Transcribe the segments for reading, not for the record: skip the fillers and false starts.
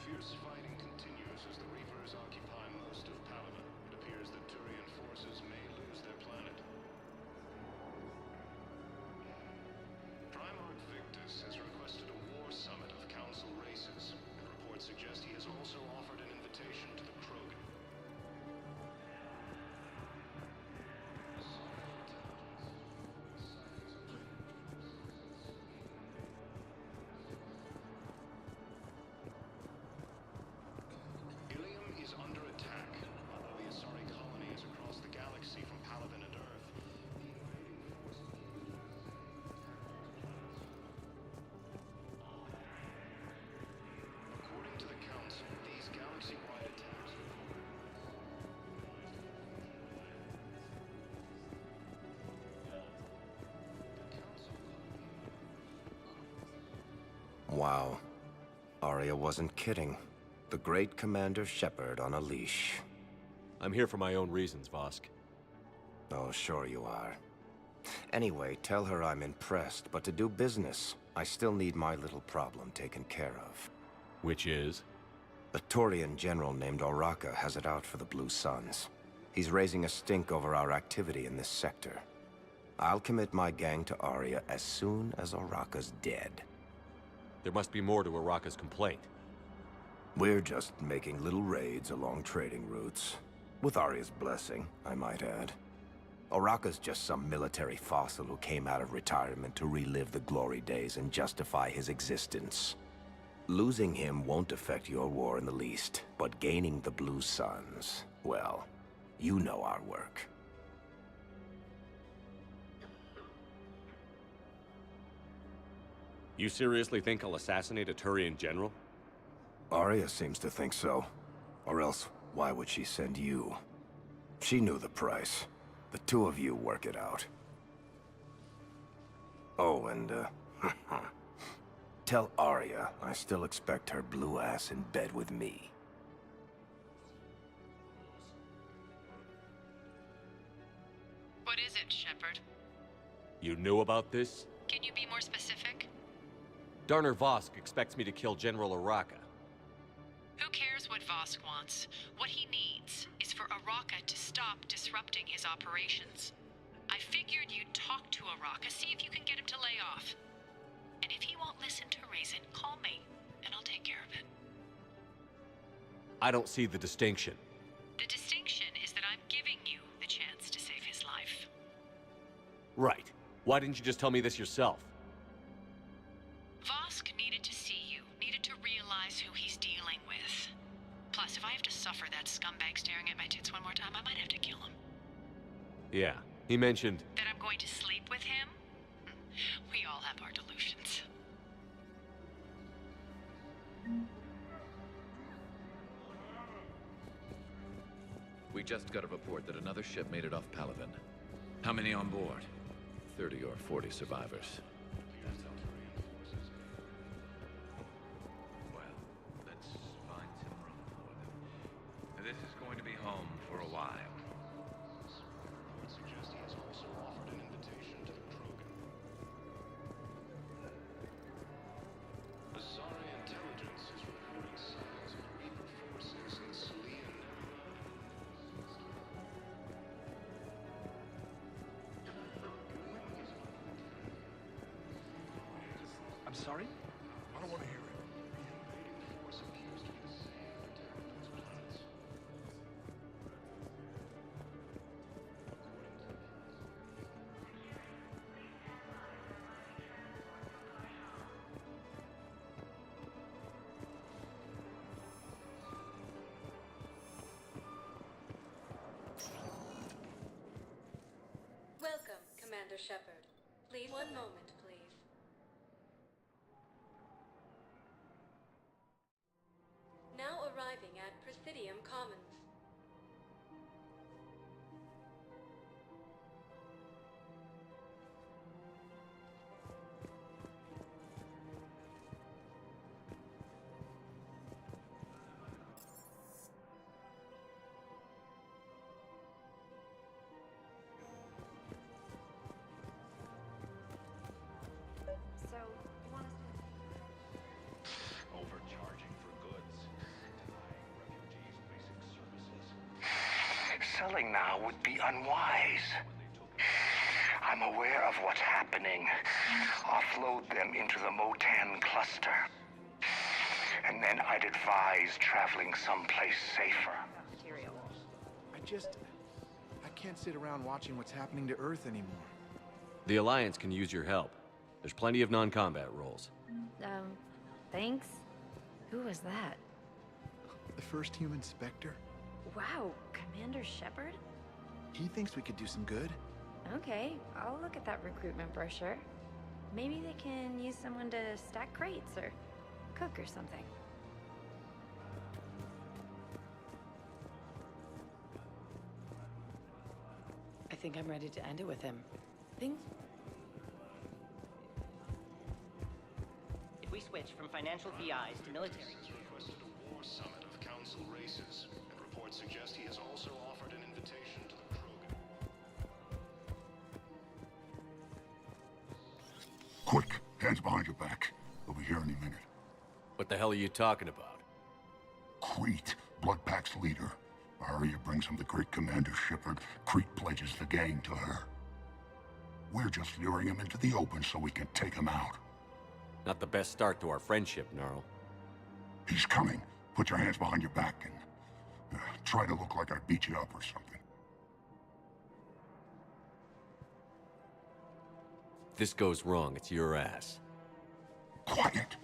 Fierce fighting continues as the Reapers occupy most of Palaven. It appears that Turian forces may lose their planet. Primarch Victus has requested a war summit of Council races, and reports suggest he has also offered an invitation to the Krogan. Ilium is under attack, although the Asari colony is across the galaxy from Palaven and Earth. According to the Council, these galaxy-wide attacks Wow. Arya wasn't kidding. The great Commander Shepard on a leash. I'm here for my own reasons, Vosk. Oh, sure you are. Anyway, tell her I'm impressed, but to do business, I still need my little problem taken care of. Which is? A Turian general named Oraka has it out for the Blue Suns. He's raising a stink over our activity in this sector. I'll commit my gang to Arya as soon as Oraka's dead. There must be more to Oraka's complaint. We're just making little raids along trading routes. With Arya's blessing, I might add. Oraka's just some military fossil who came out of retirement to relive the glory days and justify his existence. Losing him won't affect your war in the least, but gaining the Blue Suns, well, you know our work. You seriously think I'll assassinate a Turian general? Arya seems to think so. Or else, why would she send you? She knew the price. The two of you work it out. Oh, and, tell Arya I still expect her blue ass in bed with me. What is it, Shepard? You knew about this? Can you be more specific? Darner Vosk expects me to kill General Oraka. Who cares what Vosk wants? What he needs is for Oraka to stop disrupting his operations. I figured you'd talk to Oraka, see if you can get him to lay off. And if he won't listen to reason, call me, and I'll take care of it. I don't see the distinction. The distinction is that I'm giving you the chance to save his life. Right. Why didn't you just tell me this yourself? Vosk needed to see you, needed to realize who he's dealing with. Plus, if I have to suffer that scumbag staring at my tits one more time, I might have to kill him. Yeah, he mentioned... That I'm going to sleep with him? We all have our delusions. We just got a report that another ship made it off Palaven. How many on board? 30 or 40 survivors. Well, let's find some room for them. This is going to be home for a while. reports suggest he has also offered an invitation to the Krogan. Asari intelligence is reporting sightings of Reaper forces in Selene. I'm sorry? I don't want to hear it. The invading force appears to be the same that attacked those planets. Welcome, Commander Shepard. Please, one moment, please. Now arriving at Presidium Commons. So, you want us to... Overcharging for goods. selling now would be unwise. I'm aware of what's happening. Offload them into the Motan cluster. And then I'd advise traveling someplace safer. I can't sit around watching what's happening to Earth anymore. The Alliance can use your help. There's plenty of non-combat roles. Thanks? Who was that? The first human Spectre? Wow, Commander Shepard? He thinks we could do some good. Okay, I'll look at that recruitment brochure. Maybe they can use someone to stack crates or cook or something. I think I'm ready to end it with him. Things... If we switch from financial PIs to military... Has requested a war summit of Council races, and reports suggest he has also offered an invitation to the Krogan. Quick! Hands behind your back. They'll be here any minute. What the hell are you talking about? Crete, Bloodpack's leader. Arya brings him the great Commander Shepard. Crete pledges the gang to her. We're just luring him into the open so we can take him out. Not the best start to our friendship, Gnarl. He's coming. Put your hands behind your back and try to look like I beat you up or something. If this goes wrong, it's your ass. Quiet!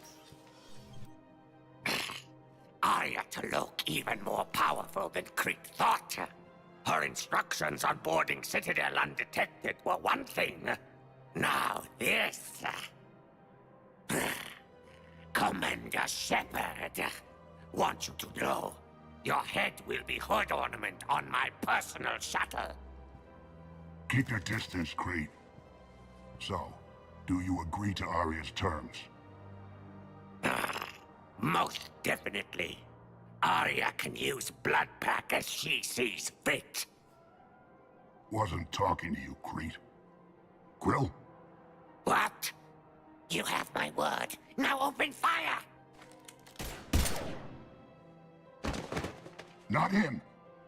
Arya to look even more powerful than Crete thought. Her instructions on boarding Citadel undetected were one thing. Now this... Commander Shepard, want you to know, your head will be hood ornament on my personal shuttle. Keep your distance, Crete. So, do you agree to Arya's terms? Most definitely. Arya can use Bloodpack as she sees fit. Wasn't talking to you, Crete. Grill? What? You have my word. Now open fire! Not him.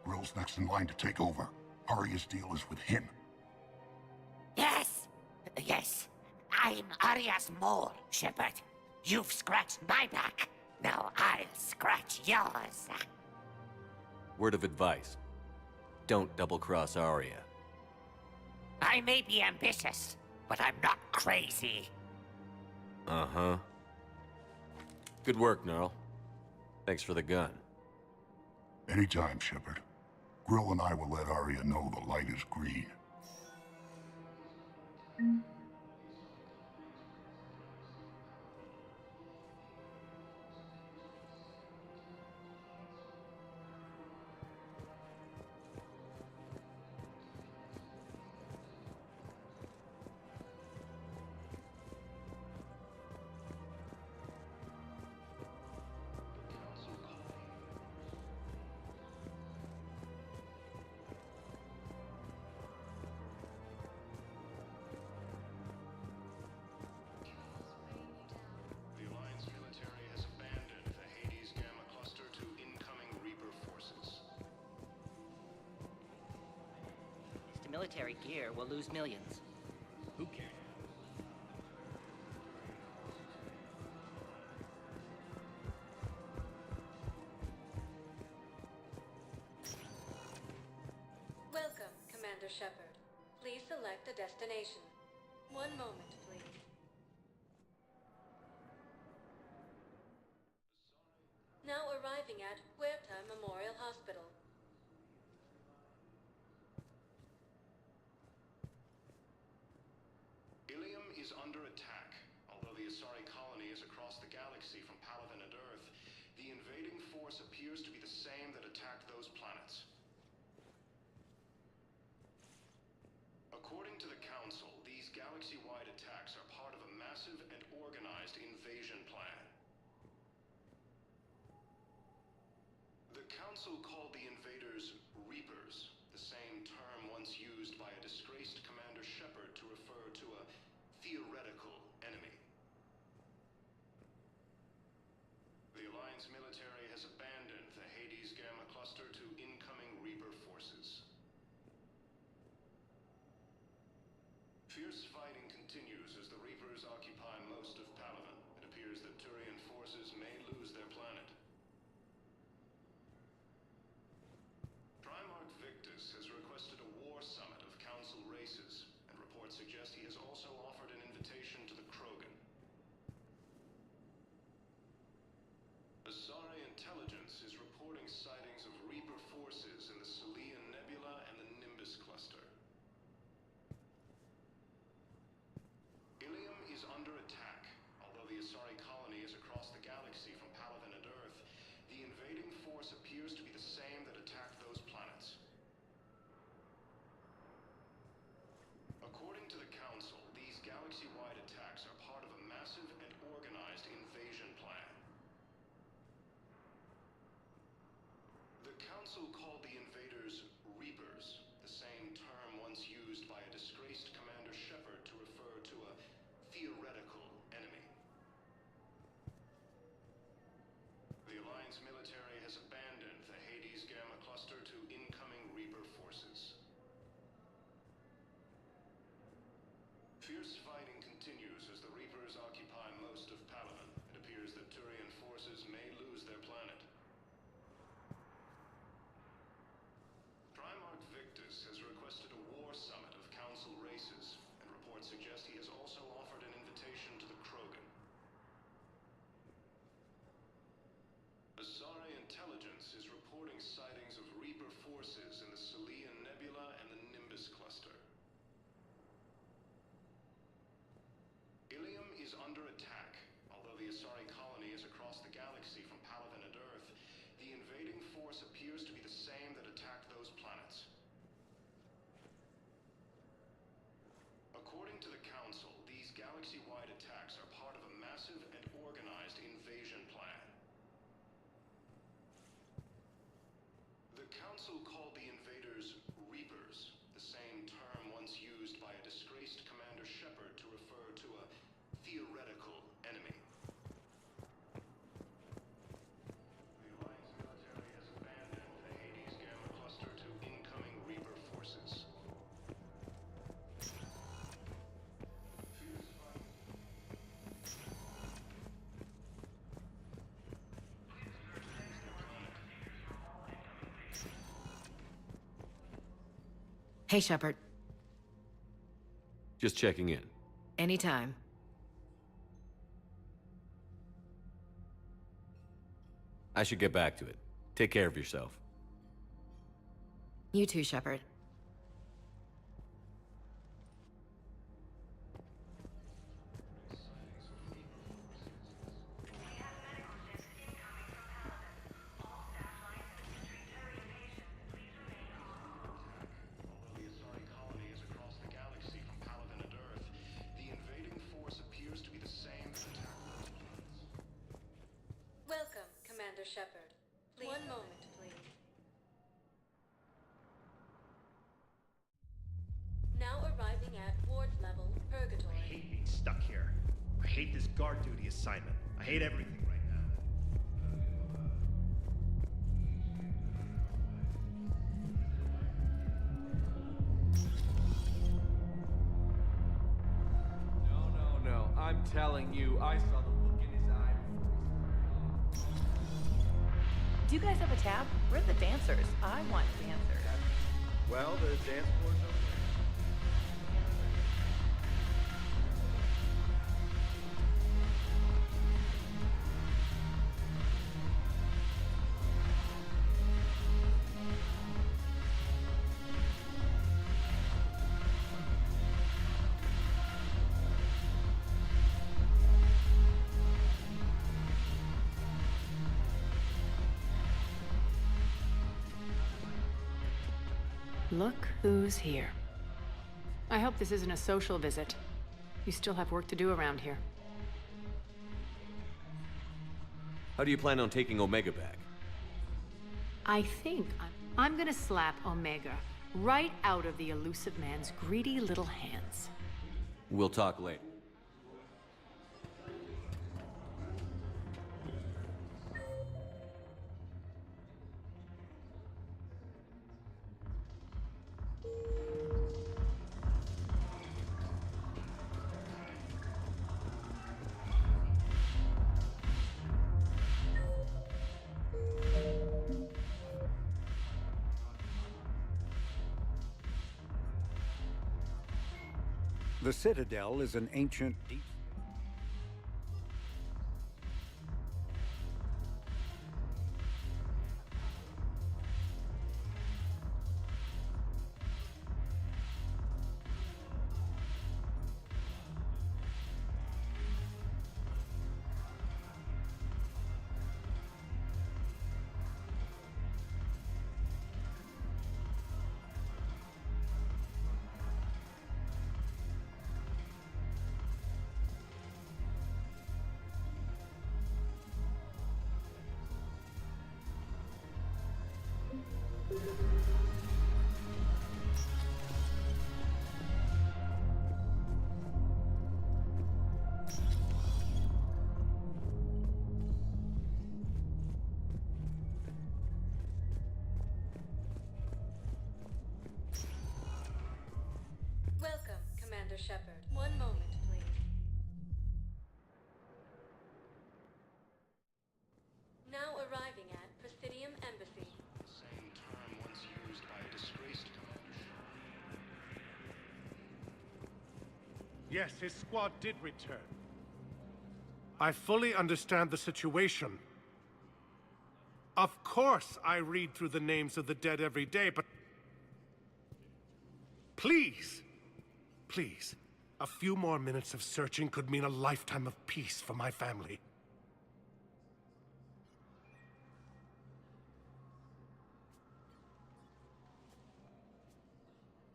Grill's next in line to take over. Arya's deal is with him. Yes. Yes. I'm Arya's mole, Shepard. You've scratched my back. Now I'll scratch yours. Word of advice. Don't double-cross Arya. I may be ambitious, but I'm not crazy. Uh-huh. Good work, Gnarl. Thanks for the gun. Anytime, Shepard. Grill and I will let Arya know the light is green. The Alliance military has abandoned the Hades Gamma cluster to incoming Reaper forces. To military gear, we'll lose millions. Who cares? Welcome, Commander Shepard. Please select a destination. One moment, please. Now arriving at Huerta Memorial Hospital. Ilium is under attack. Although the Asari colony is across the galaxy from Palaven and Earth, the invading force appears to be the same that attacked those planets. According to the Council, these galaxy-wide attacks are part of a massive and organized invasion plan. The Council called the invaders Reapers, the same term once used by a disgraced Commander Shepard to refer to a theoretical enemy. The Alliance military has abandoned the Hades Gamma cluster to incoming Reaper forces. Hey, Shepard. Just checking in. Anytime. I should get back to it. Take care of yourself. You too, Shepard. Welcome, Commander Shepard. One moment, please. Now arriving at ward level, Purgatory. I hate being stuck here. I hate this guard duty assignment. I hate everything right now. No. I'm telling you, I saw the look in his eye before he Do you guys have a tab? We're the dancers. I want dancers. Well, the dance floor's over there. Look who's here. I hope this isn't a social visit. You still have work to do around here. How do you plan on taking Omega back? I think I'm gonna slap Omega right out of the elusive man's greedy little hands. We'll talk later. The Citadel is an ancient deep... Welcome, Commander Shepard. One moment, please. Now arriving at Presidium Embassy. The same term once used by a disgraced commander. Yes, his squad did return. I fully understand the situation. Of course I read through the names of the dead every day, but... Please! Please. A few more minutes of searching could mean a lifetime of peace for my family.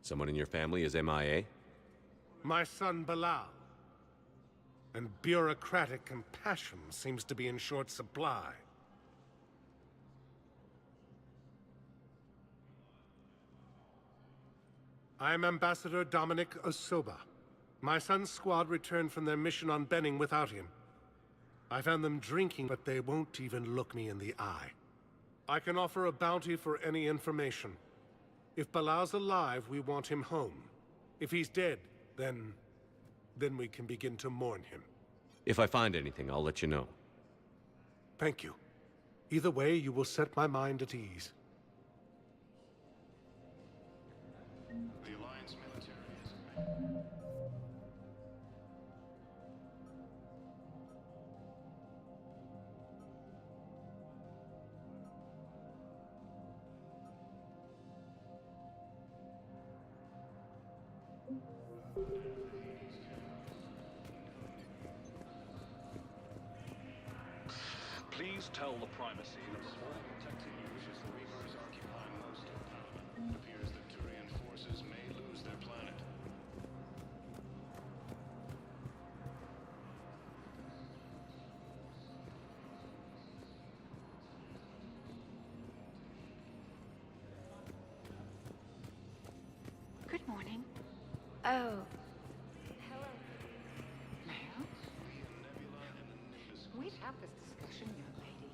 Someone in your family is MIA? My son Bilal. And bureaucratic compassion seems to be in short supply. I am Ambassador Dominic Osoba. My son's squad returned from their mission on Benning without him. I found them drinking, but they won't even look me in the eye. I can offer a bounty for any information. If Bilal's alive, we want him home. If he's dead, then we can begin to mourn him. If I find anything, I'll let you know. Thank you. Either way, you will set my mind at ease. The must tell the primacy of the Horde. Protecting you, as the Reapers occupy most of Palaven. It appears that Turian forces may lose their planet. Good morning. Oh. Ma'am? We'd have this discussion, young lady.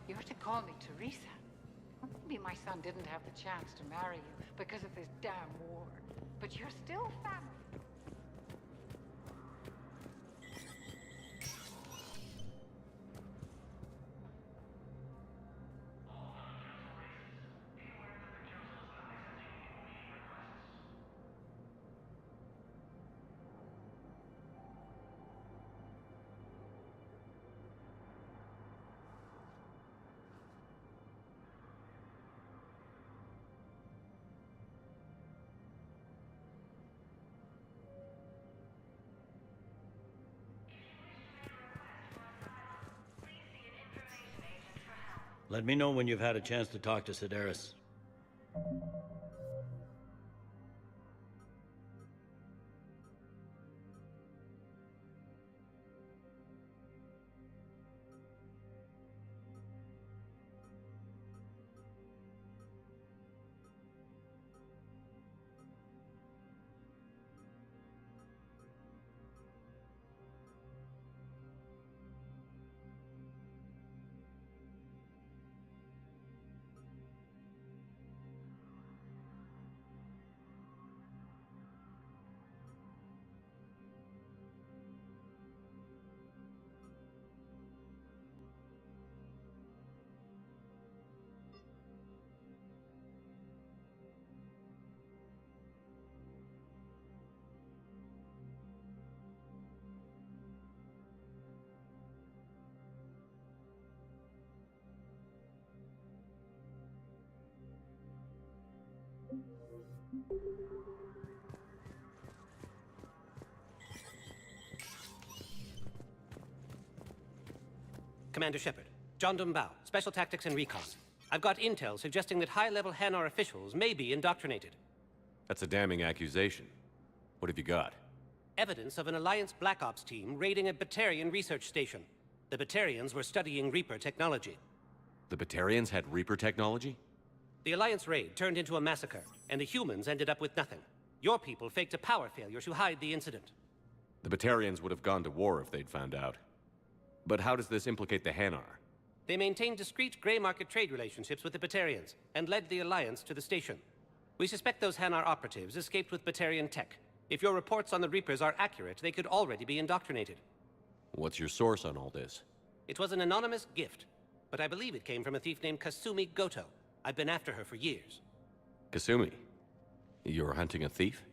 You're to call me Teresa. Maybe my son didn't have the chance to marry you because of this damn war. But you're still family. Let me know when you've had a chance to talk to Sedaris. Commander Shepard, John Dumbao, Special Tactics and Recon. I've got intel suggesting that high-level Hanar officials may be indoctrinated. That's a damning accusation. What have you got? Evidence of an Alliance Black Ops team raiding a Batarian research station. The Batarians were studying Reaper technology. The Batarians had Reaper technology? The Alliance raid turned into a massacre, and the humans ended up with nothing. Your people faked a power failure to hide the incident. The Batarians would have gone to war if they'd found out. But how does this implicate the Hanar? They maintained discreet gray market trade relationships with the Batarians, and led the Alliance to the station. We suspect those Hanar operatives escaped with Batarian tech. If your reports on the Reapers are accurate, they could already be indoctrinated. What's your source on all this? It was an anonymous gift, but I believe it came from a thief named Kasumi Goto. I've been after her for years. Kasumi? You're hunting a thief?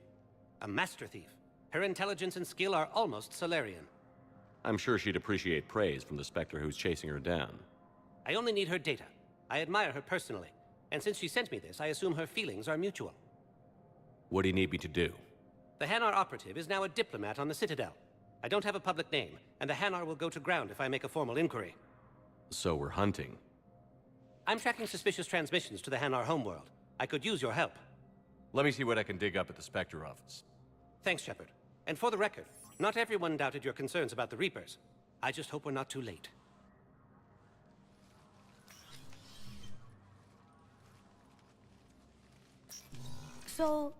A master thief. Her intelligence and skill are almost Solarian. I'm sure she'd appreciate praise from the Spectre who's chasing her down. I only need her data. I admire her personally, and since she sent me this, I assume her feelings are mutual. What do you need me to do? The Hanar operative is now a diplomat on the Citadel. I don't have a public name, and the Hanar will go to ground if I make a formal inquiry. So we're hunting. I'm tracking suspicious transmissions to the Hanar homeworld. I could use your help. Let me see what I can dig up at the Spectre office. Thanks, Shepard. And for the record, not everyone doubted your concerns about the Reapers. I just hope we're not too late. So,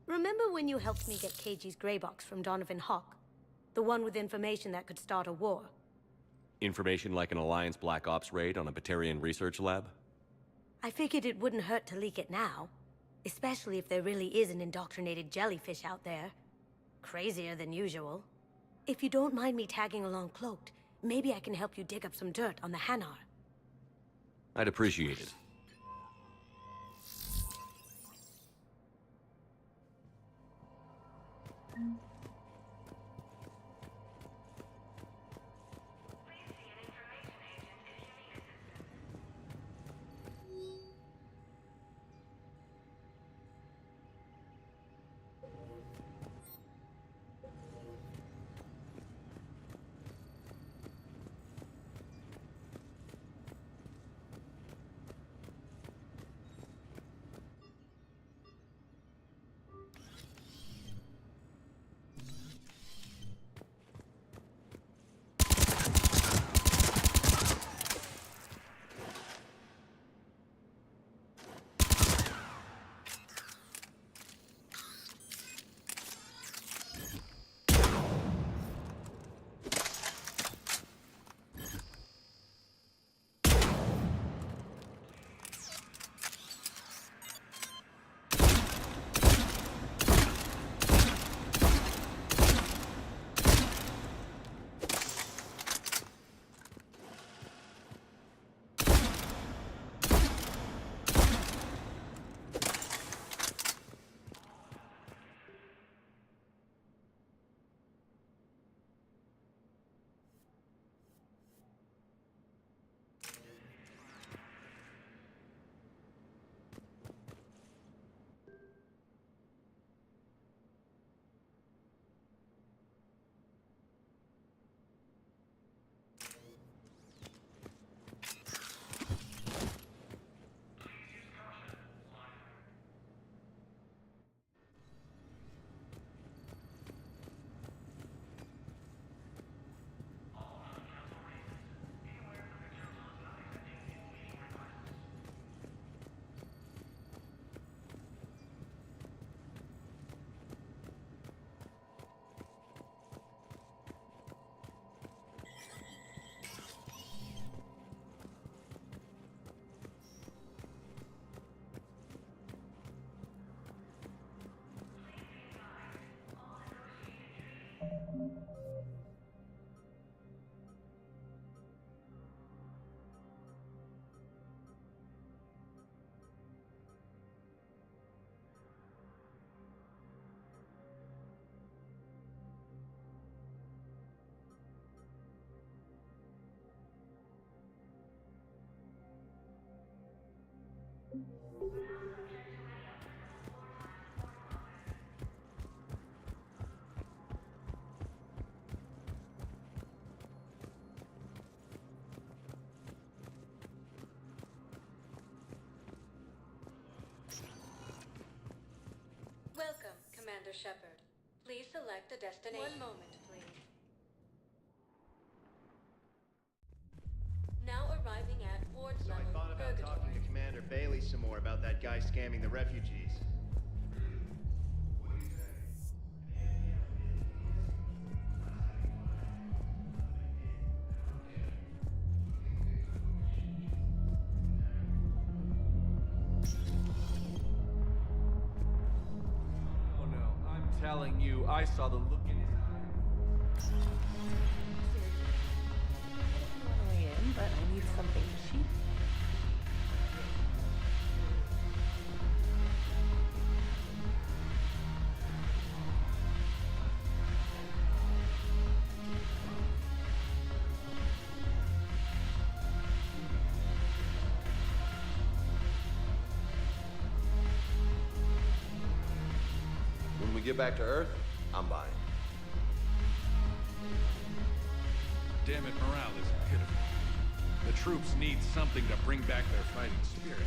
remember when you helped me get KG's gray box from Donovan Hawk? The one with information that could start a war? Information like an Alliance Black Ops raid on a Batarian research lab? I figured it wouldn't hurt to leak it now. Especially if there really is an indoctrinated jellyfish out there. Crazier than usual. If you don't mind me tagging along cloaked, maybe I can help you dig up some dirt on the Hanar. I'd appreciate it. Commander Shepard. Please select a destination. One moment, please. Now arriving at Ward So I level thought about Purgatory. talking to Commander Bailey some more about that guy scamming the refugees. Oh no, I'm telling you, I saw the look in his eye. Way in, but I need something cheap. When we get back to Earth, I'm buying. Damn it, morale is pitiful. The troops need something to bring back their fighting spirit.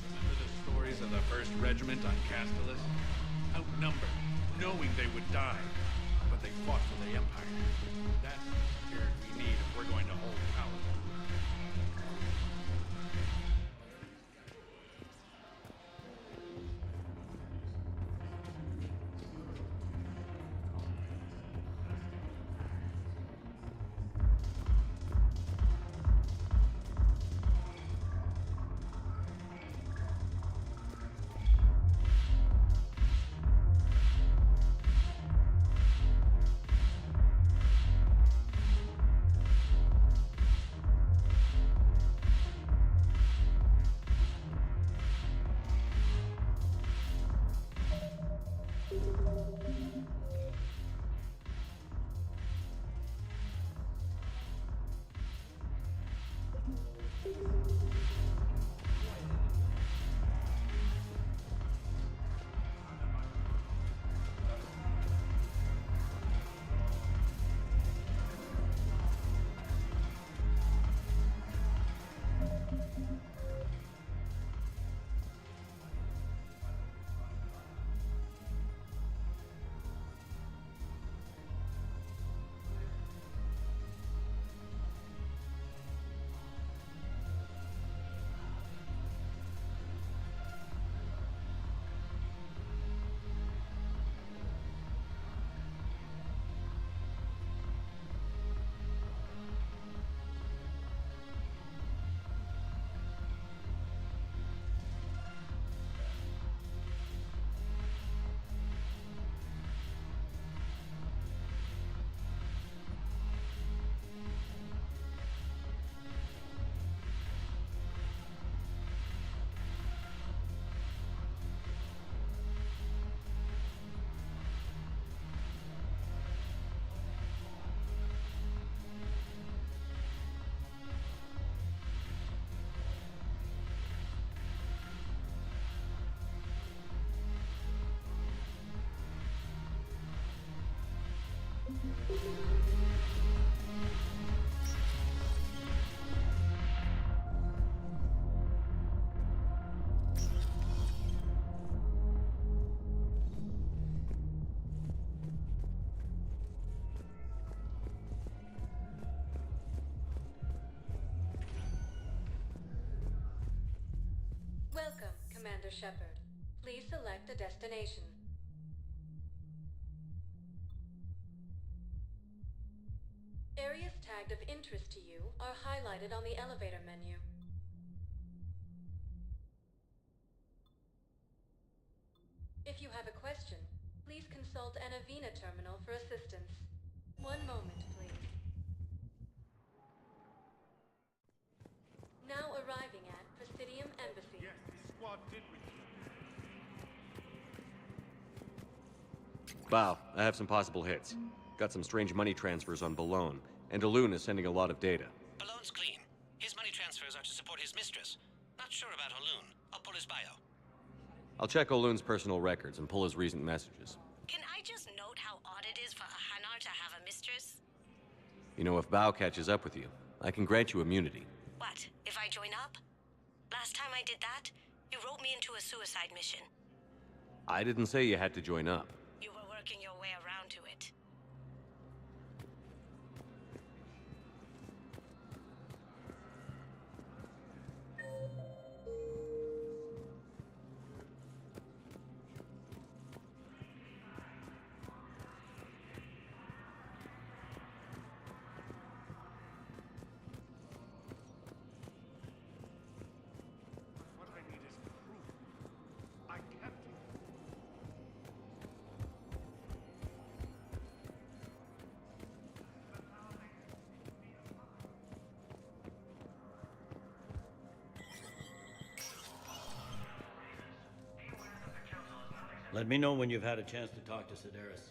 Remember the stories of the 1st Regiment on Castellus? Outnumbered, knowing they would die, but they fought for the Empire. That's the spirit we need if we're going to hold Paladin. Welcome, Commander Shepard. Please select a destination. Areas tagged of interest to you are highlighted on the elevator menu. If you have a question, please consult an Avena terminal for assistance. One moment, please. Now arriving at Presidium Embassy. Yes, this squad did with you. Wow, I have some possible hits. Got some strange money transfers on Balone, and Elune is sending a lot of data. Balone's clean. His money transfers are to support his mistress. Not sure about Elune. I'll pull his bio. I'll check Olune's personal records and pull his recent messages. Can I just note how odd it is for a Hanar to have a mistress? You know, if Bao catches up with you, I can grant you immunity. What, if I join up? Last time I did that, you wrote me into a suicide mission. I didn't say you had to join up. You were working your way around to it. What I need is proof. I kept it. Let me know when you've had a chance to talk to Sedaris.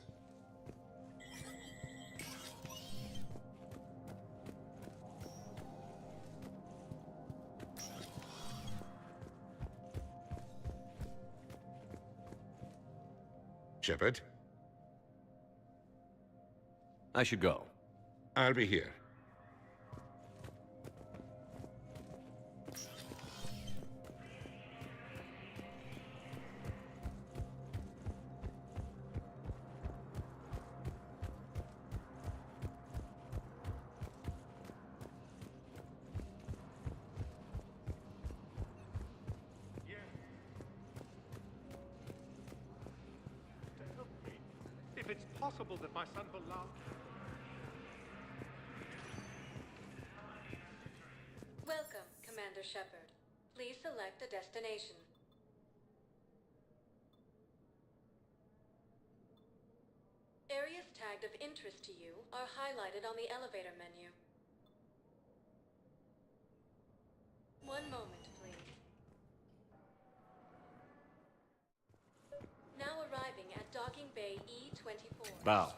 Shepard? I should go. I'll be here. If it's possible that my son belonged... Welcome, Commander Shepard. Please select a destination. Areas tagged of interest to you are highlighted on the elevator menu. One moment, please. Now arriving at Docking Bay E-24. Bao.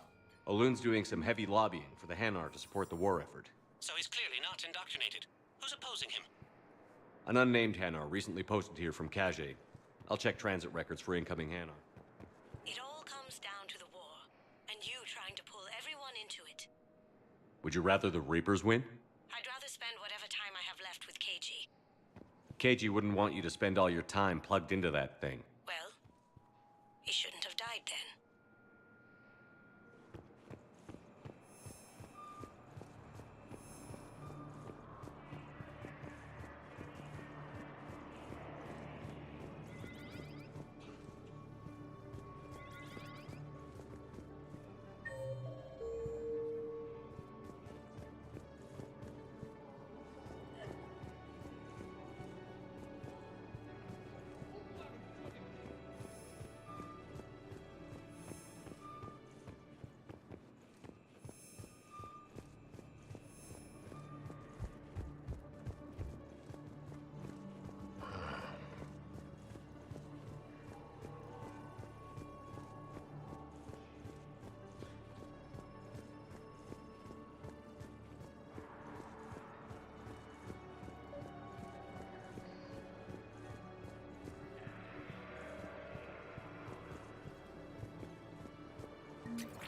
Olun's doing some heavy lobbying for the Hanar to support the war effort. So he's clearly not indoctrinated. Who's opposing him? An unnamed Hanar recently posted here from Khajiit. I'll check transit records for incoming Hanar. It all comes down to the war, and you trying to pull everyone into it. Would you rather the Reapers win? I'd rather spend whatever time I have left with KG. KG wouldn't want you to spend all your time plugged into that thing. Well, he shouldn't have died then.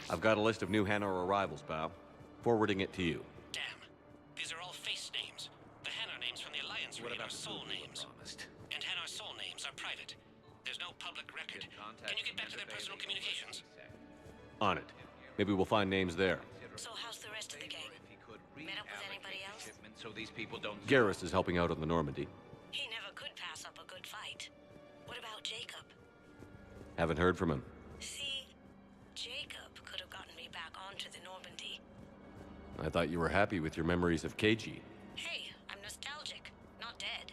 I've got a list of new Hanar arrivals, Bao. Forwarding it to you. Damn. These are all face names. The Hanar names from the Alliance Raid are soul names. And Hanar soul names are private. There's no public record. Can you get back to their personal communications? On it. Maybe we'll find names there. So how's the rest of the gang? Met up with anybody else? So these people don't... Garrus is helping out on the Normandy. He never could pass up a good fight. What about Jacob? Haven't heard from him. See, Jacob could have gotten me back onto the Normandy. I thought you were happy with your memories of KG. Hey, I'm nostalgic, not dead.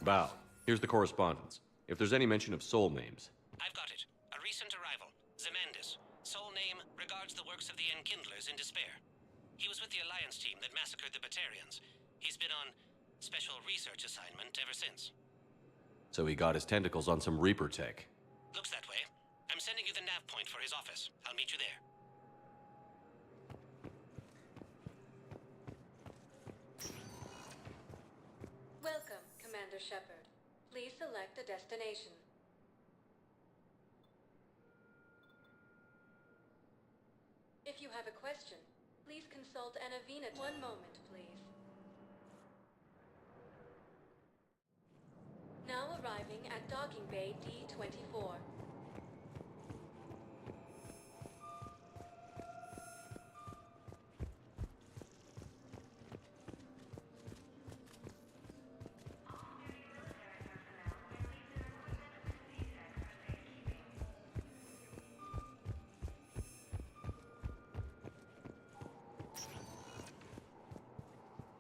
Bao, here's the correspondence. If there's any mention of soul names. I've got it. A recent arrival. Zemandis. Soul name regards the works of the Enkindlers in despair. He was with the Alliance team that massacred the Batarians. He's been on special research assignment ever since. So he got his tentacles on some Reaper tech. Looks that way. I'm sending you the nav point for his office. I'll meet you there. Welcome, Commander Shepard. Please select a destination. arriving at Docking Bay D-24.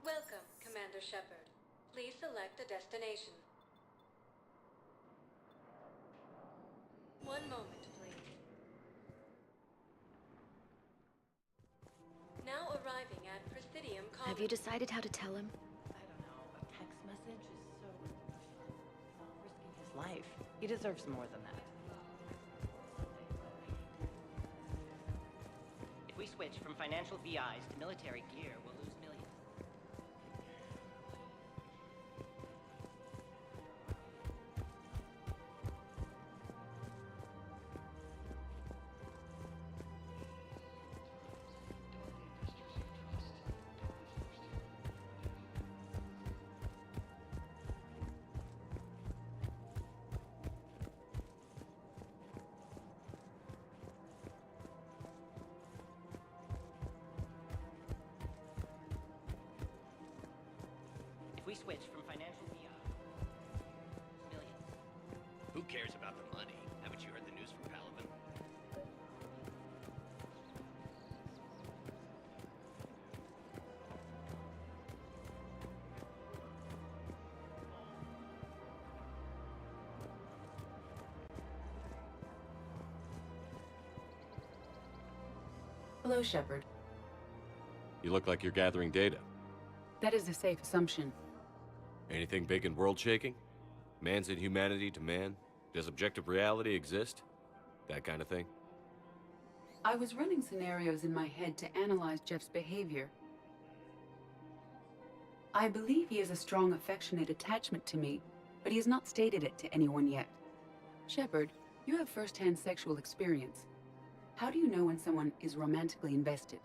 Welcome, Commander Shepard. Please select a destination. One moment, please. Now arriving at Presidium Commons. Have you decided how to tell him? I don't know. A text message is so risking his life. He deserves more than that. If we switch from financial VIs to military gear, we'll lose millions. If we switch from financial VI, millions. Who cares about the money? Haven't you heard the news from Palaven? Hello, Shepard. You look like you're gathering data. That is a safe assumption. Anything big and world-shaking? Man's inhumanity to man? Does objective reality exist? That kind of thing? I was running scenarios in my head to analyze Jeff's behavior. I believe he has a strong affectionate attachment to me, but he has not stated it to anyone yet. Shepard, you have first-hand sexual experience. How do you know when someone is romantically invested?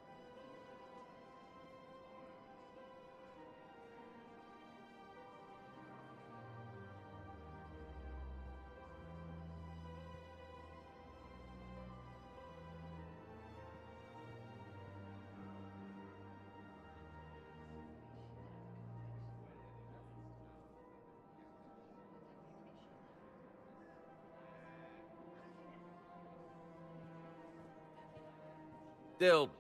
They'll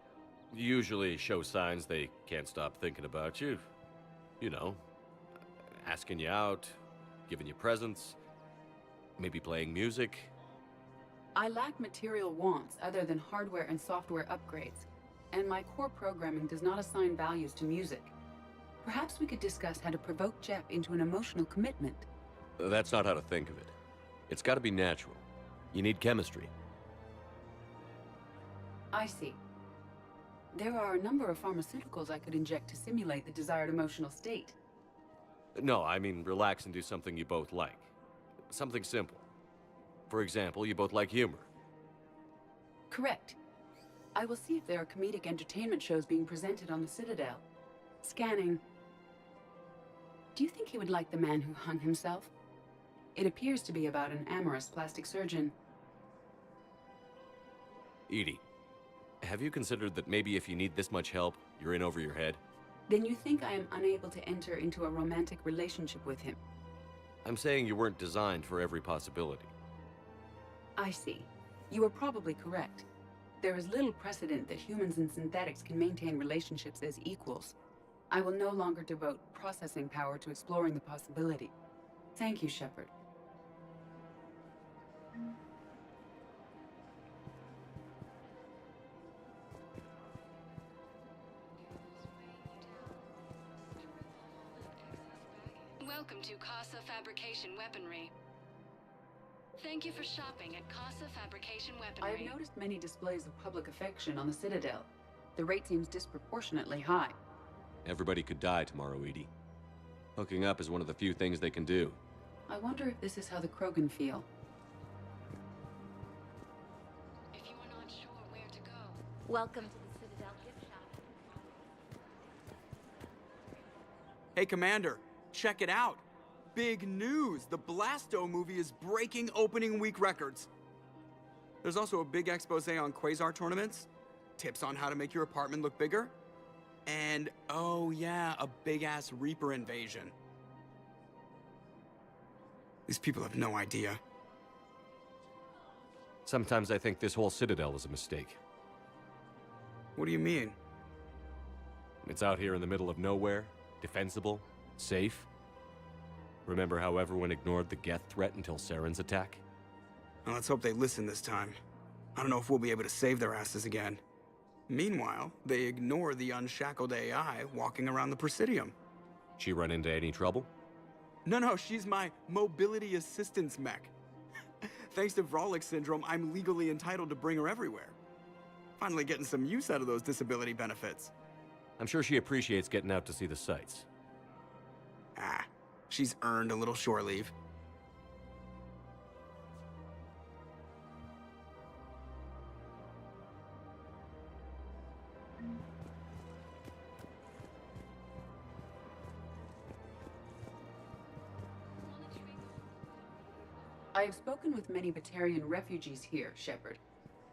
usually show signs they can't stop thinking about you. You know, asking you out, giving you presents, maybe playing music. I lack material wants other than hardware and software upgrades, and my core programming does not assign values to music. Perhaps we could discuss how to provoke Jeff into an emotional commitment. That's not how to think of it. It's got to be natural. You need chemistry. I see. There are a number of pharmaceuticals I could inject to simulate the desired emotional state. No, I mean relax and do something you both like. Something simple. For example, you both like humor. Correct. I will see if there are comedic entertainment shows being presented on the Citadel. Scanning. Do you think he would like The Man Who Hung Himself? It appears to be about an amorous plastic surgeon. EDI, have you considered that maybe if you need this much help, you're in over your head? Then you think I am unable to enter into a romantic relationship with him? I'm saying you weren't designed for every possibility. I see. You are probably correct. There is little precedent that humans and synthetics can maintain relationships as equals. I will no longer devote processing power to exploring the possibility. Thank you, Shepard. Welcome to Casa Fabrication Weaponry. Thank you for shopping at Casa Fabrication I Weaponry. have noticed many displays of public affection on the Citadel. The rate seems disproportionately high. Everybody could die tomorrow, EDI. Hooking up is one of the few things they can do. I wonder if this is how the Krogan feel. If you are not sure where to go, Welcome to the Citadel gift shop. Hey, Commander, check it out. big news. The Blasto movie is breaking opening week records. There's also a big expose on Quasar tournaments, tips on how to make your apartment look bigger, and, oh yeah, a big-ass Reaper invasion. These people have no idea. Sometimes I think this whole Citadel was a mistake. What do you mean? It's out here in the middle of nowhere, defensible, safe. Remember how everyone ignored the Geth threat until Saren's attack? Well, let's hope they listen this time. I don't know if we'll be able to save their asses again. Meanwhile, they ignore the unshackled AI walking around the Presidium. She run into any trouble? No, she's my mobility assistance mech. Thanks to Vrolic syndrome, I'm legally entitled to bring her everywhere. Finally getting some use out of those disability benefits. I'm sure she appreciates getting out to see the sights. Ah, she's earned a little shore leave. I have spoken with many Batarian refugees here, Shepard.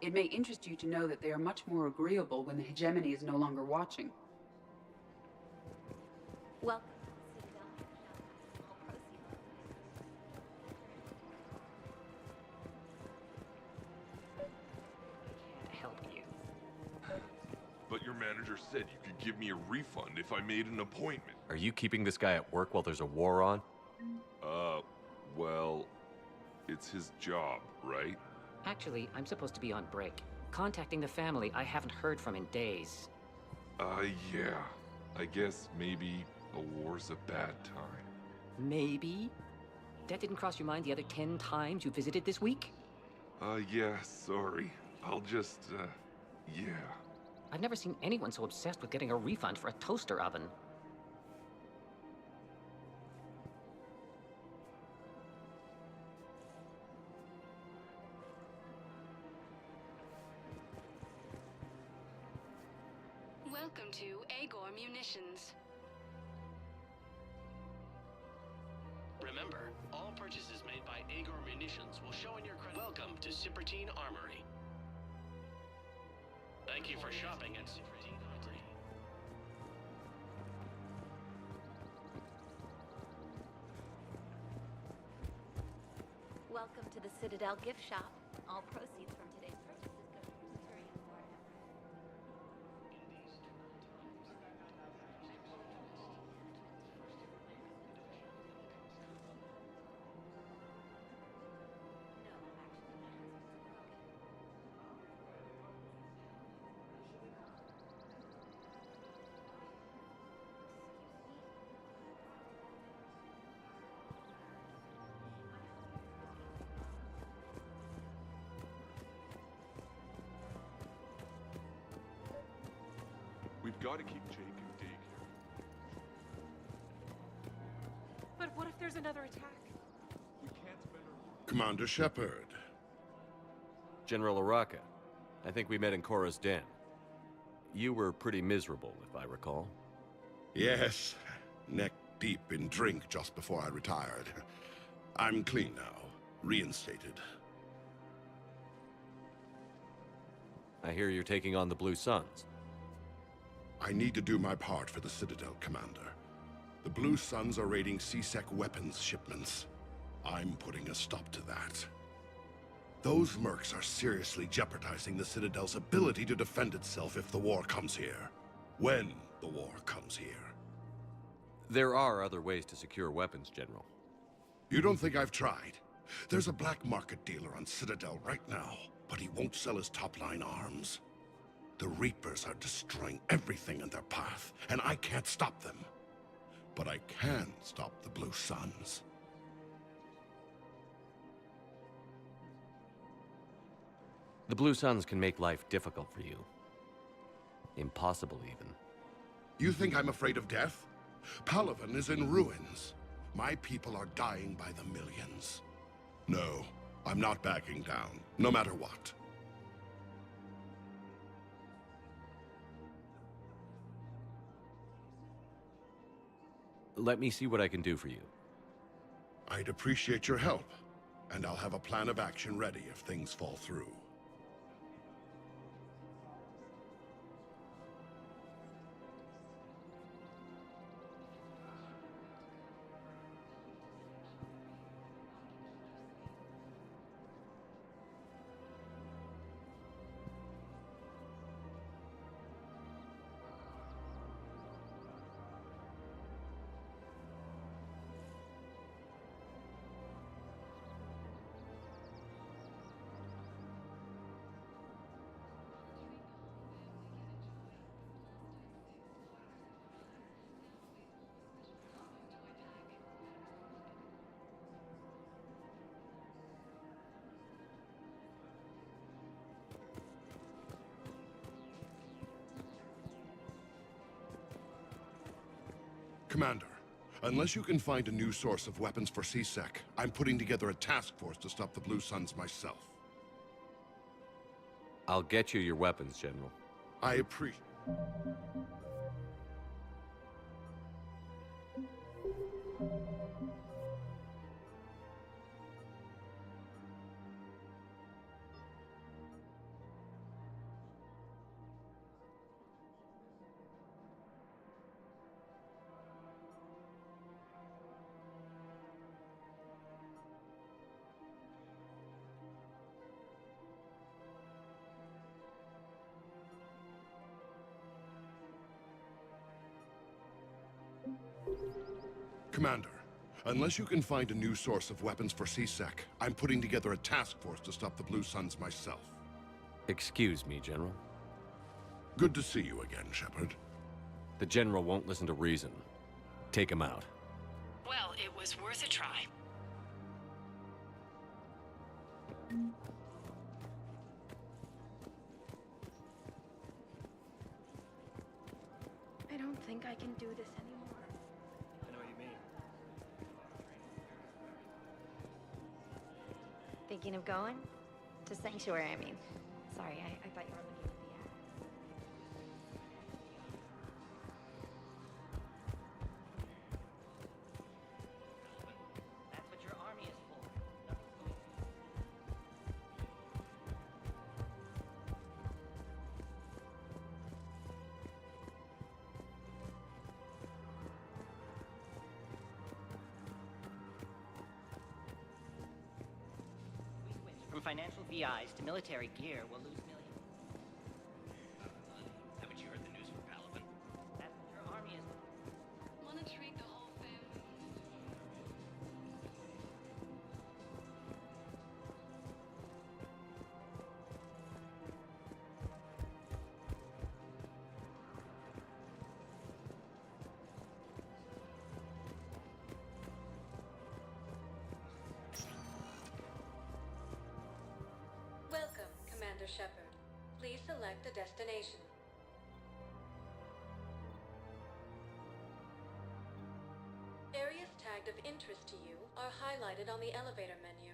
It may interest you to know that they are much more agreeable when the hegemony is no longer watching. Welcome. Help you. But your manager said you could give me a refund if I made an appointment. Are you keeping this guy at work while there's a war on? Well, it's his job, right? Actually, I'm supposed to be on break. Contacting the family I haven't heard from in days. Yeah. I guess maybe a war's a bad time. Maybe? That didn't cross your mind the other 10 times you visited this week? Yeah, sorry. I'll just, yeah. I've never seen anyone so obsessed with getting a refund for a toaster oven. Welcome to Agor Munitions. Remember, all purchases made by Agor Munitions will show in your credit. Welcome to Cipertine Armory. Thank you for shopping at Cipertine Armory. Welcome to the Citadel gift shop. All proceeds from today's purchases go to Centurion Warhammer. We've got to keep Jake and Dig here. But what if there's another attack? We can't spend our... Commander Shepard. General Araka. I think we met in Korra's den. You were pretty miserable, if I recall. Yes. Neck deep in drink just before I retired. I'm clean now. Reinstated. I hear you're taking on the Blue Suns. I need to do my part for the Citadel, Commander. The Blue Suns are raiding C-Sec weapons shipments. I'm putting a stop to that. Those mercs are seriously jeopardizing the Citadel's ability to defend itself if the war comes here. When the war comes here. There are other ways to secure weapons, General. You don't think I've tried? There's a black market dealer on Citadel right now, but he won't sell his top-line arms. The Reapers are destroying everything in their path, and I can't stop them. But I can stop the Blue Suns. The Blue Suns can make life difficult for you. Impossible, even. You think I'm afraid of death? Palaven is in ruins. My people are dying by the millions. No, I'm not backing down, no matter what. Let me see what I can do for you. I'd appreciate your help, and I'll have a plan of action ready if things fall through. Commander, unless you can find a new source of weapons for CSEC, I'm putting together a task force to stop the Blue Suns myself. I'll get you your weapons, General. I appreciate... Commander, unless you can find a new source of weapons for CSEC, I'm putting together a task force to stop the Blue Suns myself. Excuse me, General. Good to see you again, Shepard. The General won't listen to reason. Take him out. Well, it was worth a try. I don't think I can do this anymore. I know what you mean. Thinking of going? To Sanctuary, I mean. Sorry, I thought you were looking at the ad. That's what your army is for. From financial VIs to military gear, we'll lose millions. Haven't you heard the news from Palaven? That's what your army is. Wanna treat the whole family? Welcome, Commander Shepard. Please select a destination. Areas tagged of interest to you are highlighted on the elevator menu.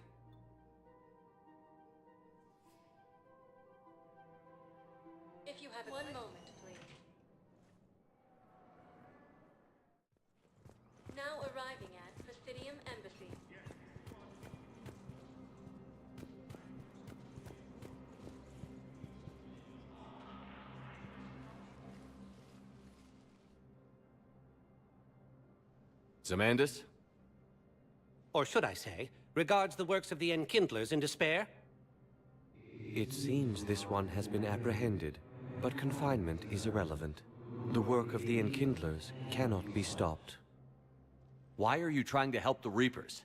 If you have one moment, please. Now arriving at Presidium Embassy. Zamandis? Or should I say, regards the works of the Enkindlers in despair? It seems this one has been apprehended, but confinement is irrelevant. The work of the Enkindlers cannot be stopped. Why are you trying to help the Reapers?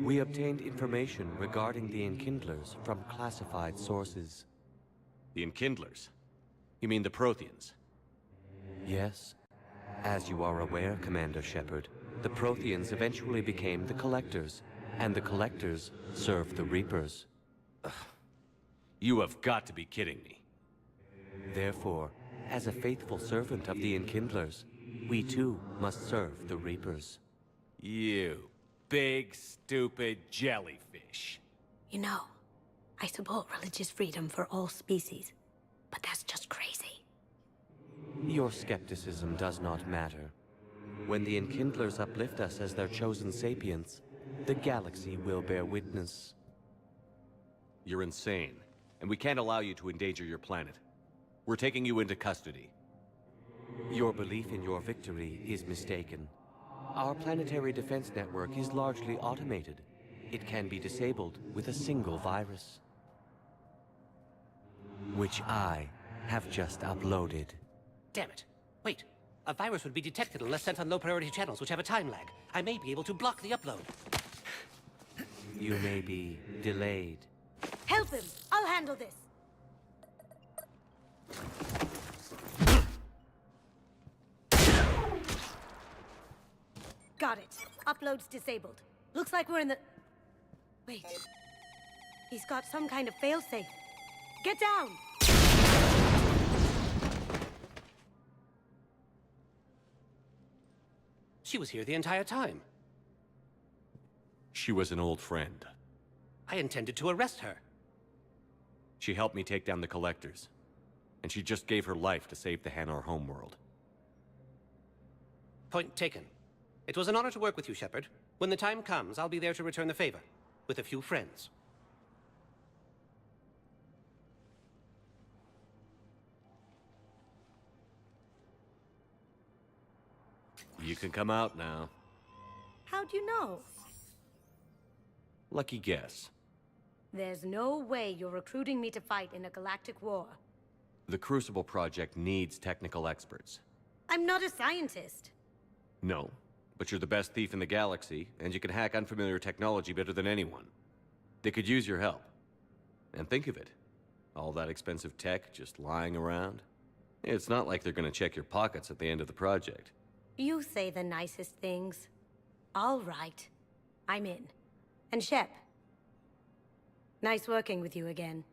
We obtained information regarding the Enkindlers from classified sources. The Enkindlers? You mean the Protheans? Yes. As you are aware, Commander Shepard, the Protheans eventually became the Collectors, and the Collectors served the Reapers. You have got to be kidding me. Therefore, as a faithful servant of the Enkindlers, we too must serve the Reapers. You big, stupid jellyfish. You know, I support religious freedom for all species, but that's just crazy. Your skepticism does not matter. When the Enkindlers uplift us as their chosen sapients, the galaxy will bear witness. You're insane, and we can't allow you to endanger your planet. We're taking you into custody. Your belief in your victory is mistaken. Our planetary defense network is largely automated. It can be disabled with a single virus, which I have just uploaded. Damn it. Wait. A virus would be detected unless sent on low-priority channels, which have a time lag. I may be able to block the upload. You may be delayed. Help him! I'll handle this! Got it. Upload's disabled. Looks like we're in the... Wait. He's got some kind of failsafe. Get down! She was here the entire time. She was an old friend. I intended to arrest her. She helped me take down the Collectors. And she just gave her life to save the Hanar homeworld. Point taken. It was an honor to work with you, Shepard. When the time comes, I'll be there to return the favor. With a few friends. You can come out now. How'd you know? Lucky guess. There's no way you're recruiting me to fight in a galactic war. The Crucible Project needs technical experts. I'm not a scientist. No, but you're the best thief in the galaxy, and you can hack unfamiliar technology better than anyone. They could use your help. And think of it. All that expensive tech just lying around. It's not like they're gonna check your pockets at the end of the project. You say the nicest things. All right. I'm in. And Shep. Nice working with you again.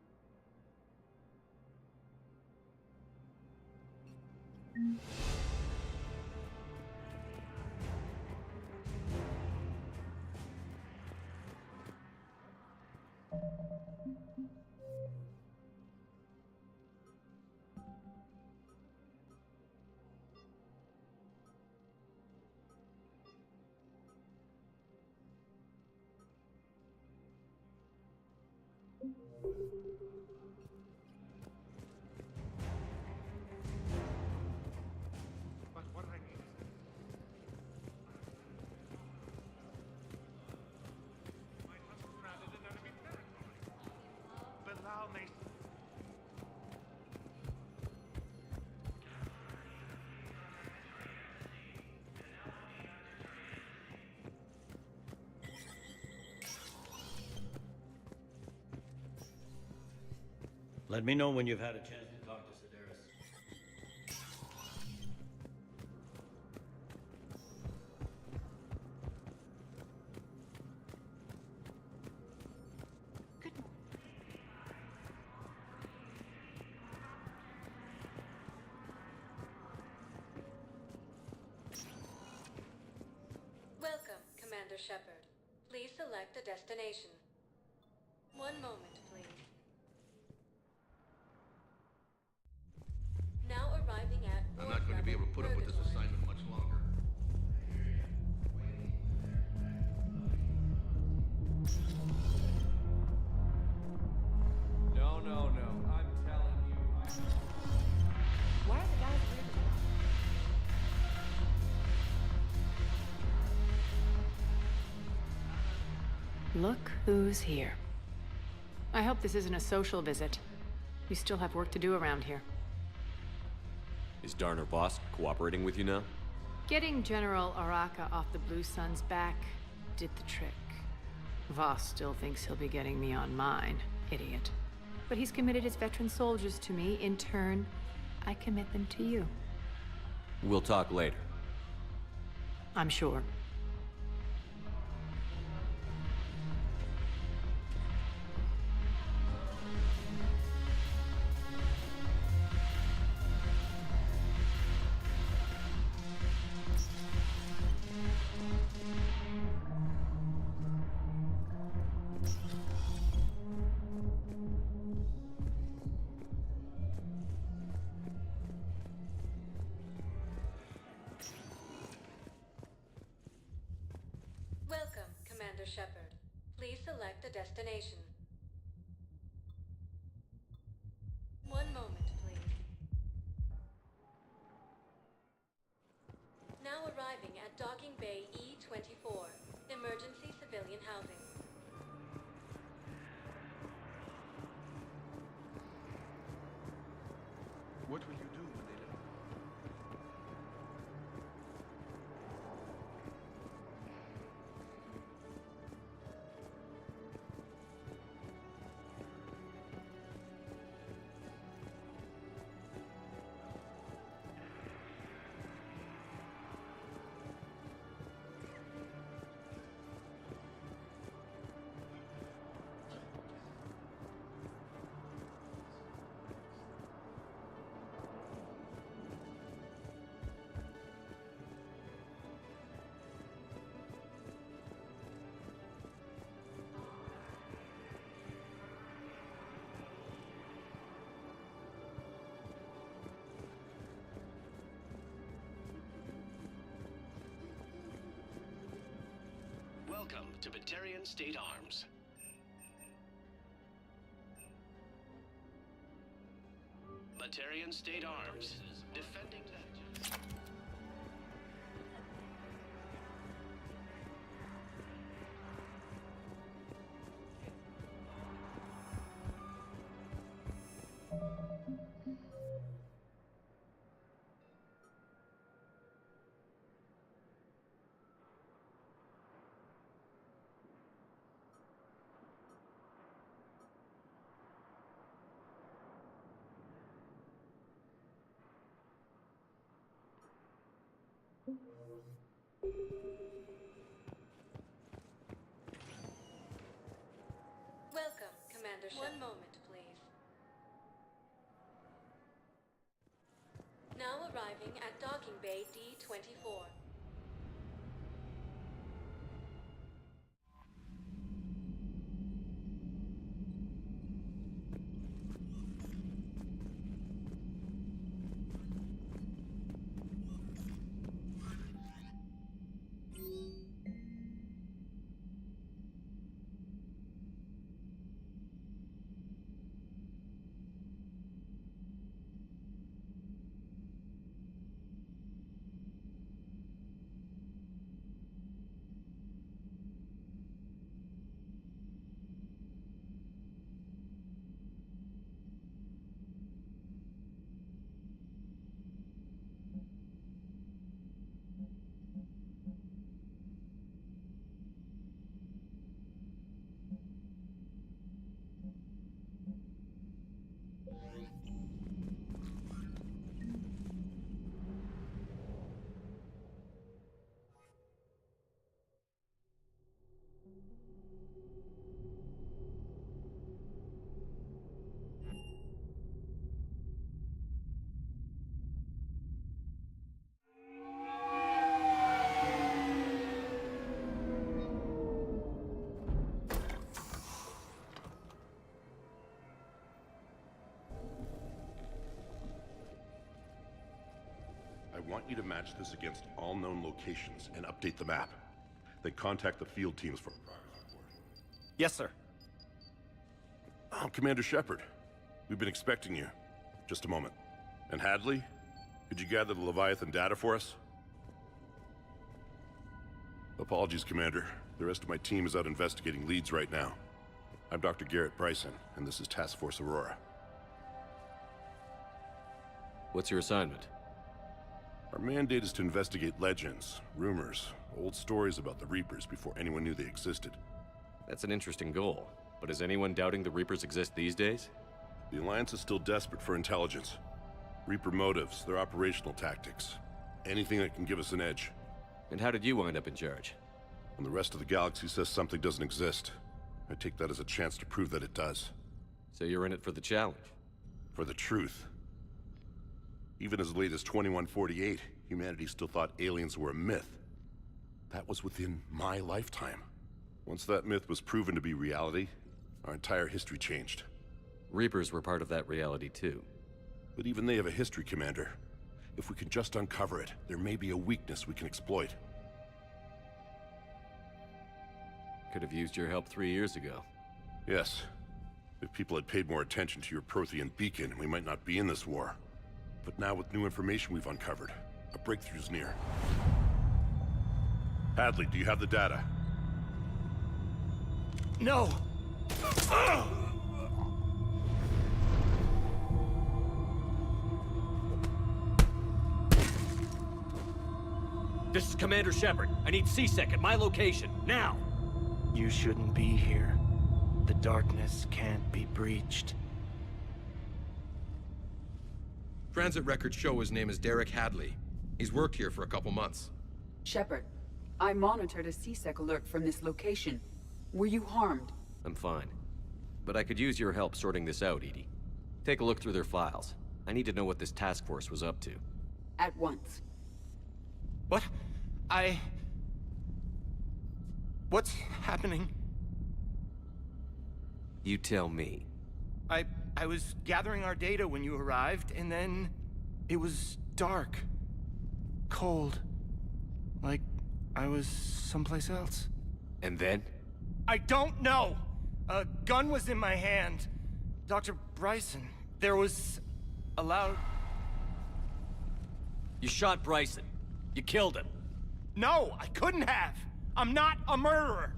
Let me know when you've had a chance to talk to Sedaris. Welcome, Commander Shepard. Please select a destination. One moment, please. Now arriving at... I'm not going to be able to put up with this assignment much longer. No, no, no. I'm telling you. Why are the guys weird? Look who's here. I hope this isn't a social visit. We still have work to do around here. Is Darner Voss cooperating with you now? Getting General Araka off the Blue Sun's back did the trick. Voss still thinks he'll be getting me on mine. Idiot. But he's committed his veteran soldiers to me. In turn, I commit them to you. We'll talk later. I'm sure. Shepard. Please select a destination. 1 moment, please. Now arriving at Docking Bay E-24, emergency civilian housing. What will you do when they leave? Welcome to Batarian State Arms. Batarian State Arms. Defending that. Welcome, Commander Shepard. 1 moment, please. Now arriving at Docking Bay D-24. I want you to match this against all known locations and update the map. Then contact the field teams for a progress report. Yes, sir. Oh, Commander Shepard. We've been expecting you. Just a moment. And Hadley? Could you gather the Leviathan data for us? Apologies, Commander. The rest of my team is out investigating leads right now. I'm Dr. Garrett Bryson, and this is Task Force Aurora. What's your assignment? Our mandate is to investigate legends, rumors, old stories about the Reapers before anyone knew they existed. That's an interesting goal. But is anyone doubting the Reapers exist these days? The Alliance is still desperate for intelligence. Reaper motives, their operational tactics. Anything that can give us an edge. And how did you wind up in charge? When the rest of the galaxy says something doesn't exist, I take that as a chance to prove that it does. So you're in it for the challenge? For the truth. Even as late as 2148, humanity still thought aliens were a myth. That was within my lifetime. Once that myth was proven to be reality, our entire history changed. Reapers were part of that reality too. But even they have a history, Commander. If we can just uncover it, there may be a weakness we can exploit. Could have used your help 3 years ago. Yes. If people had paid more attention to your Prothean beacon, we might not be in this war. But now with new information we've uncovered, a breakthrough's near. Hadley, do you have the data? No! This is Commander Shepard. I need C-Sec at my location, now! You shouldn't be here. The darkness can't be breached. Transit records show his name is Derek Hadley. He's worked here for a couple months. Shepard, I monitored a C-Sec alert from this location. Were you harmed? I'm fine. But I could use your help sorting this out, EDI. Take a look through their files. I need to know what this task force was up to. At once. What? What's happening? You tell me. I was gathering our data when you arrived, and then it was dark. Cold. Like I was someplace else. And then? I don't know! A gun was in my hand. Dr. Bryson, there was a loud... You shot Bryson. You killed him. No, I couldn't have! I'm not a murderer!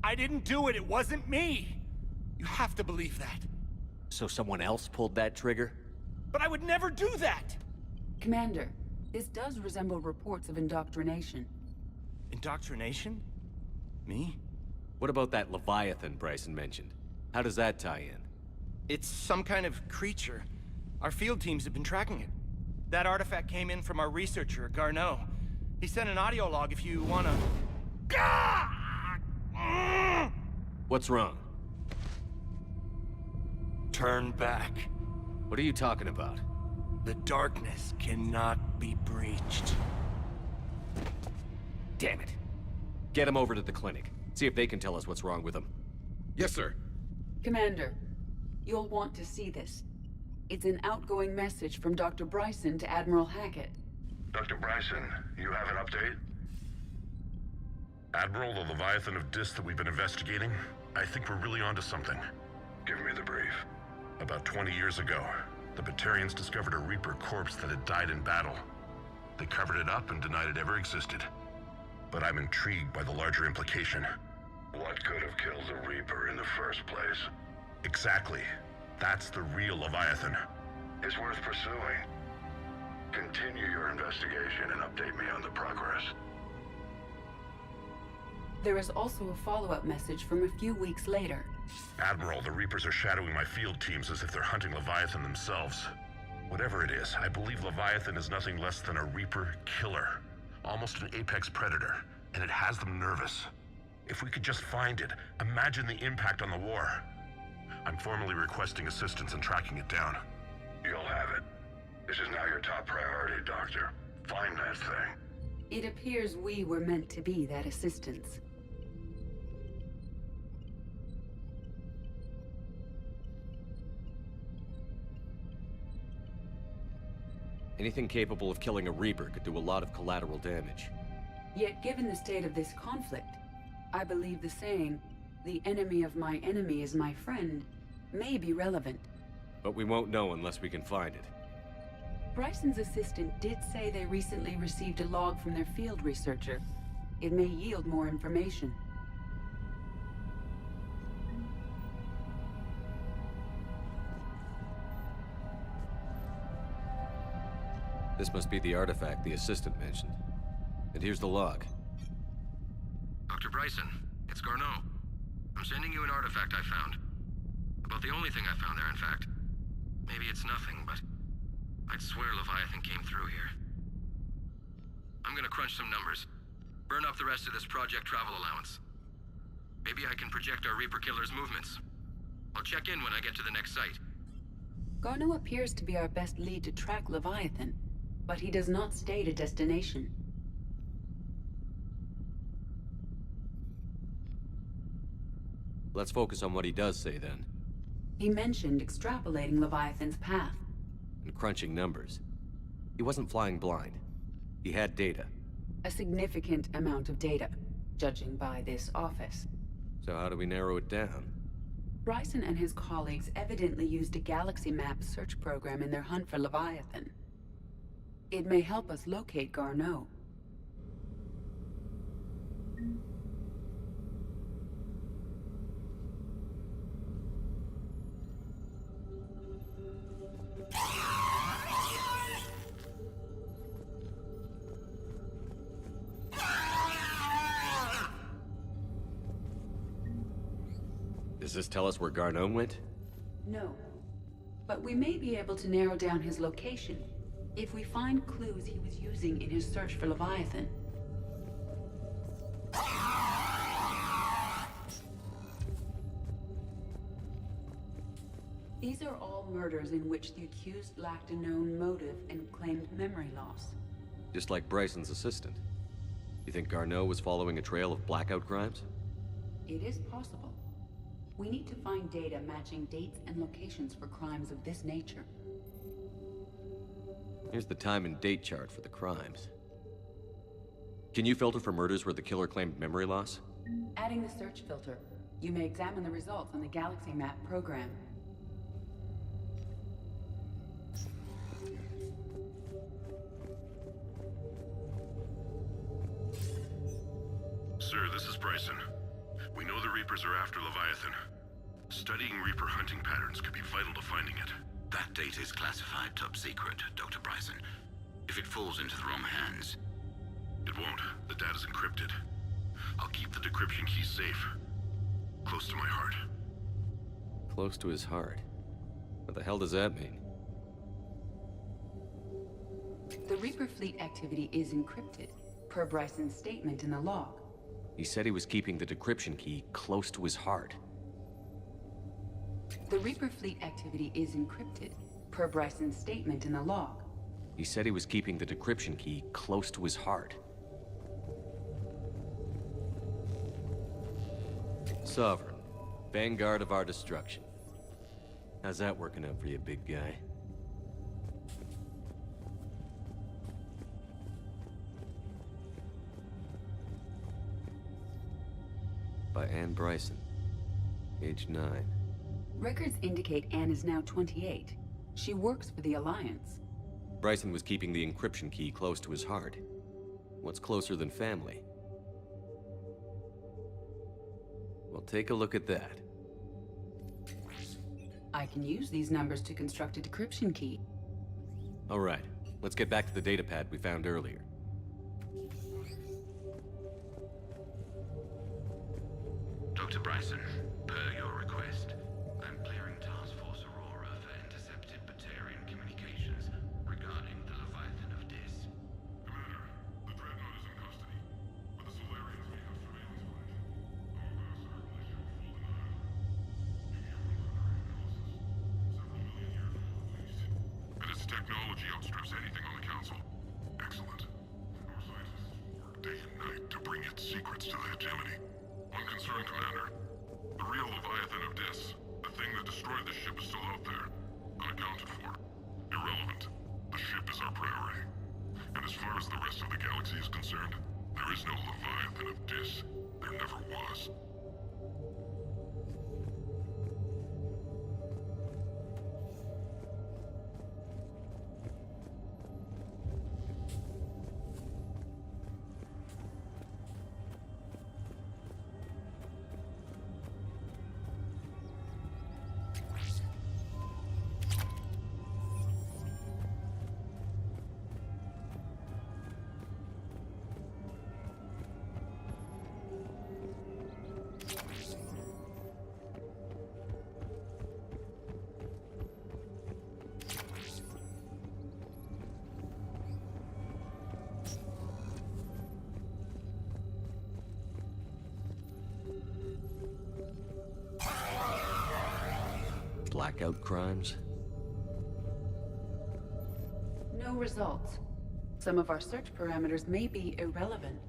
I didn't do it, it wasn't me! You have to believe that. So someone else pulled that trigger? But I would never do that! Commander, this does resemble reports of indoctrination. Indoctrination? Me? What about that Leviathan Bryson mentioned? How does that tie in? It's some kind of creature. Our field teams have been tracking it. That artifact came in from our researcher, Garneau. He sent an audio log if you wanna... What's wrong? Turn back. What are you talking about? The darkness cannot be breached. Damn it. Get him over to the clinic. See if they can tell us what's wrong with him. Yes, sir. Commander, you'll want to see this. It's an outgoing message from Dr. Bryson to Admiral Hackett. Dr. Bryson, you have an update? Admiral, the Leviathan of Dis that we've been investigating, I think we're really onto something. Give me the brief. About 20 years ago, the Batarians discovered a Reaper corpse that had died in battle. They covered it up and denied it ever existed. But I'm intrigued by the larger implication. What could have killed the Reaper in the first place? Exactly. That's the real Leviathan. It's worth pursuing. Continue your investigation and update me on the progress. There is also a follow-up message from a few weeks later. Admiral, the Reapers are shadowing my field teams as if they're hunting Leviathan themselves. Whatever it is, I believe Leviathan is nothing less than a Reaper killer. Almost an apex predator, and it has them nervous. If we could just find it, imagine the impact on the war. I'm formally requesting assistance in tracking it down. You'll have it. This is now your top priority, Doctor. Find that thing. It appears we were meant to be that assistance. Anything capable of killing a Reaper could do a lot of collateral damage. Yet given the state of this conflict, I believe the saying, "The enemy of my enemy is my friend," may be relevant. But we won't know unless we can find it. Bryson's assistant did say they recently received a log from their field researcher. It may yield more information. This must be the artifact the assistant mentioned. And here's the log. Dr. Bryson, it's Garneau. I'm sending you an artifact I found. About the only thing I found there, in fact. Maybe it's nothing, but I'd swear Leviathan came through here. I'm gonna crunch some numbers. Burn up the rest of this Project Travel allowance. Maybe I can project our Reaper killer's movements. I'll check in when I get to the next site. Garneau appears to be our best lead to track Leviathan, but he does not state a destination. Let's focus on what he does say, then. He mentioned extrapolating Leviathan's path. And crunching numbers. He wasn't flying blind. He had data. A significant amount of data, judging by this office. So how do we narrow it down? Bryson and his colleagues evidently used a galaxy map search program in their hunt for Leviathan. It may help us locate Garneau. Does this tell us where Garneau went? No. But we may be able to narrow down his location if we find clues he was using in his search for Leviathan. These are all murders in which the accused lacked a known motive and claimed memory loss. Just like Bryson's assistant. You think Garneau was following a trail of blackout crimes? It is possible. We need to find data matching dates and locations for crimes of this nature. Here's the time and date chart for the crimes. Can you filter for murders where the killer claimed memory loss? Adding the search filter, you may examine the results on the Galaxy Map program. Sir, this is Bryson. We know the Reapers are after Leviathan. Studying Reaper hunting patterns could be vital to finding it. That data is classified top secret, Dr. Bryson. If it falls into the wrong hands... It won't. The data's encrypted. I'll keep the decryption key safe. Close to my heart. Close to his heart? What the hell does that mean? The Reaper fleet activity is encrypted, per Bryson's statement in the log. He said he was keeping the decryption key close to his heart. The Reaper fleet activity is encrypted, per Bryson's statement in the log. He said he was keeping the decryption key close to his heart. Sovereign, vanguard of our destruction. How's that working out for you, big guy? By Anne Bryson, age 9. Records indicate Anne is now 28. She works for the Alliance. Bryson was keeping the encryption key close to his heart. What's closer than family? Well, take a look at that. I can use these numbers to construct a decryption key. All right, let's get back to the datapad we found earlier. Dr. Bryson, per your request, I'm clearing Task Force Aurora for intercepted Batarian communications regarding the Leviathan of Dis. Commander, the Dreadnought is in custody, but the Solarians may have surveillance footage. All of us are related to full denial. Several million years old at least. And its technology outstrips anything on the Council. Excellent. Our scientists work day and night to bring its secrets to the hegemony. One concern, Commander. The real Leviathan of Dis, the thing that destroyed the ship, is still out there. Unaccounted for. Irrelevant. The ship is our priority. And as far as the rest of the galaxy is concerned, there is no Leviathan of Dis. There never was. Blackout crimes? No results. Some of our search parameters may be irrelevant.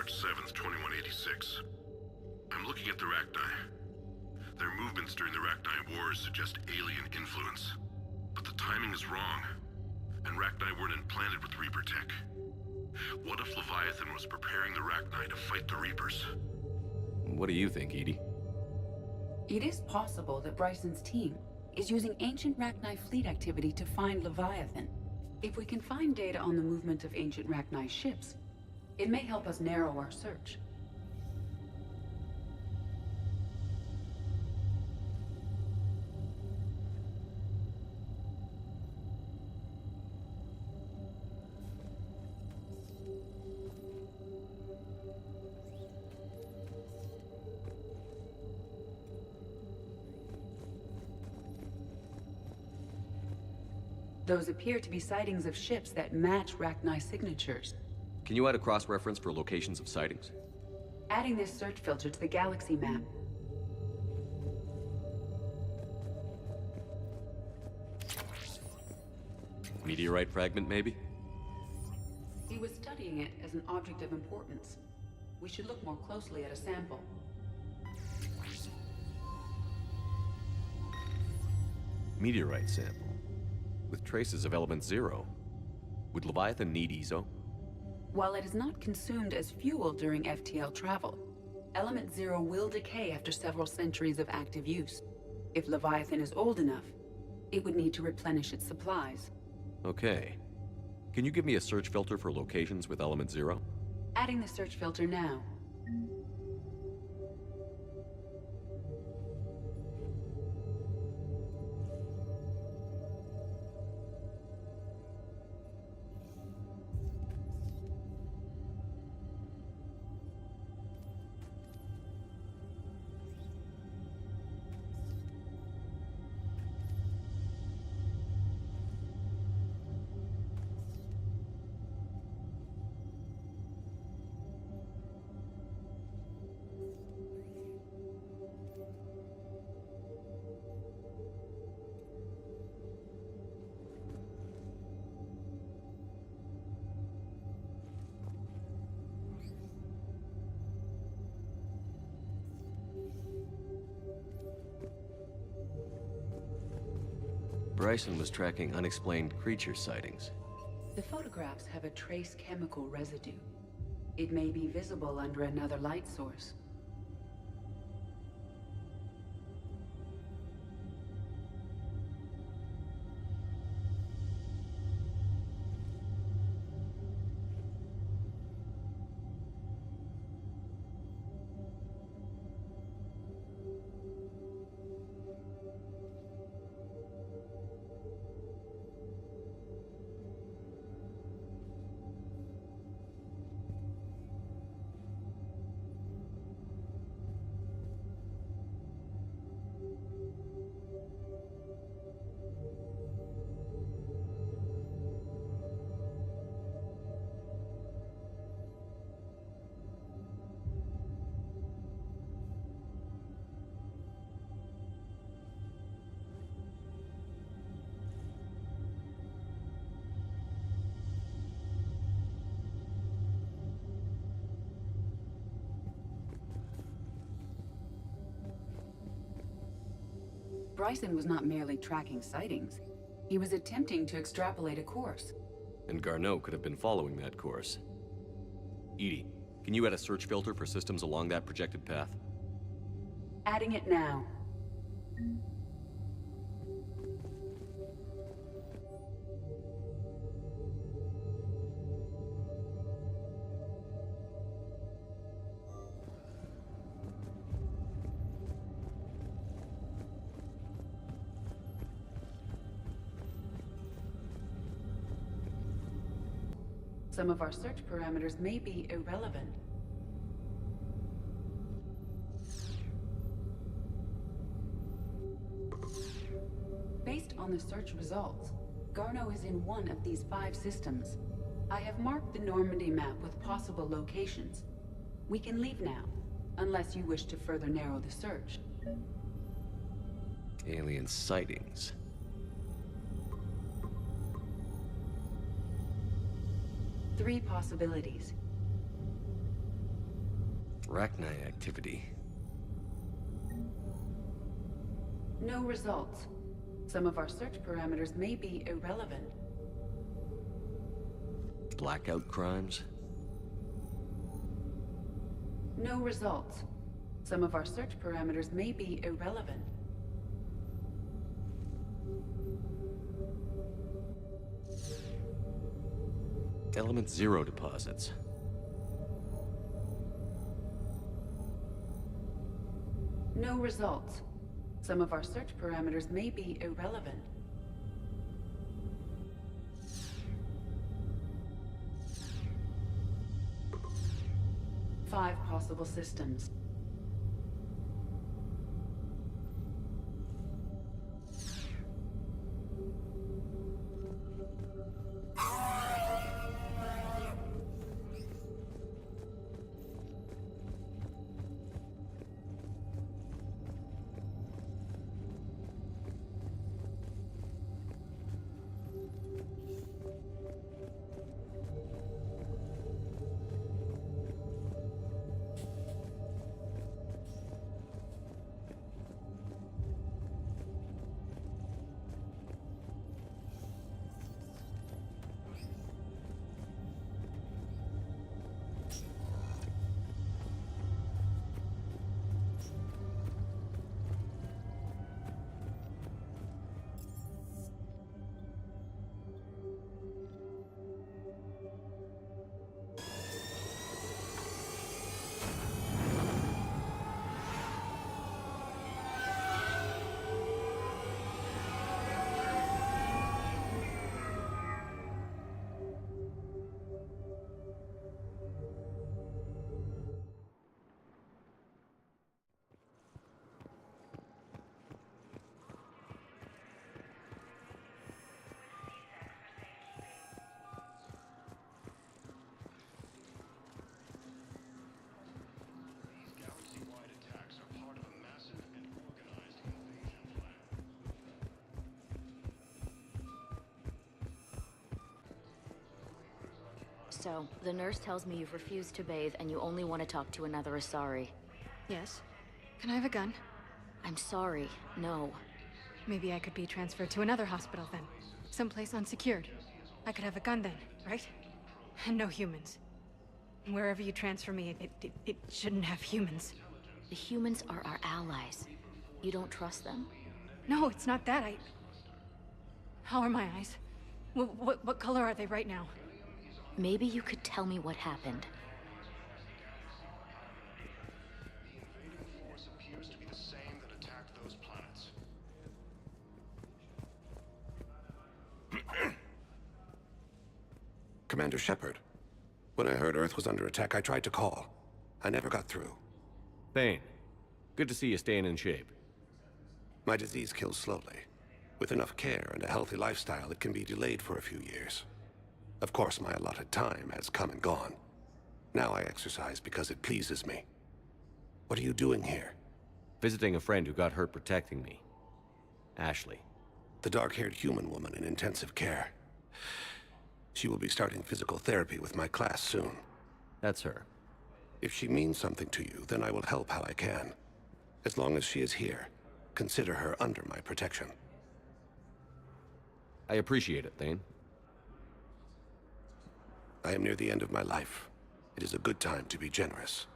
March 7th, 2186. I'm looking at the Rachni. Their movements during the Rachni Wars suggest alien influence. But the timing is wrong, and Rachni weren't implanted with Reaper tech. What if Leviathan was preparing the Rachni to fight the Reapers? What do you think, Edie? It is possible that Bryson's team is using ancient Rachni fleet activity to find Leviathan. If we can find data on the movement of ancient Rachni ships, it may help us narrow our search. Those appear to be sightings of ships that match Rachni signatures. Can you add a cross-reference for locations of sightings? Adding this search filter to the galaxy map. Meteorite fragment, maybe? He was studying it as an object of importance. We should look more closely at a sample. Meteorite sample. With traces of element 0. Would Leviathan need EZO? While it is not consumed as fuel during FTL travel, element 0 will decay after several centuries of active use. If Leviathan is old enough, it would need to replenish its supplies. Okay. Can you give me a search filter for locations with element 0? Adding the search filter now. Bryson was tracking unexplained creature sightings. The photographs have a trace chemical residue. It may be visible under another light source. Bryson was not merely tracking sightings. He was attempting to extrapolate a course. And Garneau could have been following that course. Edie, can you add a search filter for systems along that projected path? Adding it now. Some of our search parameters may be irrelevant. Based on the search results, Garneau is in one of these 5 systems. I have marked the Normandy map with possible locations. We can leave now, unless you wish to further narrow the search. Alien sightings. Three possibilities. Arachni activity. No results. Some of our search parameters may be irrelevant. Blackout crimes? No results. Some of our search parameters may be irrelevant. Element Zero deposits. No results. Some of our search parameters may be irrelevant. Five possible systems. So, the nurse tells me you've refused to bathe and you only want to talk to another Asari. Yes. Can I have a gun? I'm sorry, no. Maybe I could be transferred to another hospital then. Someplace unsecured. I could have a gun then, right? And no humans. Wherever you transfer me, it shouldn't have humans. The humans are our allies. You don't trust them? No, it's not that. How are my eyes? What color are they right now? Maybe you could tell me what happened. The invading force appears to be the same that attacked those planets. Commander Shepard. When I heard Earth was under attack, I tried to call. I never got through. Thane, good to see you staying in shape. My disease kills slowly. With enough care and a healthy lifestyle, it can be delayed for a few years. Of course, my allotted time has come and gone. Now I exercise because it pleases me. What are you doing here? Visiting a friend who got hurt protecting me. Ashley. The dark-haired human woman in intensive care. She will be starting physical therapy with my class soon. That's her. If she means something to you, then I will help how I can. As long as she is here, consider her under my protection. I appreciate it, Thane. I am near the end of my life. It is a good time to be generous.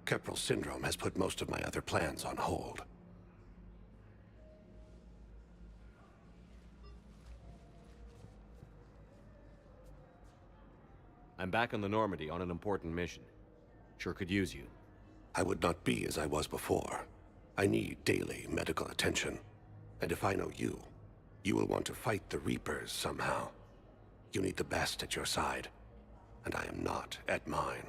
Kepral syndrome has put most of my other plans on hold. I'm back on the Normandy on an important mission. Sure could use you. I would not be as I was before. I need daily medical attention. And if I know you, you will want to fight the Reapers somehow. You need the best at your side, and I am not at mine.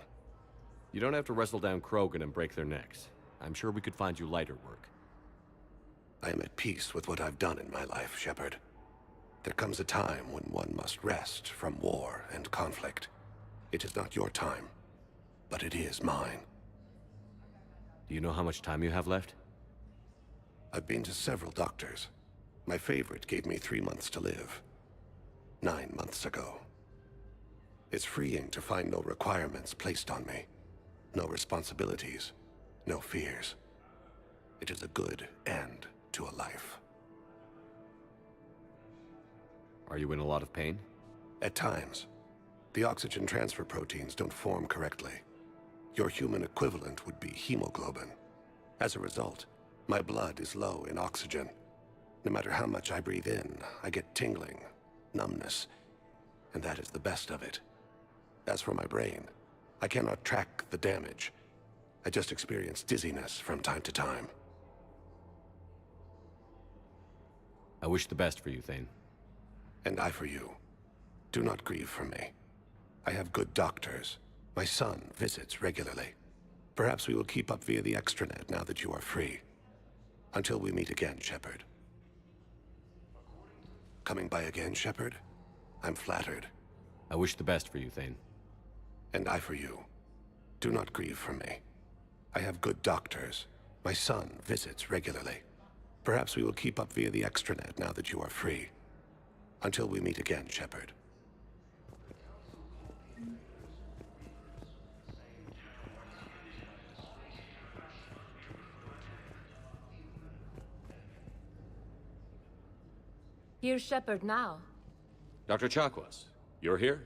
You don't have to wrestle down Krogan and break their necks. I'm sure we could find you lighter work. I am at peace with what I've done in my life, Shepard. There comes a time when one must rest from war and conflict. It is not your time, but it is mine. Do you know how much time you have left? I've been to several doctors. My favorite gave me 3 months to live. 9 months ago. It's freeing to find no requirements placed on me. No responsibilities, no fears. It is a good end to a life. Are you in a lot of pain? At times. The oxygen transfer proteins don't form correctly. Your human equivalent would be hemoglobin. As a result, my blood is low in oxygen. No matter how much I breathe in, I get tingling, numbness, and that is the best of it. As for my brain, I cannot track the damage. I just experience dizziness from time to time. I wish the best for you, Thane. And I for you. Do not grieve for me. I have good doctors. My son visits regularly. Perhaps we will keep up via the extranet now that you are free. Until we meet again, Shepard. Coming by again, Shepard? I'm flattered. I wish the best for you, Thane. And I for you. Do not grieve for me. I have good doctors. My son visits regularly. Perhaps we will keep up via the extranet now that you are free. Until we meet again, Shepard. Here's Shepard now. Dr. Chakwas, you're here?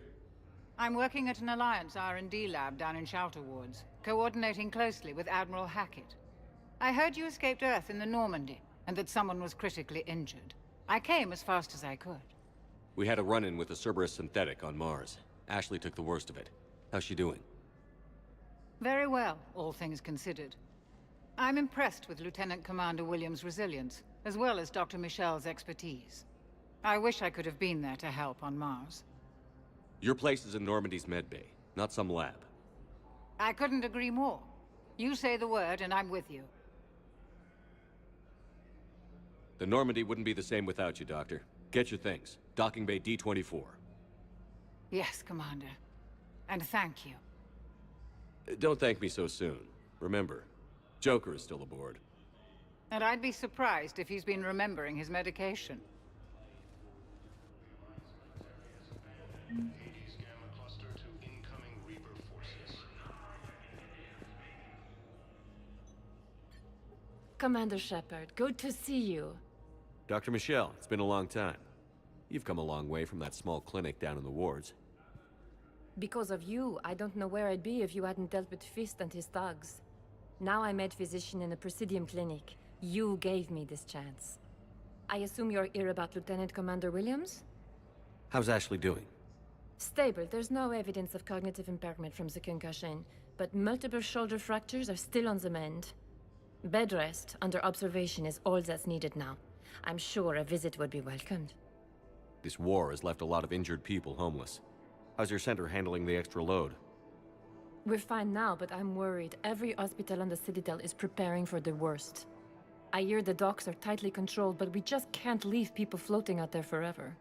I'm working at an Alliance R&D lab down in Shelter Wards, coordinating closely with Admiral Hackett. I heard you escaped Earth in the Normandy, and that someone was critically injured. I came as fast as I could. We had a run-in with a Cerberus synthetic on Mars. Ashley took the worst of it. How's she doing? Very well, all things considered. I'm impressed with Lieutenant Commander Williams' resilience, as well as Dr. Michel's expertise. I wish I could have been there to help on Mars. Your place is in Normandy's medbay, not some lab. I couldn't agree more. You say the word and I'm with you. The Normandy wouldn't be the same without you, Doctor. Get your things. Docking Bay D-24. Yes, Commander. And thank you. Don't thank me so soon. Remember, Joker is still aboard. And I'd be surprised if he's been remembering his medication. Commander Shepard, good to see you. Dr. Michel, it's been a long time. You've come a long way from that small clinic down in the wards. Because of you, I don't know where I'd be if you hadn't dealt with Fist and his thugs. Now I'm med physician in a Presidium clinic. You gave me this chance. I assume you're here about Lieutenant Commander Williams? How's Ashley doing? Stable. There's no evidence of cognitive impairment from the concussion, but multiple shoulder fractures are still on the mend. Bed rest under observation is all that's needed now. I'm sure a visit would be welcomed. This war has left a lot of injured people homeless. How's your center handling the extra load? We're fine now, but I'm worried. Every hospital on the Citadel is preparing for the worst. I hear the docks are tightly controlled, but we just can't leave people floating out there forever.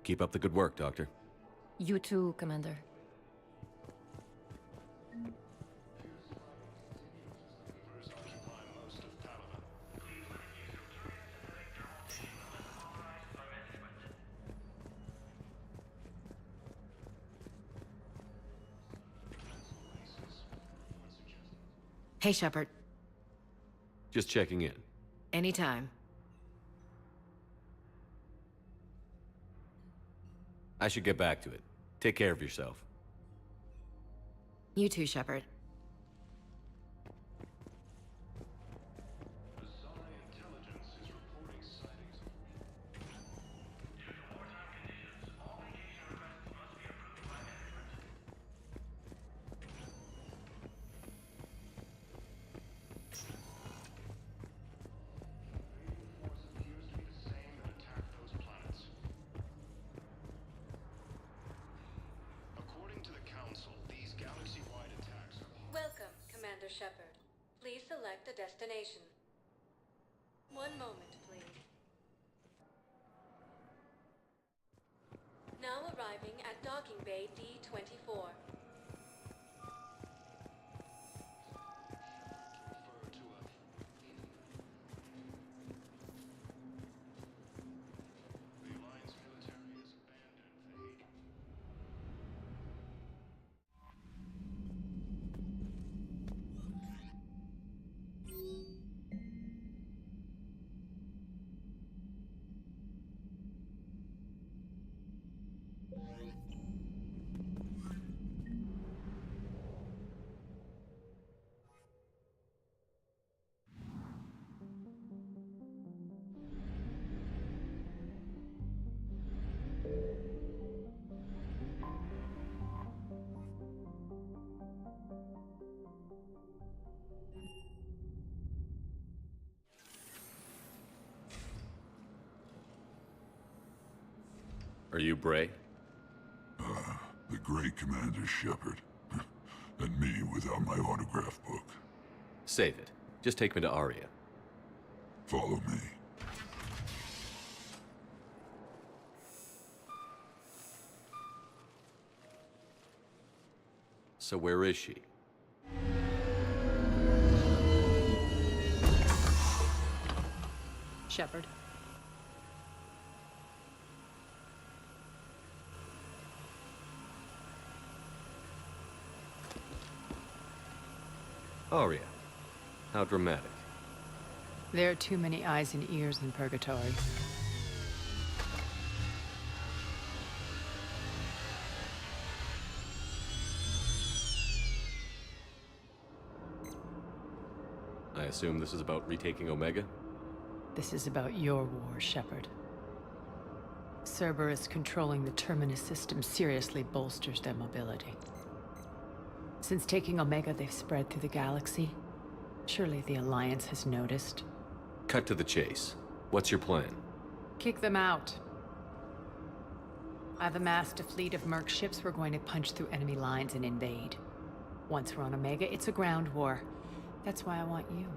Keep up the good work, Doctor. You too, Commander. Hey, Shepard. Just checking in. Anytime. I should get back to it. Take care of yourself. You too, Shepard. Welcome, Commander Shepard. Please select a destination. One moment, please. Now arriving at Docking Bay D-24. Are you Bray? The great Commander Shepard. And me without my autograph book. Save it. Just take me to Aria. Follow me. So where is she? Shepard. Aria. How dramatic. There are too many eyes and ears in Purgatory. I assume this is about retaking Omega? This is about your war, Shepard. Cerberus controlling the Terminus system seriously bolsters their mobility. Since taking Omega, they've spread through the galaxy. Surely the Alliance has noticed. Cut to the chase. What's your plan? Kick them out. I've amassed a fleet of merc ships. We're going to punch through enemy lines and invade. Once we're on Omega, it's a ground war. That's why I want you.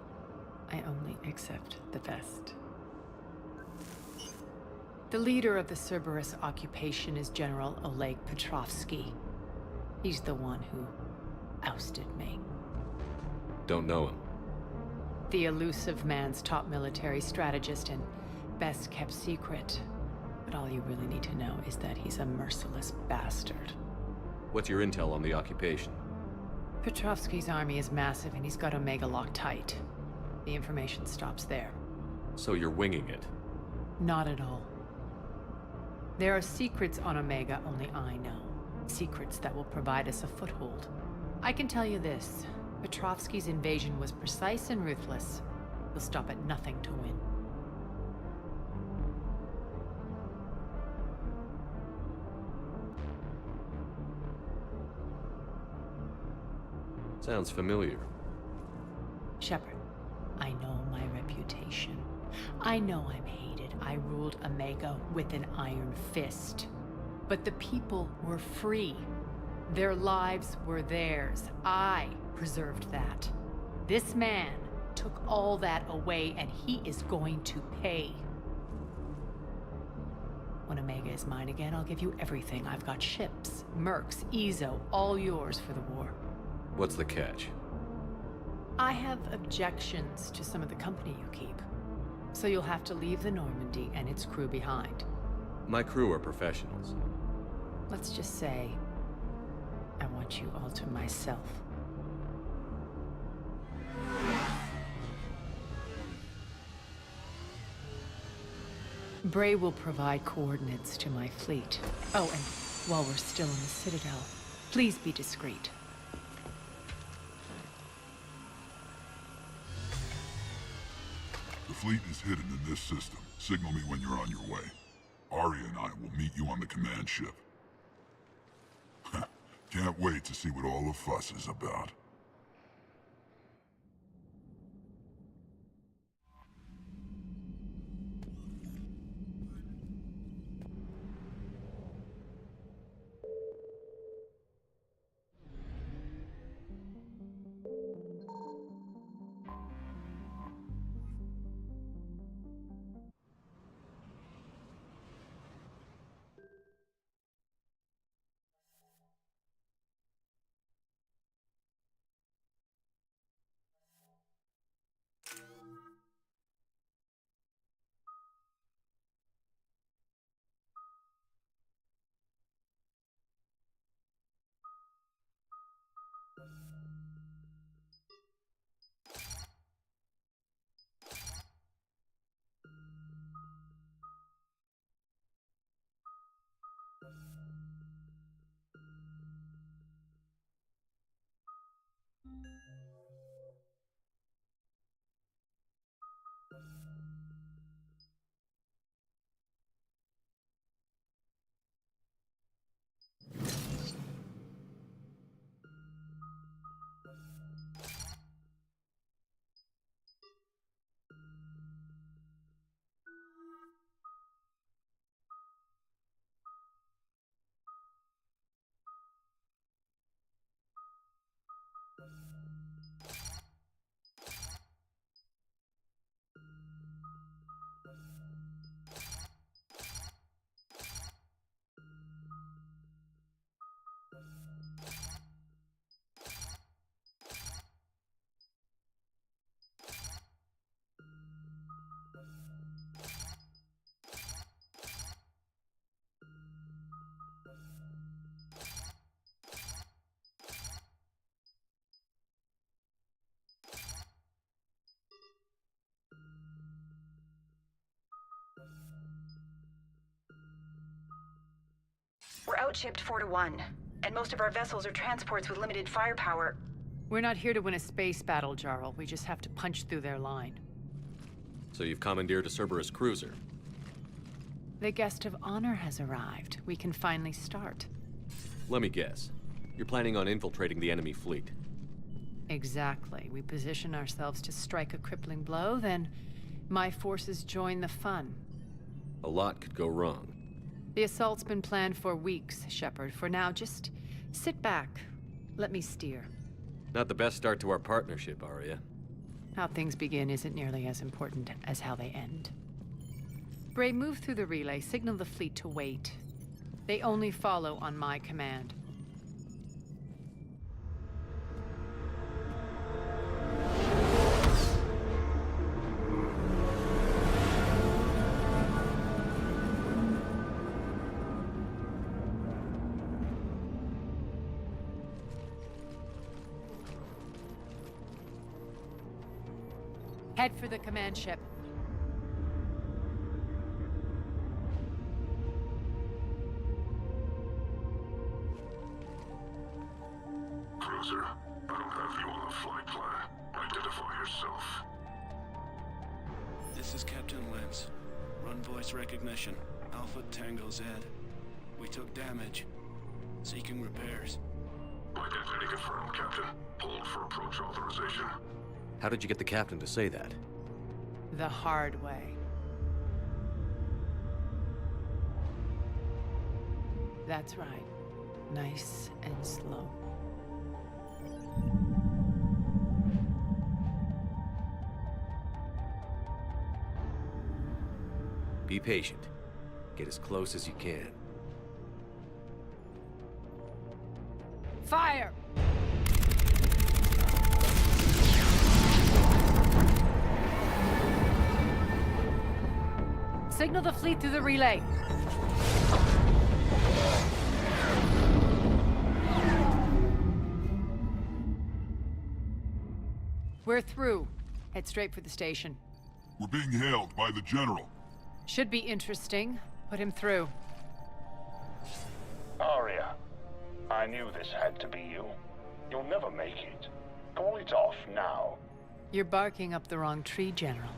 I only accept the best. The leader of the Cerberus occupation is General Oleg Petrovsky. He's the one who ousted me. Don't know him. The elusive man's top military strategist and best kept secret. But all you really need to know is that he's a merciless bastard. What's your intel on the occupation? Petrovsky's army is massive and he's got Omega locked tight. The information stops there. So you're winging it? Not at all. There are secrets on Omega only I know. Secrets that will provide us a foothold. I can tell you this. Petrovsky's invasion was precise and ruthless. He'll stop at nothing to win. Sounds familiar. Shepard, I know my reputation. I know I'm hated. I ruled Omega with an iron fist. But the people were free. Their lives were theirs. I preserved that. This man took all that away, and he is going to pay. When Omega is mine again, I'll give you everything. I've got ships, mercs, Ezo, all yours for the war. What's the catch? I have objections to some of the company you keep. So you'll have to leave the Normandy and its crew behind. My crew are professionals. Let's just say, I want you all to myself. Bray will provide coordinates to my fleet. Oh, and while we're still in the Citadel, please be discreet. The fleet is hidden in this system. Signal me when you're on your way. Aria and I will meet you on the command ship. Can't wait to see what all the fuss is about. outchipped 4-1, and most of our vessels are transports with limited firepower. We're not here to win a space battle, Jarl. We just have to punch through their line. So you've commandeered a Cerberus cruiser. The guest of honor has arrived. We can finally start. Let me guess. You're planning on infiltrating the enemy fleet. Exactly. We position ourselves to strike a crippling blow, then my forces join the fun. A lot could go wrong. The assault's been planned for weeks, Shepard. For now, just sit back. Let me steer. Not the best start to our partnership, Arya. How things begin isn't nearly as important as how they end. Bray, move through the relay. Signal the fleet to wait. They only follow on my command. Head for the command ship. Cruiser, I don't have you on the flight plan. Identify yourself. This is Captain Lentz. Run voice recognition. Alpha Tango Z. We took damage. Seeking repairs. Identity confirmed, Captain. Hold for approach authorization. How did you get the captain to say that? The hard way. That's right. Nice and slow. Be patient. Get as close as you can. Fire! Signal the fleet through the relay. We're through. Head straight for the station. We're being hailed by the General. Should be interesting. Put him through. Arya, I knew this had to be you. You'll never make it. Call it off now. You're barking up the wrong tree, General.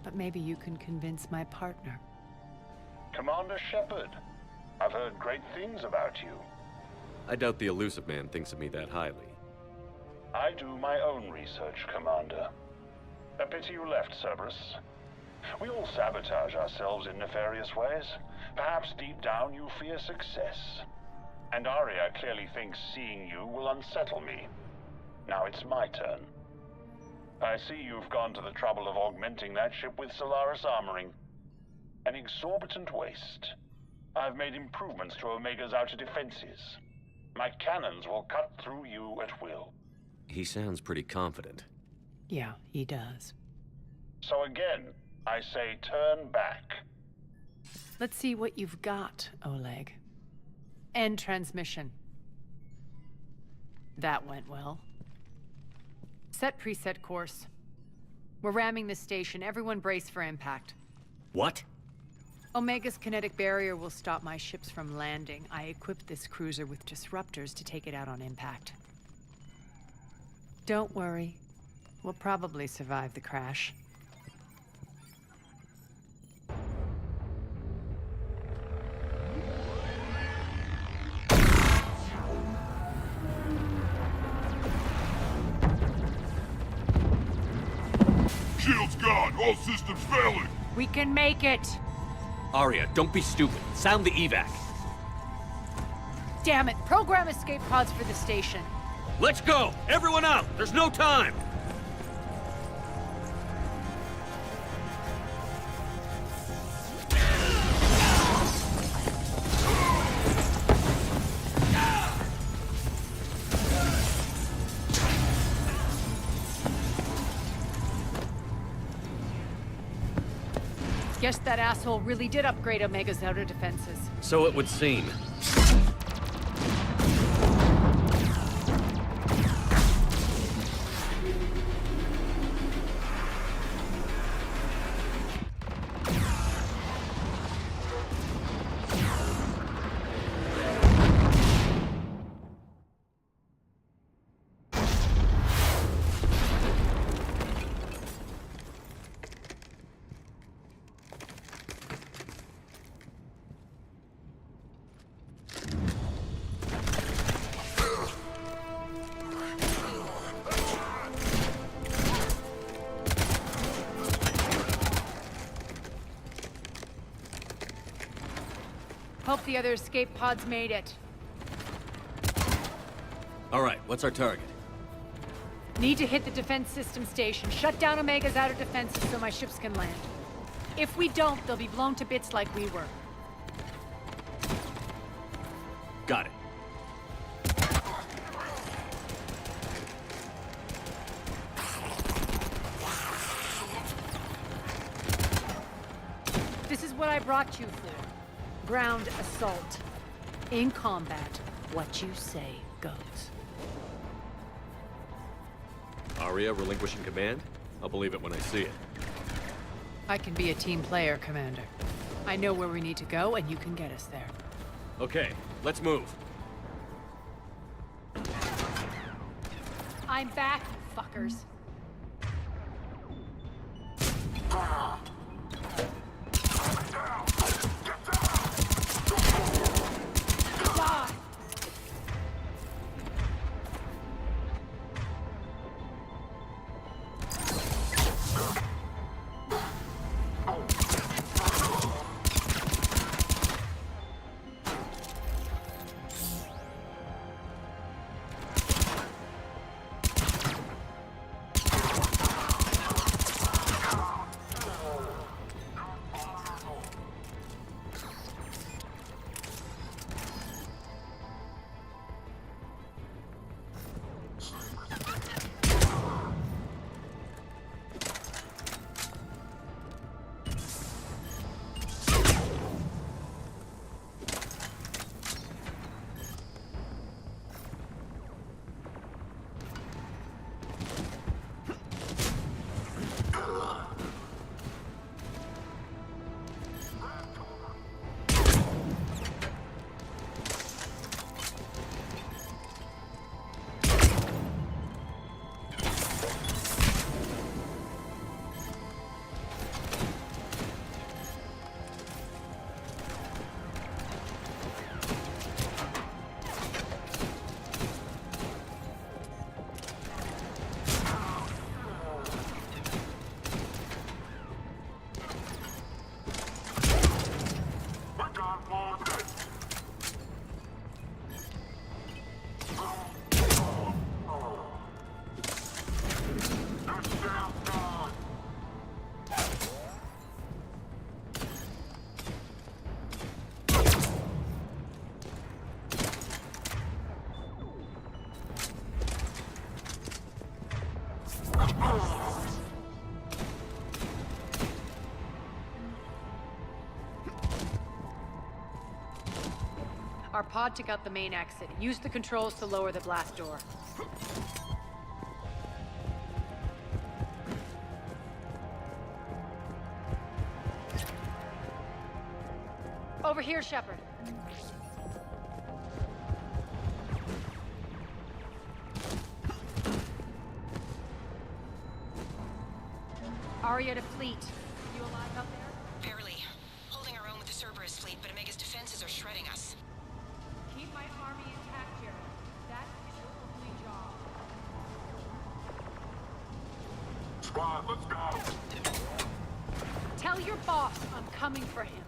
But maybe you can convince my partner. Commander Shepard, I've heard great things about you. I doubt the Elusive Man thinks of me that highly. I do my own research, Commander. A pity you left, Cerberus. We all sabotage ourselves in nefarious ways. Perhaps deep down you fear success. And Arya clearly thinks seeing you will unsettle me. Now it's my turn. I see you've gone to the trouble of augmenting that ship with Solaris armoring. An exorbitant waste. I've made improvements to Omega's outer defenses. My cannons will cut through you at will. He sounds pretty confident. Yeah, he does. So again, I say turn back. Let's see what you've got, Oleg. End transmission. That went well. Set preset course. We're ramming the station. Everyone brace for impact. What? Omega's kinetic barrier will stop my ships from landing. I equipped this cruiser with disruptors to take it out on impact. Don't worry. We'll probably survive the crash. Shields gone! All systems failing! We can make it! Arya, don't be stupid. Sound the evac. Damn it! Program escape pods for the station. Let's go! Everyone out! There's no time! Guess that asshole really did upgrade Omega's outer defenses. So it would seem. hope the other escape pods made it. All right, what's our target? Need to hit the defense system station. Shut down Omega's outer defenses so my ships can land. If we don't, they'll be blown to bits like we were. Got it. This is what I brought you for. Ground assault. In combat, what you say goes. Aria relinquishing command? I'll believe it when I see it. I can be a team player, Commander. I know where we need to go, and you can get us there. Okay, let's move. I'm back, you fuckers. Die! Our pod took out the main exit. Use the controls to lower the blast door. Over here, Shepard. Aria to fleet. You alive out there? Barely. Holding our own with the Cerberus fleet, but Omega's defenses are shredding us. Keep my army intact here. That is your only job. Squad, let's go! Tell your boss I'm coming for him.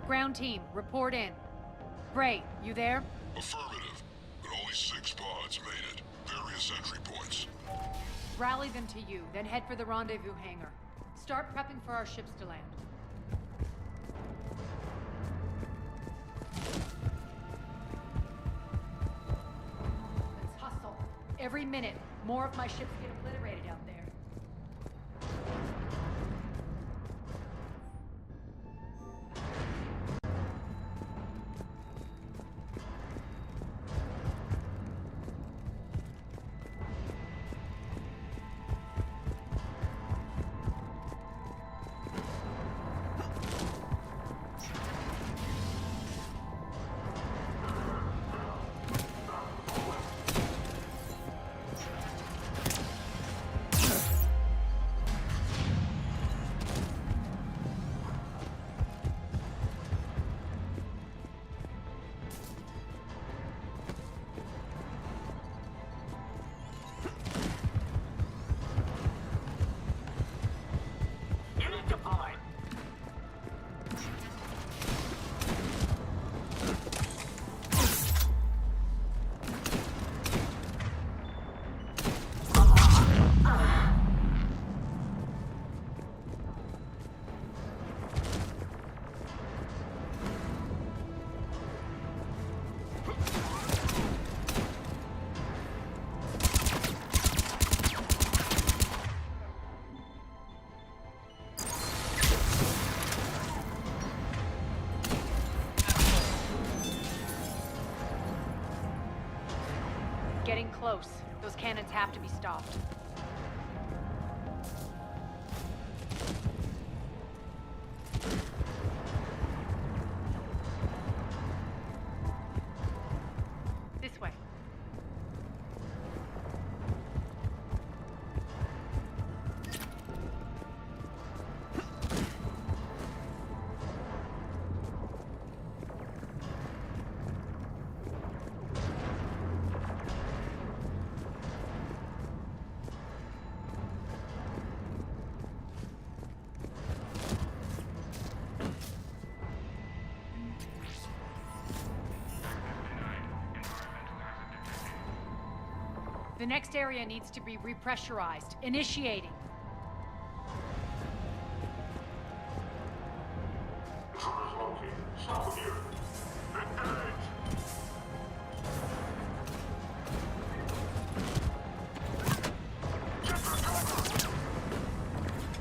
Ground team, report in. Bray, you there? Affirmative, but only 6 pods made it. Various entry points. Rally them to you, then head for the rendezvous hangar. Start prepping for our ships to land. Let's hustle. Every minute, more of my ships get obliterated out there. Getting close. Those cannons have to be stopped. This way. The next area needs to be repressurized. Initiating.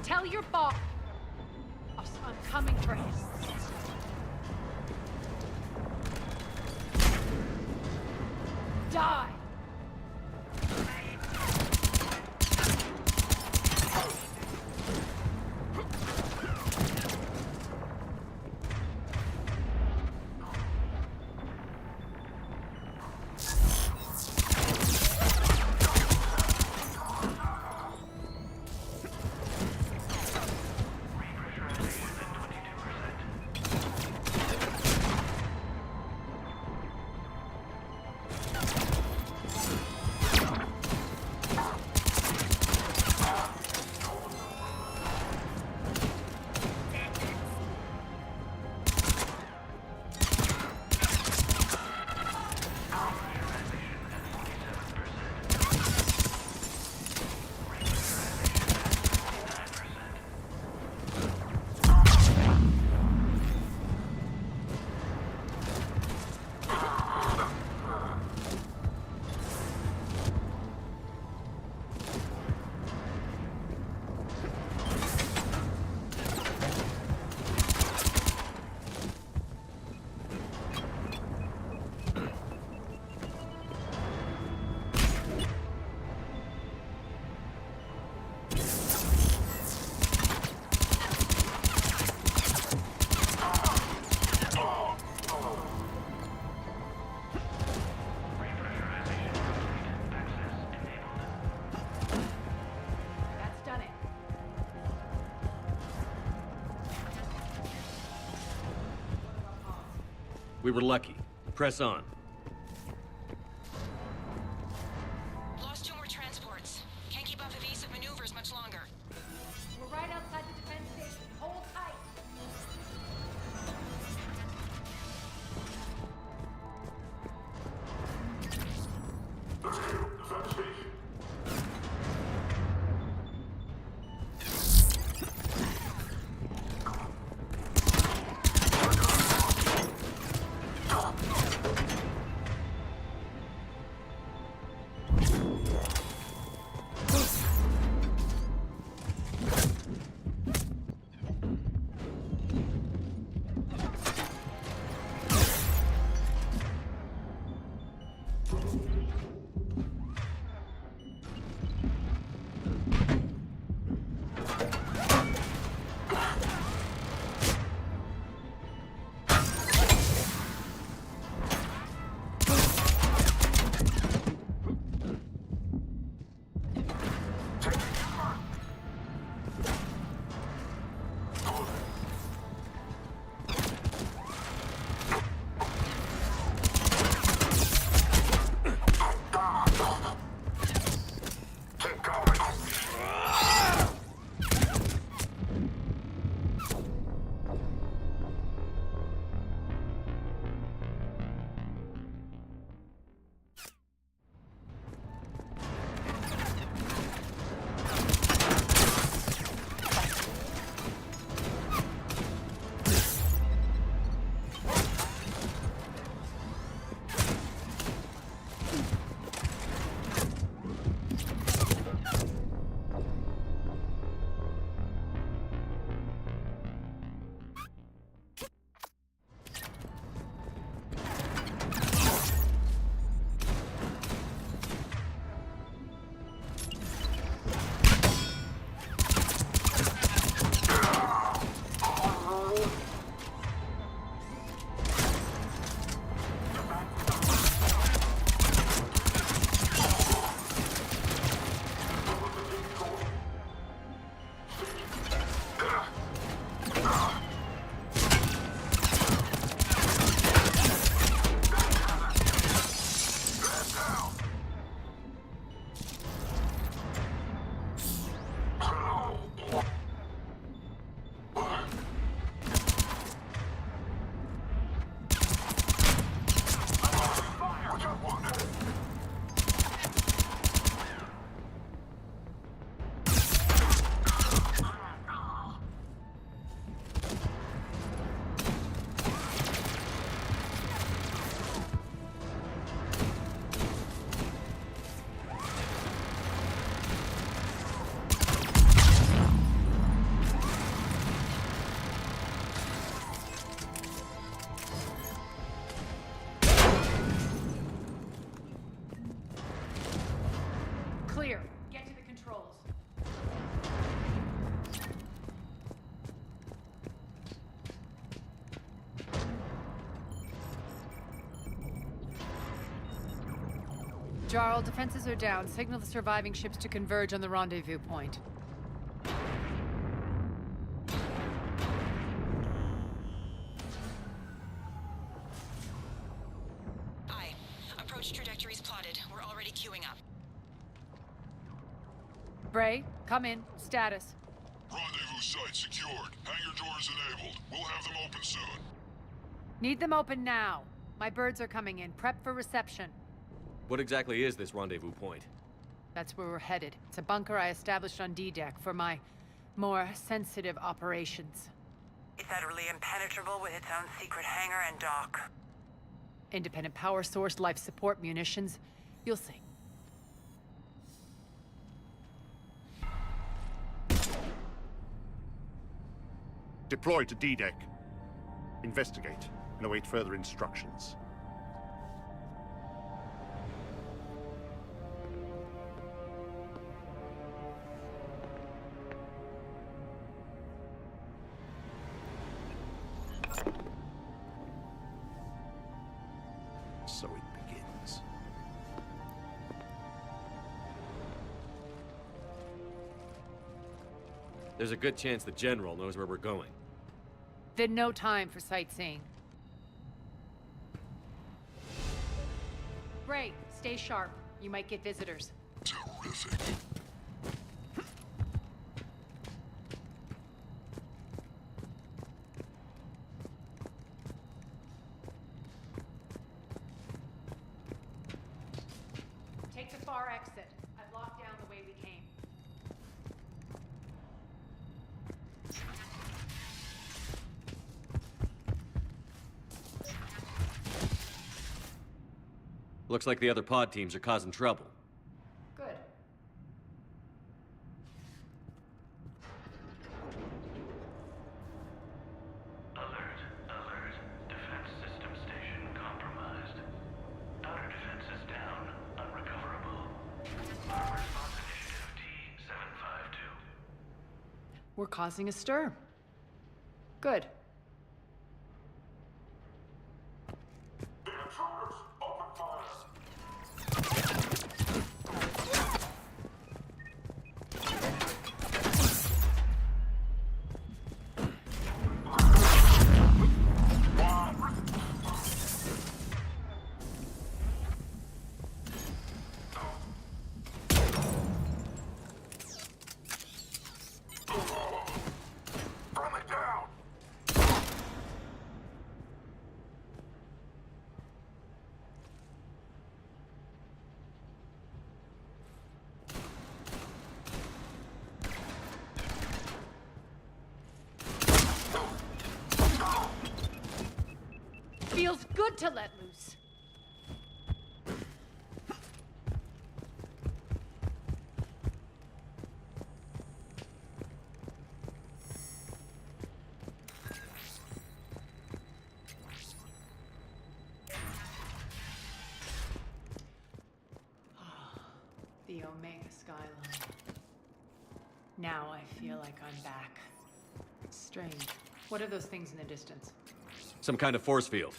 Tell your boss I'm coming for him. Die! We were lucky. Press on. Lost 2 more transports. Can't keep up evasive maneuvers much longer. We're right outside the defense station. Hold tight. Jarl, defenses are down. Signal the surviving ships to converge on the rendezvous point. Aye. Approach trajectories plotted. We're already queuing up. Bray, come in. Status. Rendezvous site secured. Hangar doors enabled. We'll have them open soon. Need them open now. My birds are coming in. Prep for reception. What exactly is this rendezvous point? That's where we're headed. It's a bunker I established on D-Deck for my more sensitive operations. It's utterly impenetrable with its own secret hangar and dock. Independent power source, life support, munitions. You'll see. Deploy to D-Deck. Investigate and await further instructions. So it begins. There's a good chance the General knows where we're going. Then no time for sightseeing. Bray, stay sharp. You might get visitors. Terrific. Take the far exit. I've locked down the way we came. Looks like the other pod teams are causing trouble. Good. Alert, alert. Defense system station compromised. Outer defenses down, unrecoverable. Our response initiative T-752. We're causing a stir. Good. Feels good to let loose. The Omega skyline. Now I feel like I'm back. It's strange. What are those things in the distance? Some kind of force field.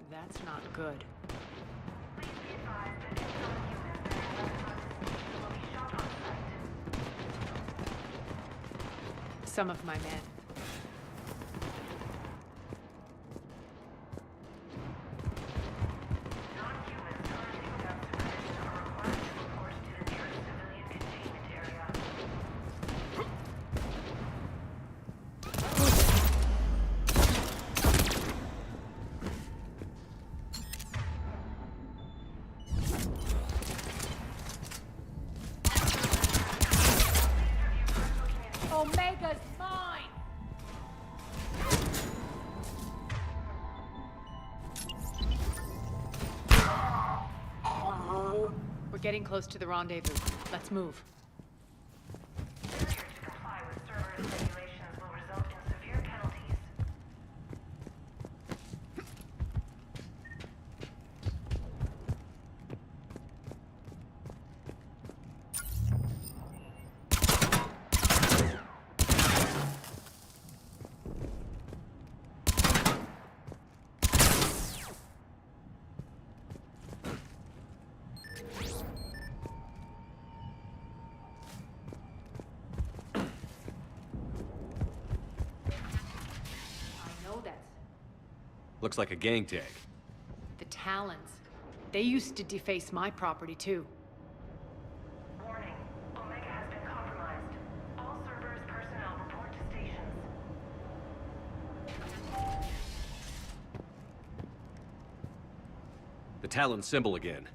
That's not good. Some of my men. Omega's mine! We're getting close to the rendezvous. Let's move. Failure to comply with server regulations will result in severe penalties. Looks like a gang tag. The Talons. They used to deface my property, too. Warning. Omega has been compromised. All Cerberus personnel report to stations. The Talon symbol again.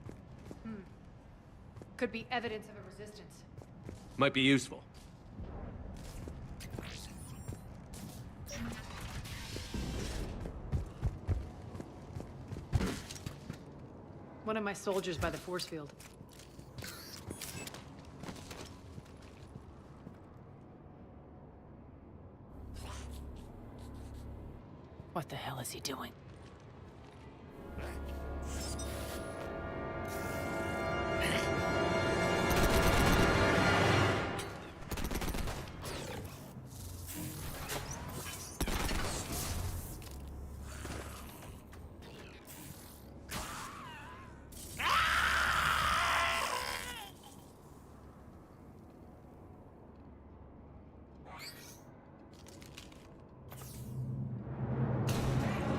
Could be evidence of a resistance. Might be useful. One of my soldiers by the force field. What the hell is he doing?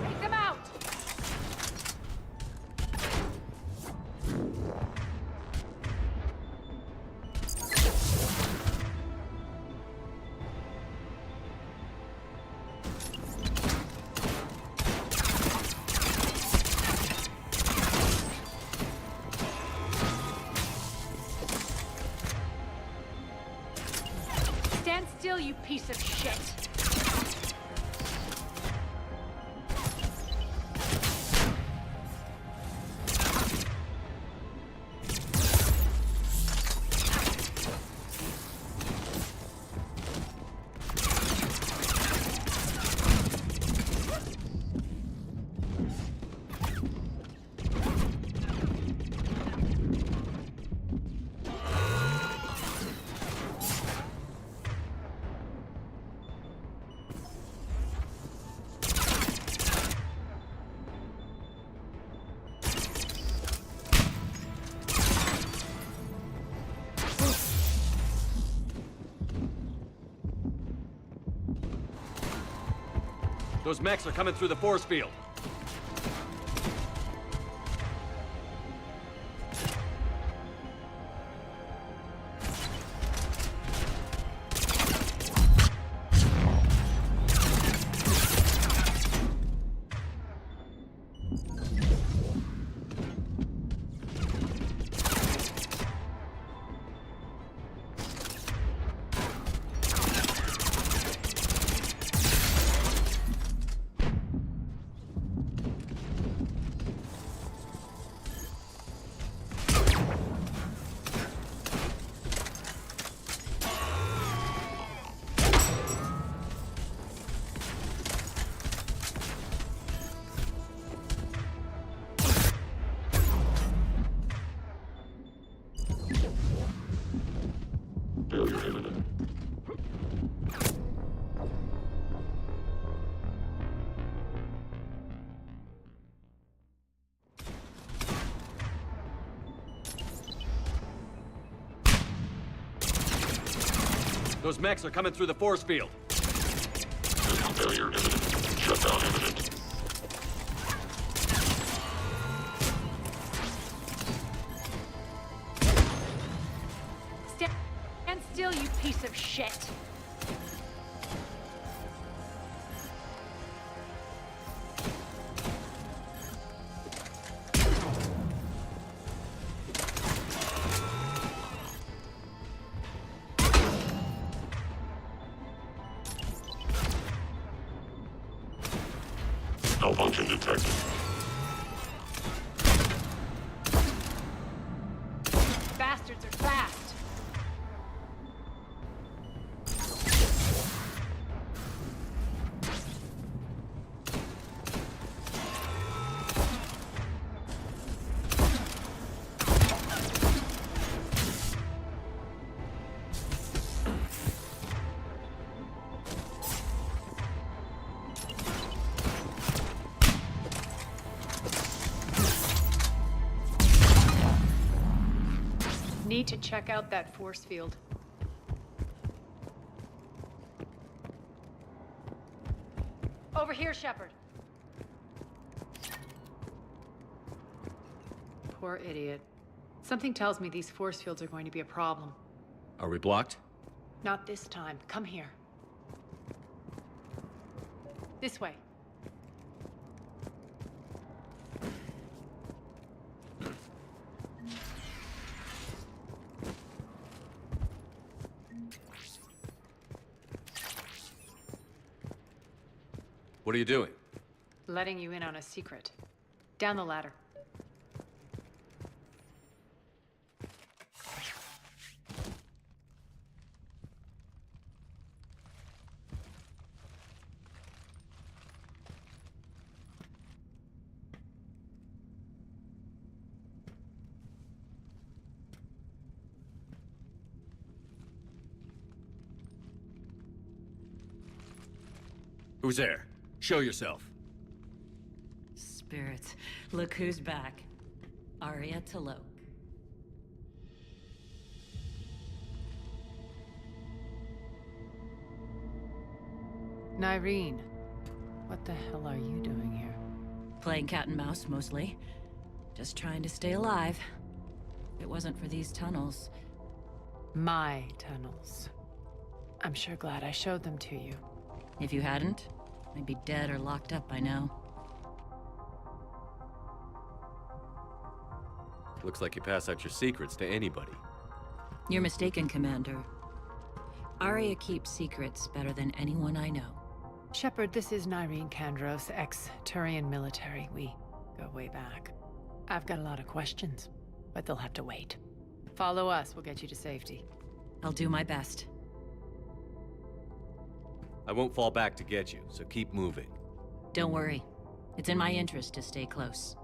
Take them out! Stand still, you piece of shit! Those mechs are coming through the force field. Those mechs are coming through the force field. System failure imminent. Shutdown imminent. Stand still, you piece of shit! Malfunction detected. Bastards are fast! Need to check out that force field. Over here, Shepard. Poor idiot. Something tells me these force fields are going to be a problem. Are we blocked? Not this time. Come here. This way. What are you doing? Letting you in on a secret. Down the ladder. Who's there? Show yourself. Spirits, look who's back. Arya T'Loak. Nyreen, what the hell are you doing here? Playing cat and mouse, mostly. Just trying to stay alive. If it wasn't for these tunnels... My tunnels. I'm sure glad I showed them to you. If you hadn't, I'd be dead or locked up by now. Looks like you pass out your secrets to anybody. You're mistaken, Commander. Arya keeps secrets better than anyone I know. Shepard, this is Nyreen Kandros, ex-Turian military. We go way back. I've got a lot of questions, but they'll have to wait. Follow us, we'll get you to safety. I'll do my best. I won't fall back to get you, so keep moving. Don't worry. It's in my interest to stay close.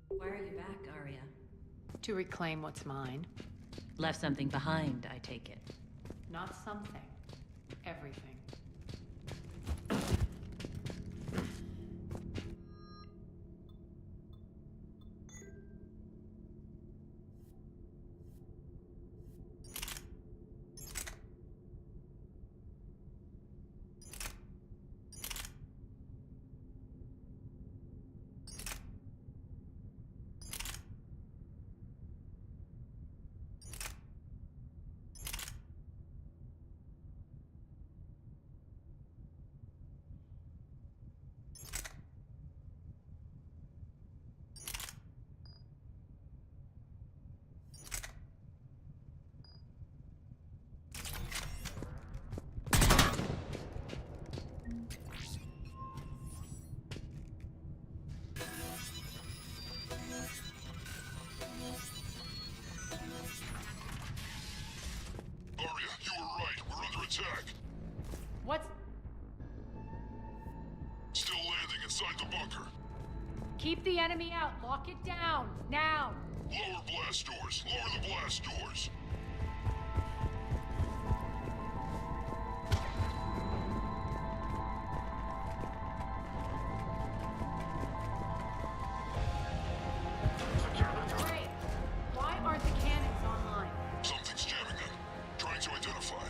Why are you back, Arya? To reclaim what's mine. Left something behind, I take it. Not something. Everything. Keep the enemy out. Lock it down. Now. Lower blast doors. Lower the blast doors. Great. Why aren't the cannons online? Something's jamming them. Trying to identify.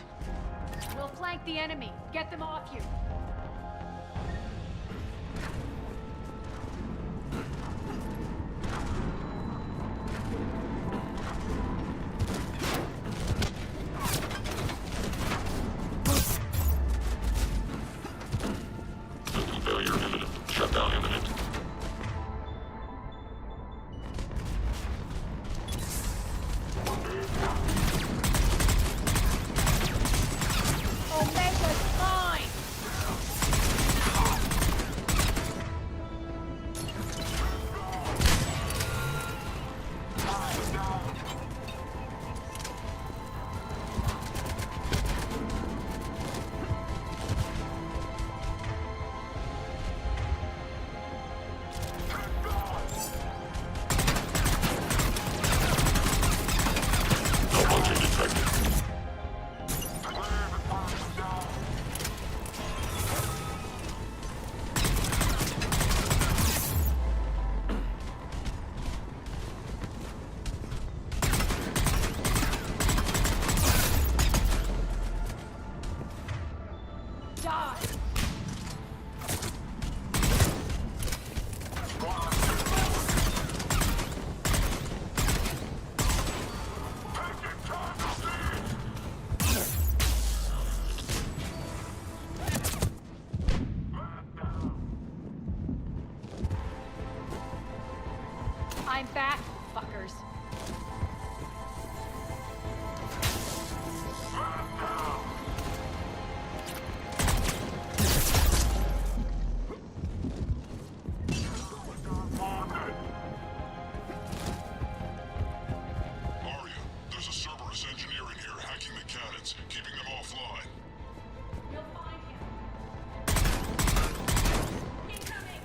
We'll flank the enemy. Get them off you. Failure imminent. Shutdown imminent. Omega's mine! Malfunction detected. Die! I'm back, fuckers. Arya, there's a Cerberus engineer in here hacking the cannons, keeping them offline. You'll find him. Incoming!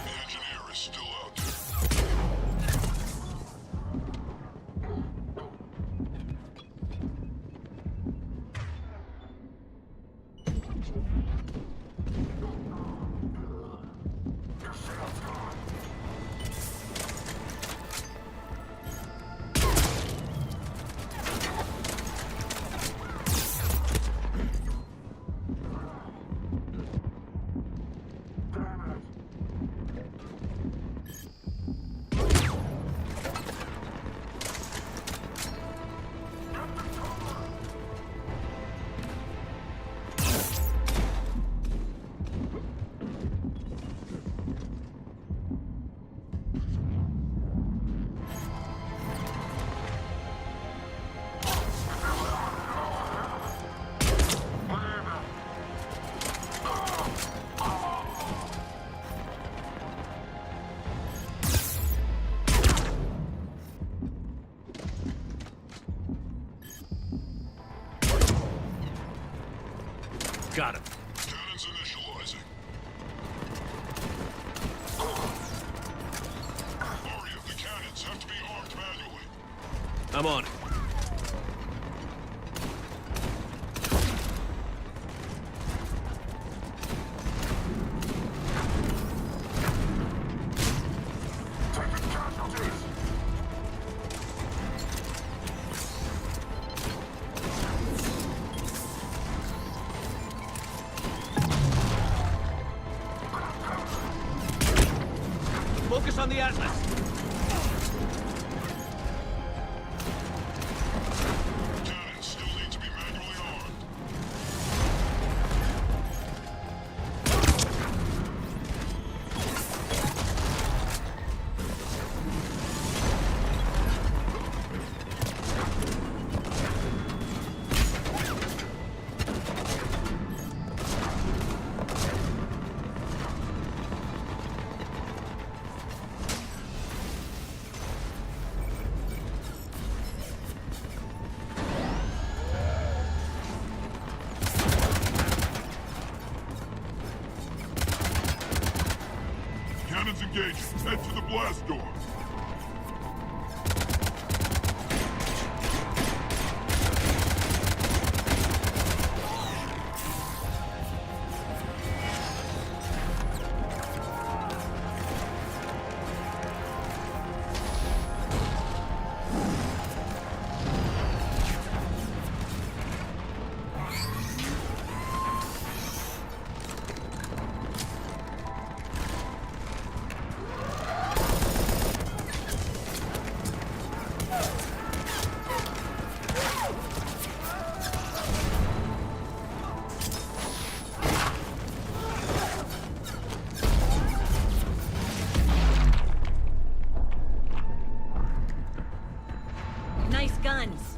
The engineer is still out there. Got him. Cannons initializing. Arya, the cannons have to be armed manually. I'm on it. Focus on the Atlas. engage! Head to the blast door! Nice guns.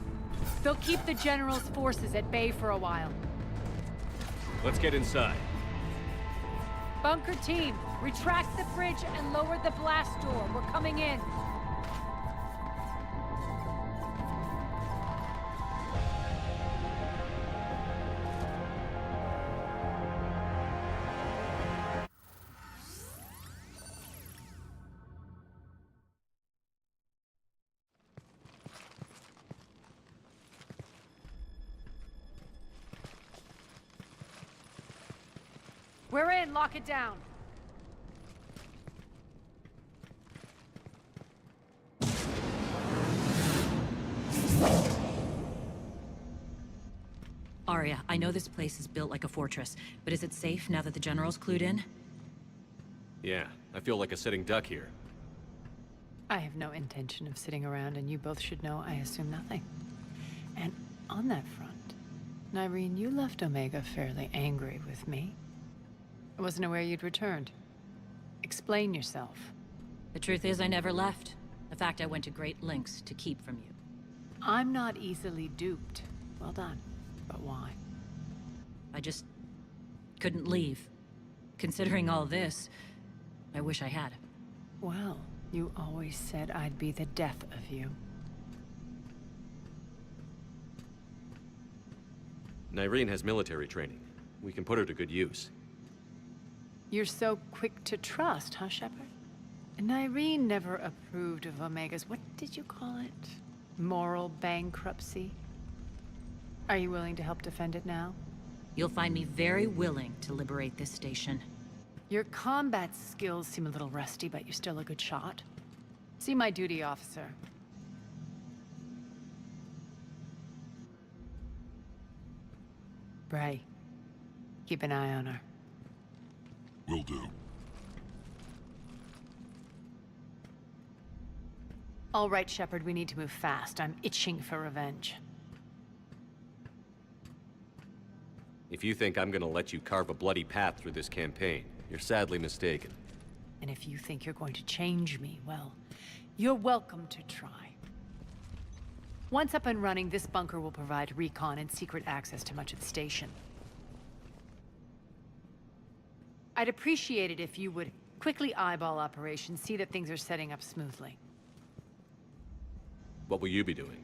They'll keep the General's forces at bay for a while. Let's get inside. Bunker team, retract the bridge and lower the blast door. We're coming in. We're in. Lock it down. Arya, I know this place is built like a fortress, but is it safe now that the General's clued in? Yeah, I feel like a sitting duck here. I have no intention of sitting around, and you both should know I assume nothing. And on that front, Nyreen, you left Omega fairly angry with me. I wasn't aware you'd returned. Explain yourself. The truth is, I never left. In fact, I went to great lengths to keep from you. I'm not easily duped. Well done. But why? I just couldn't leave. Considering all this, I wish I had. Well, you always said I'd be the death of you. Nyreen has military training. We can put her to good use. You're so quick to trust, huh, Shepard? Nyreen never approved of Omega's, what did you call it? Moral bankruptcy? Are you willing to help defend it now? You'll find me very willing to liberate this station. Your combat skills seem a little rusty, but you're still a good shot. See my duty officer. Bray, keep an eye on her. Will do. All right, Shepard, we need to move fast. I'm itching for revenge. If you think I'm gonna let you carve a bloody path through this campaign, you're sadly mistaken. And if you think you're going to change me, well, you're welcome to try. Once up and running, this bunker will provide recon and secret access to much of the station. I'd appreciate it if you would quickly eyeball operations, see that things are setting up smoothly. What will you be doing?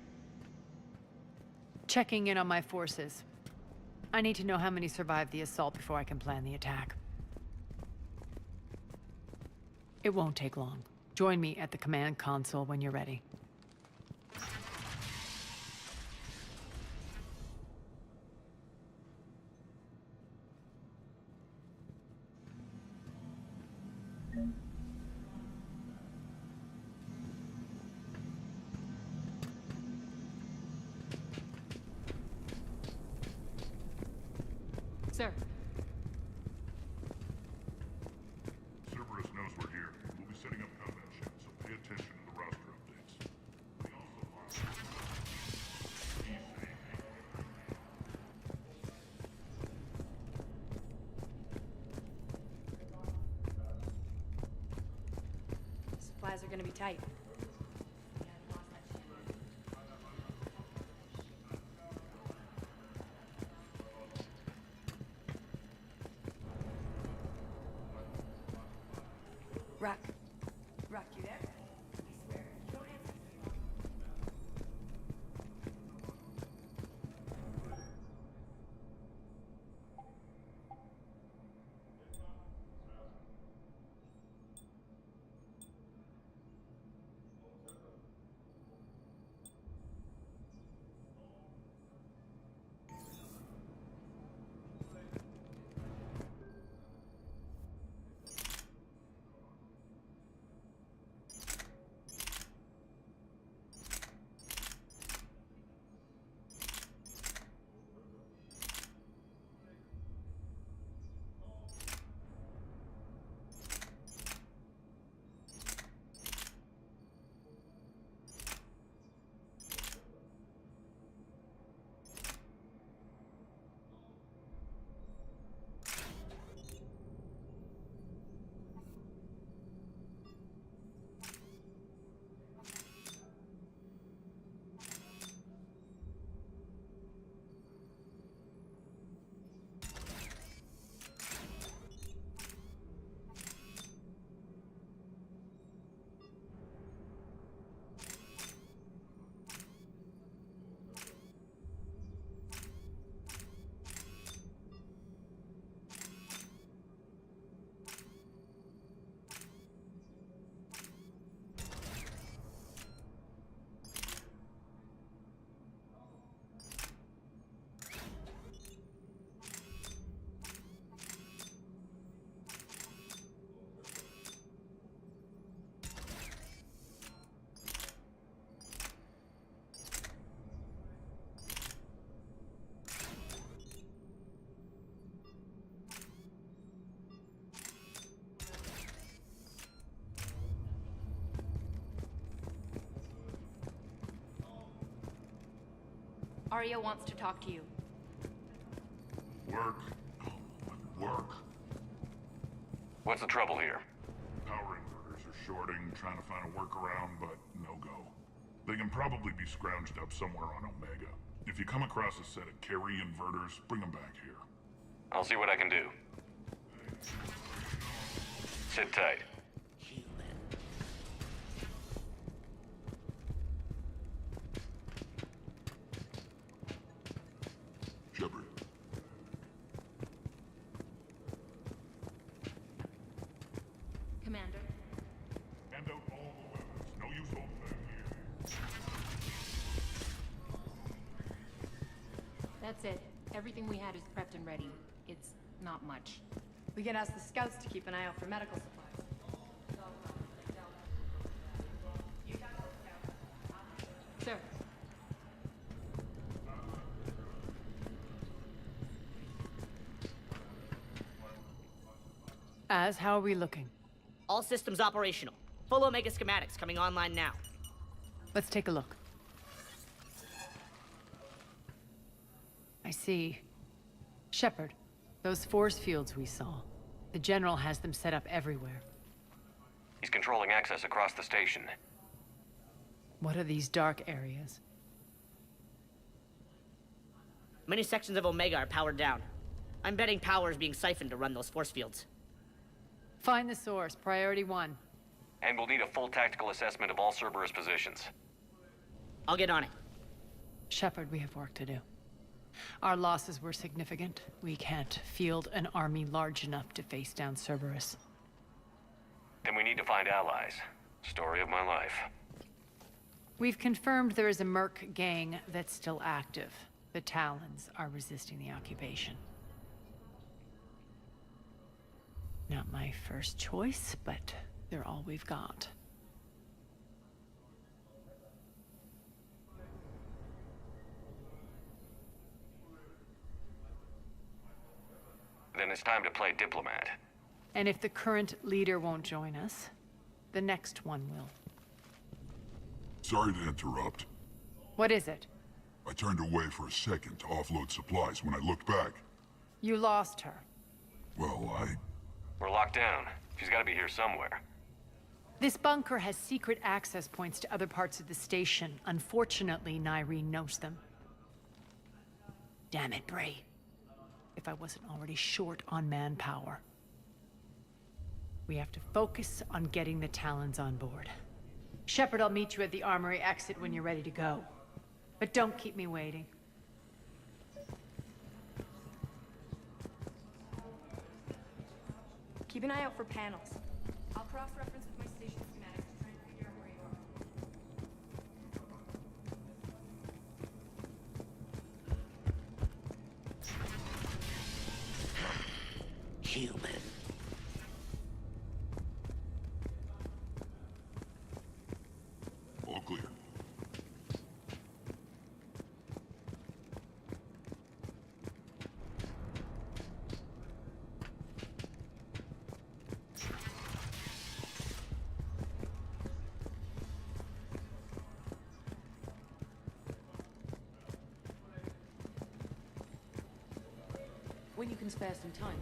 Checking in on my forces. I need to know how many survived the assault before I can plan the attack. It won't take long. Join me at the command console when you're ready. Sir. Cerberus knows we're here. We'll be setting up combat ships, so pay attention to the roster updates. We also Supplies are gonna be tight. Rock. Rock, you there? I swear, you don't answer. Arya wants to talk to you. Work. Work. What's the trouble here? Power inverters are shorting, trying to find a workaround, but no go. They can probably be scrounged up somewhere on Omega. If you come across a set of Carey inverters, bring them back here. I'll see what I can do. Sit tight. Shepard. Commander. Hand out all the weapons. No use holding back here. That's it. Everything we had is prepped and ready. It's not much. We can ask the scouts to keep an eye out for medical supplies. Sir. Az, how are we looking? All systems operational. Full Omega schematics coming online now. Let's take a look. I see. Shepard, those force fields we saw. The General has them set up everywhere. He's controlling access across the station. What are these dark areas? Many sections of Omega are powered down. I'm betting power is being siphoned to run those force fields. Find the source, priority 1. And we'll need a full tactical assessment of all Cerberus positions. I'll get on it. Shepard, we have work to do. Our losses were significant. We can't field an army large enough to face down Cerberus. Then we need to find allies. Story of my life. We've confirmed there is a Merc gang that's still active. The Talons are resisting the occupation. Not my first choice, but they're all we've got. Then it's time to play diplomat. And if the current leader won't join us, the next one will. Sorry to interrupt. What is it? I turned away for a second to offload supplies. When I looked back, You lost her. well, We're locked down. She's gotta be here somewhere. This bunker has secret access points to other parts of the station. Unfortunately, Nyreen knows them. Damn it, Bray. If I wasn't already short on manpower. We have to focus on getting the Talons on board. Shepard, I'll meet you at the armory exit when you're ready to go. But don't keep me waiting. Keep an eye out for panels. I'll cross-reference with my station schematics to try and figure out where you are. Human. all clear. When you can spare some time,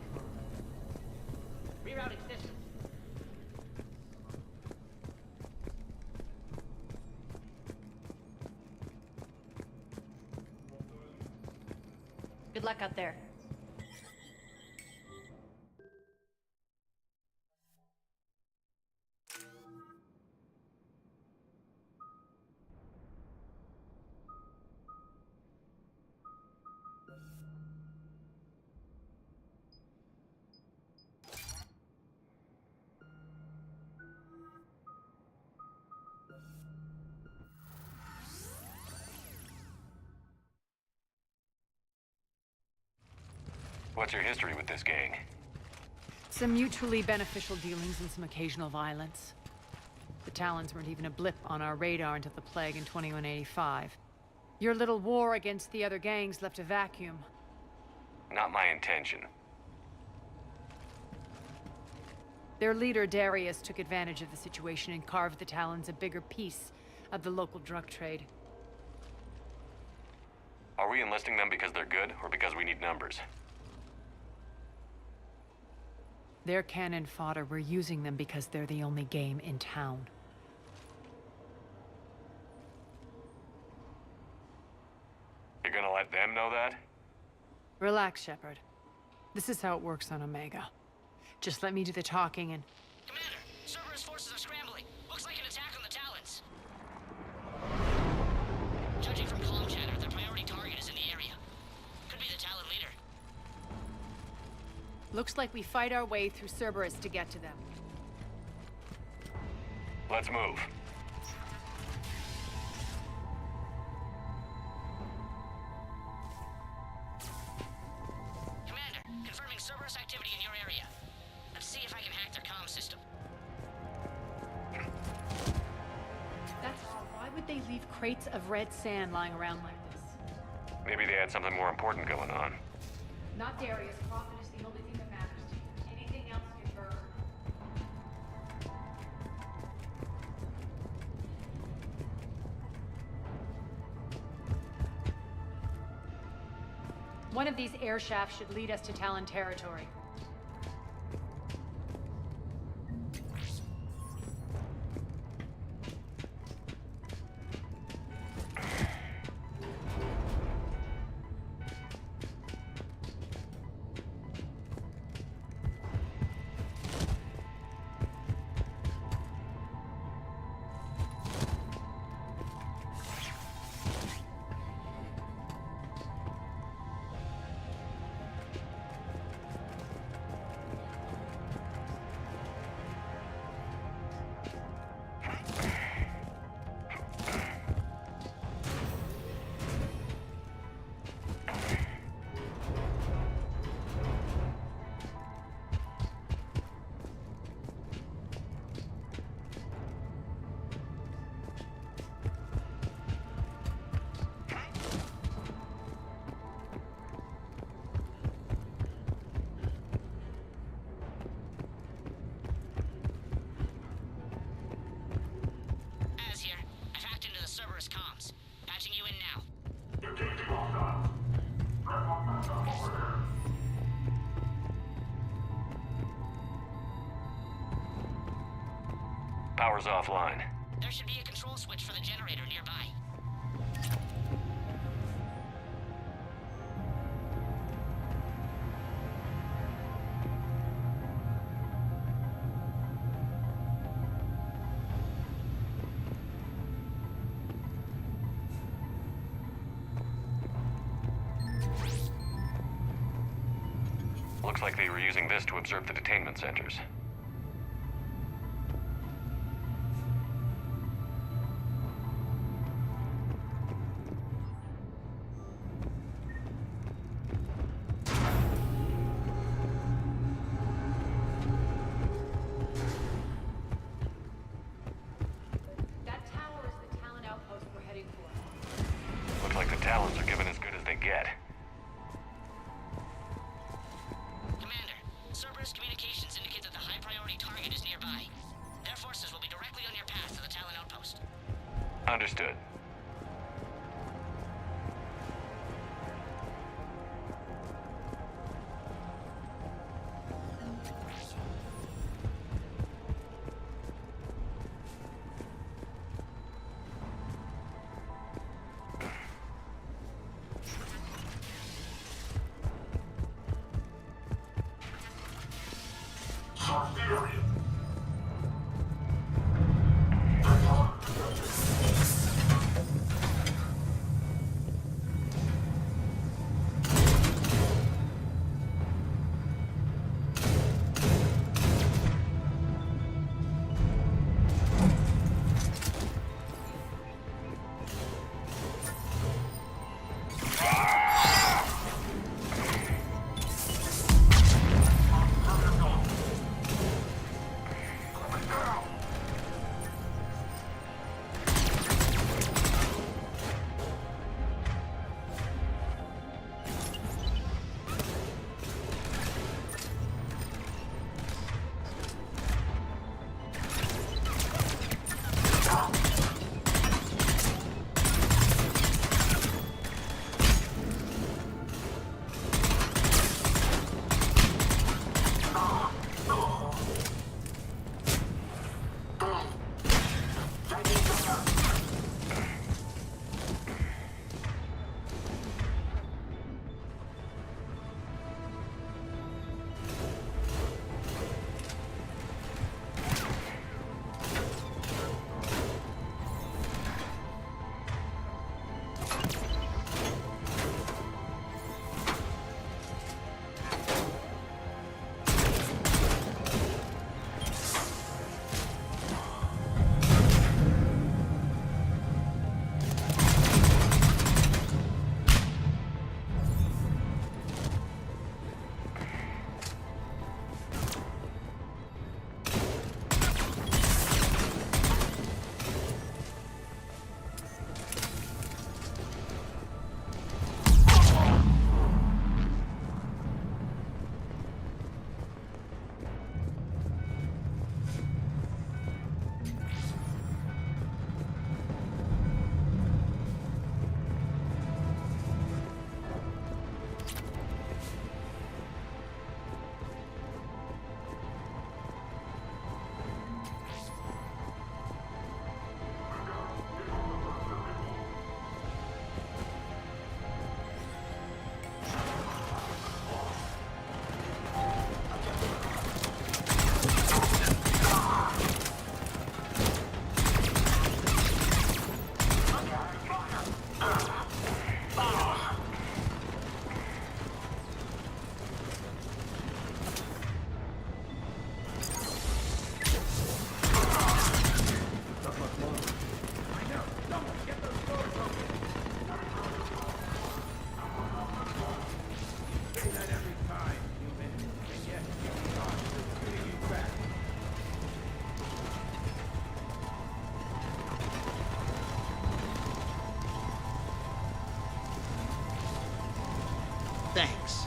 Rerouting system. Good luck out there. What's your history with this gang? Some mutually beneficial dealings and some occasional violence. The Talons weren't even a blip on our radar until the plague in 2185. Your little war against the other gangs left a vacuum. Not my intention. Their leader, Darius, took advantage of the situation and carved the Talons a bigger piece of the local drug trade. Are we enlisting them because they're good, or because we need numbers? They're cannon fodder. We're using them because they're the only game in town. You're gonna let them know that? Relax, Shepard. This is how it works on Omega. Just let me do the talking and... Commander, Cerberus forces are scrambling. Looks like an attack on the Talons. Judging from comm chatter, their priority target is in the area. Could be the Talon leader. Looks like we fight our way through Cerberus to get to them. Let's move. Commander, confirming Cerberus activity in your area. Let's see if I can hack their comm system. That's odd. Why would they leave crates of red sand lying around like this? Maybe they had something more important going on. Not Darius. Profit is the only thing that matters to you. Anything else can burn. One of these air shafts should lead us to Talon territory. Comms. Patching you in now. Power's offline. There should be a control switch for the generator nearby. Looks like they were using this to observe the detainment centers. That tower is the Talon outpost we're heading for. Looks like the Talons are giving as good as they get. Cerberus communications indicate that the high-priority target is nearby. Their forces will be directly on your path to the Talon outpost. Understood. Thanks.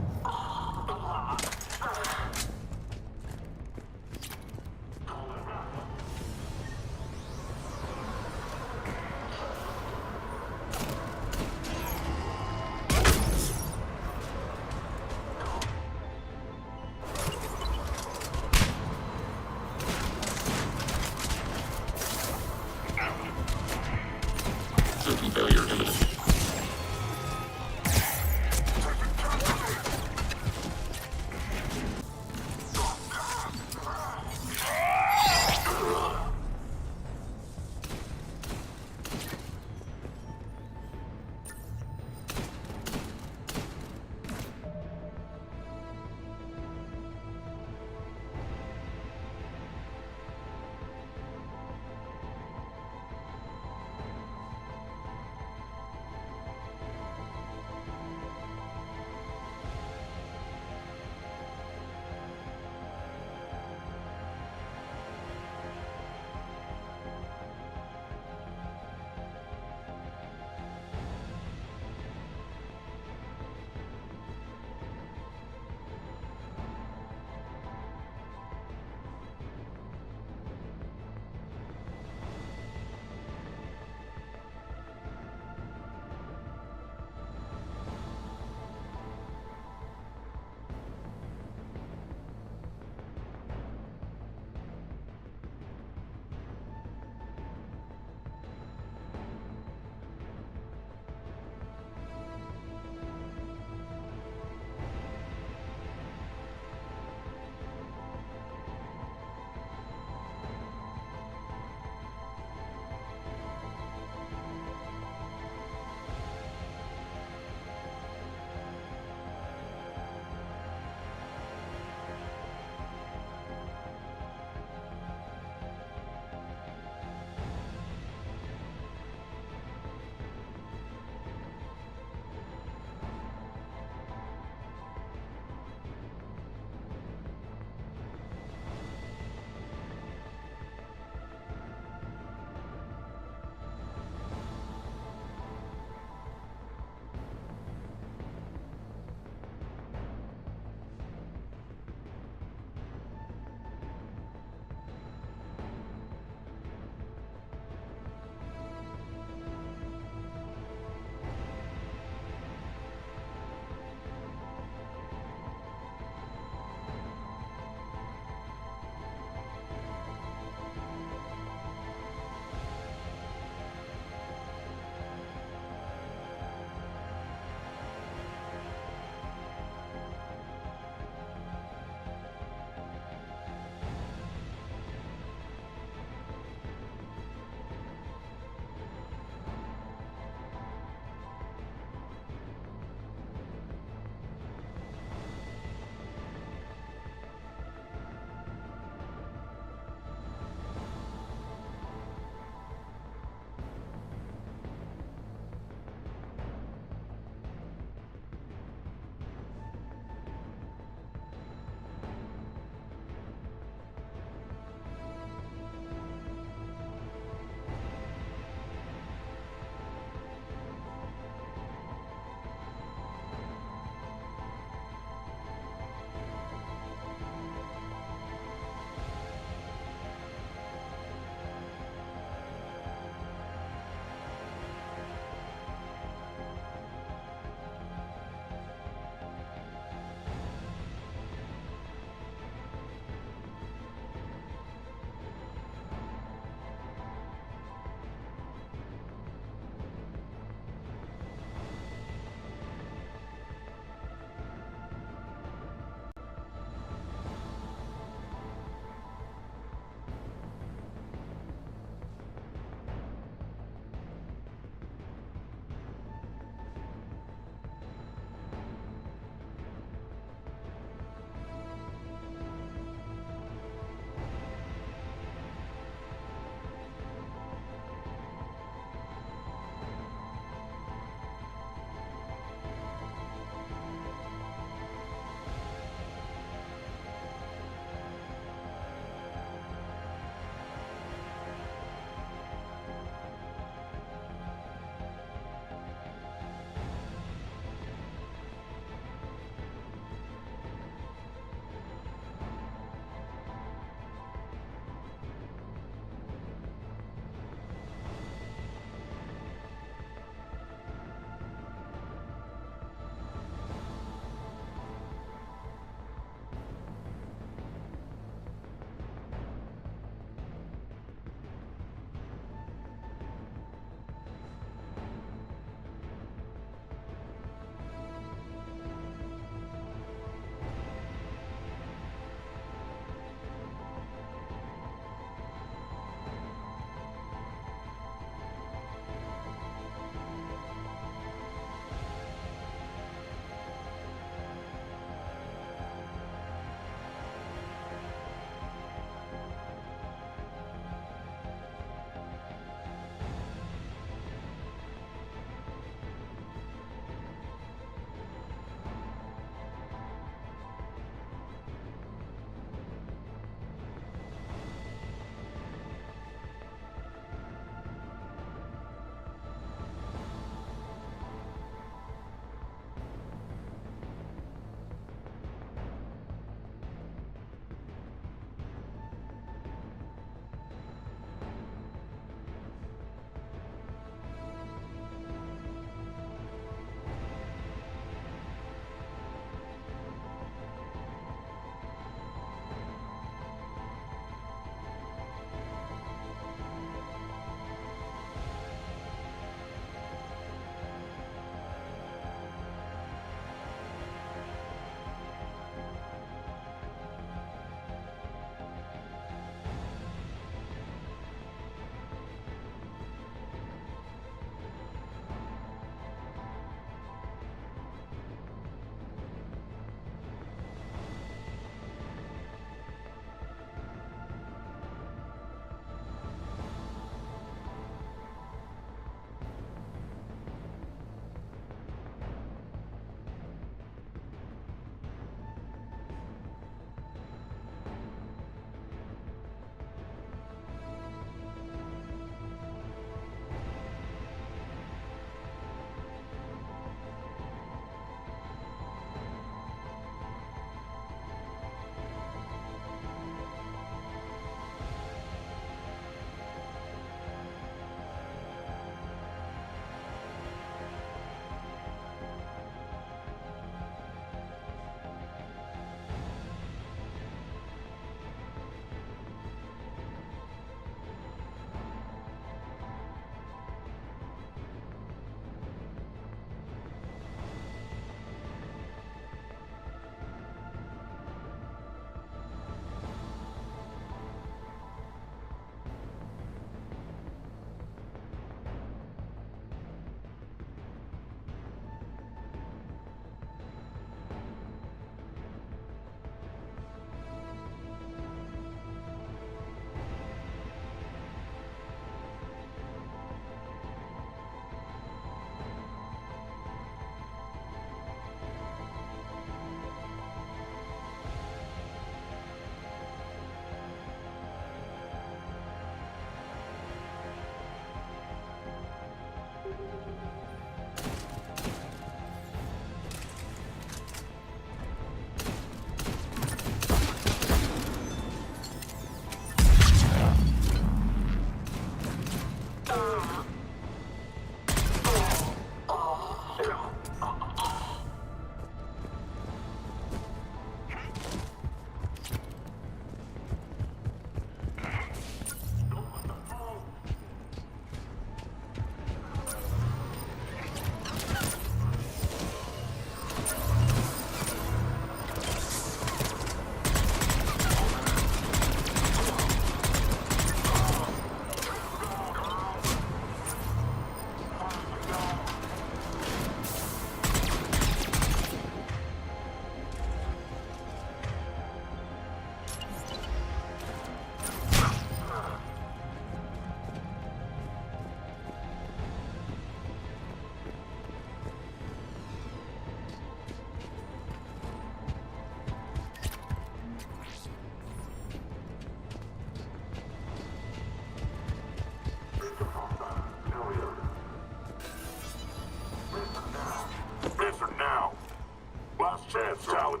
chance, Talon.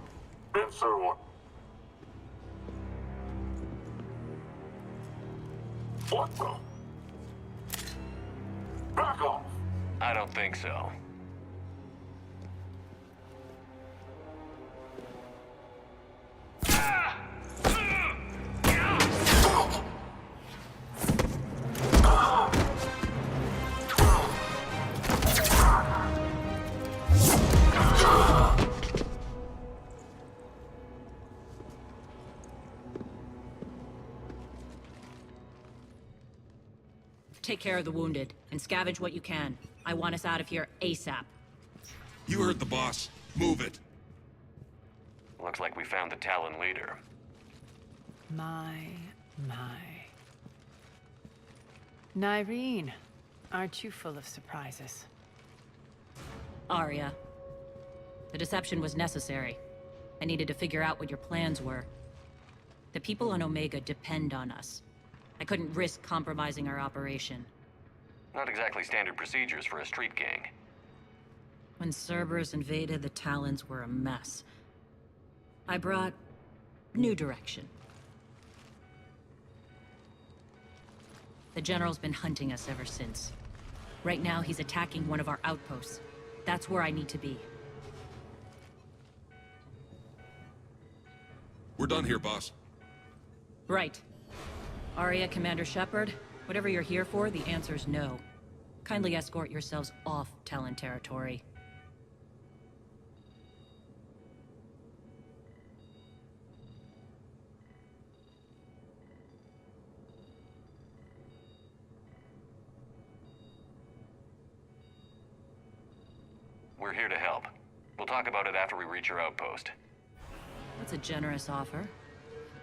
Answer what? What the? Back off! I don't think so. Take care of the wounded, and scavenge what you can. I want us out of here ASAP. You heard the boss. Move it. Looks like we found the Talon leader. My. Nyreen, aren't you full of surprises? Arya. The deception was necessary. I needed to figure out what your plans were. The people on Omega depend on us. I couldn't risk compromising our operation. Not exactly standard procedures for a street gang. When Cerberus invaded, the Talons were a mess. I brought new direction. The General's been hunting us ever since. Right now, he's attacking one of our outposts. That's where I need to be. We're done here, boss. Right. Arya, Commander Shepard, whatever you're here for, the answer's no. Kindly escort yourselves off Talon territory. We're here to help. We'll talk about it after we reach your outpost. That's a generous offer.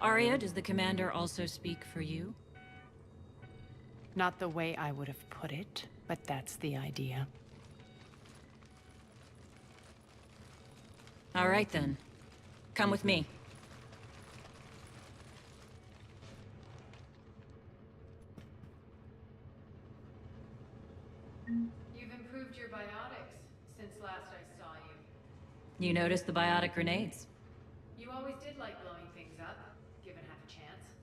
Arya, does the Commander also speak for you? Not the way I would have put it, but that's the idea. All right, then. Come with me. You've improved your biotics since last I saw you. You noticed the biotic grenades? You always did like blowing things up, given half a chance.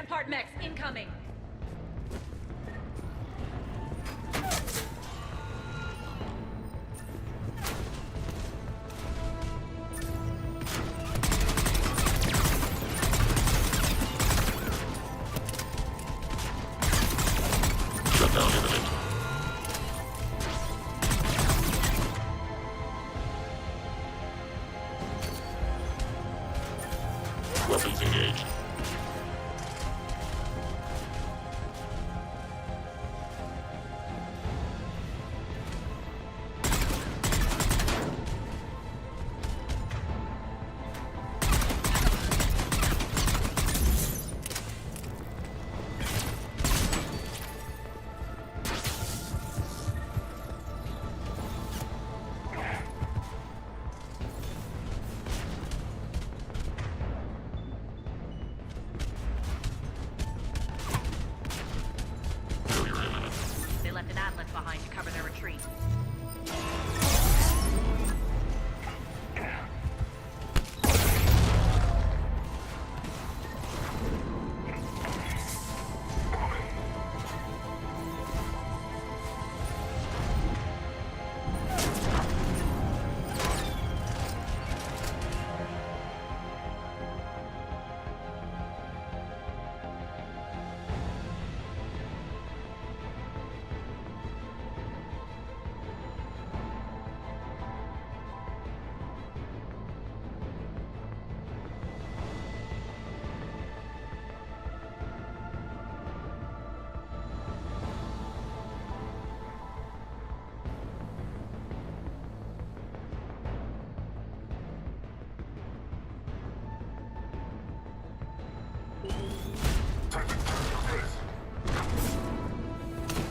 Transport mechs incoming! Shutdown imminent. Weapons engaged. They left an atlas behind to cover their retreat.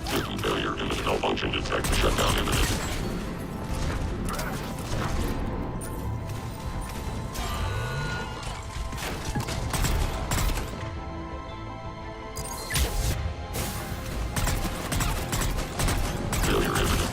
System failure imminent. Malfunction detected. Shutdown imminent. Failure imminent.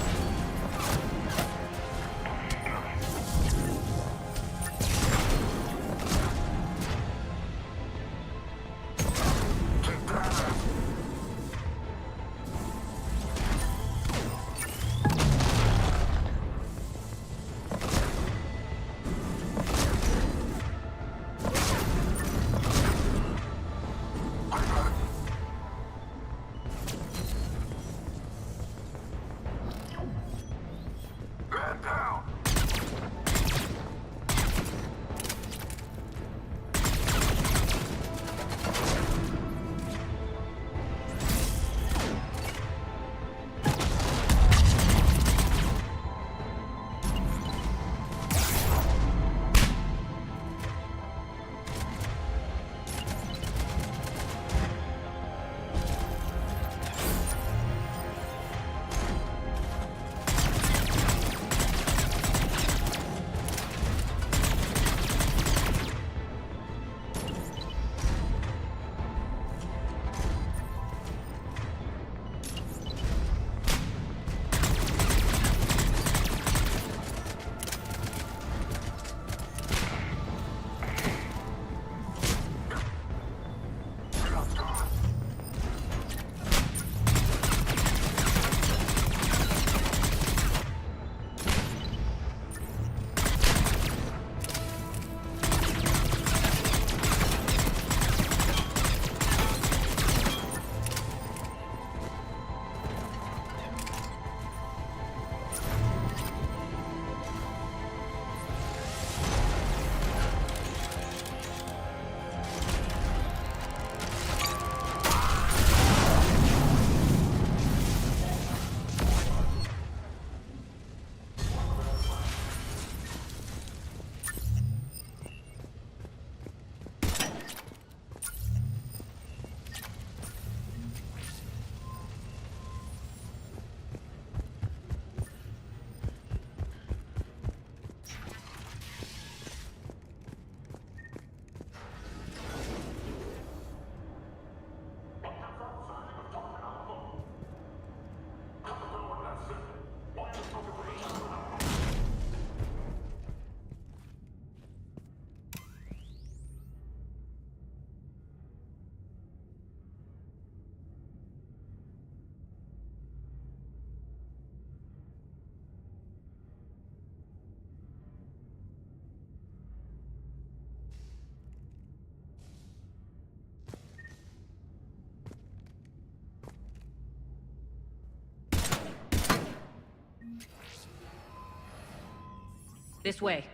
This way.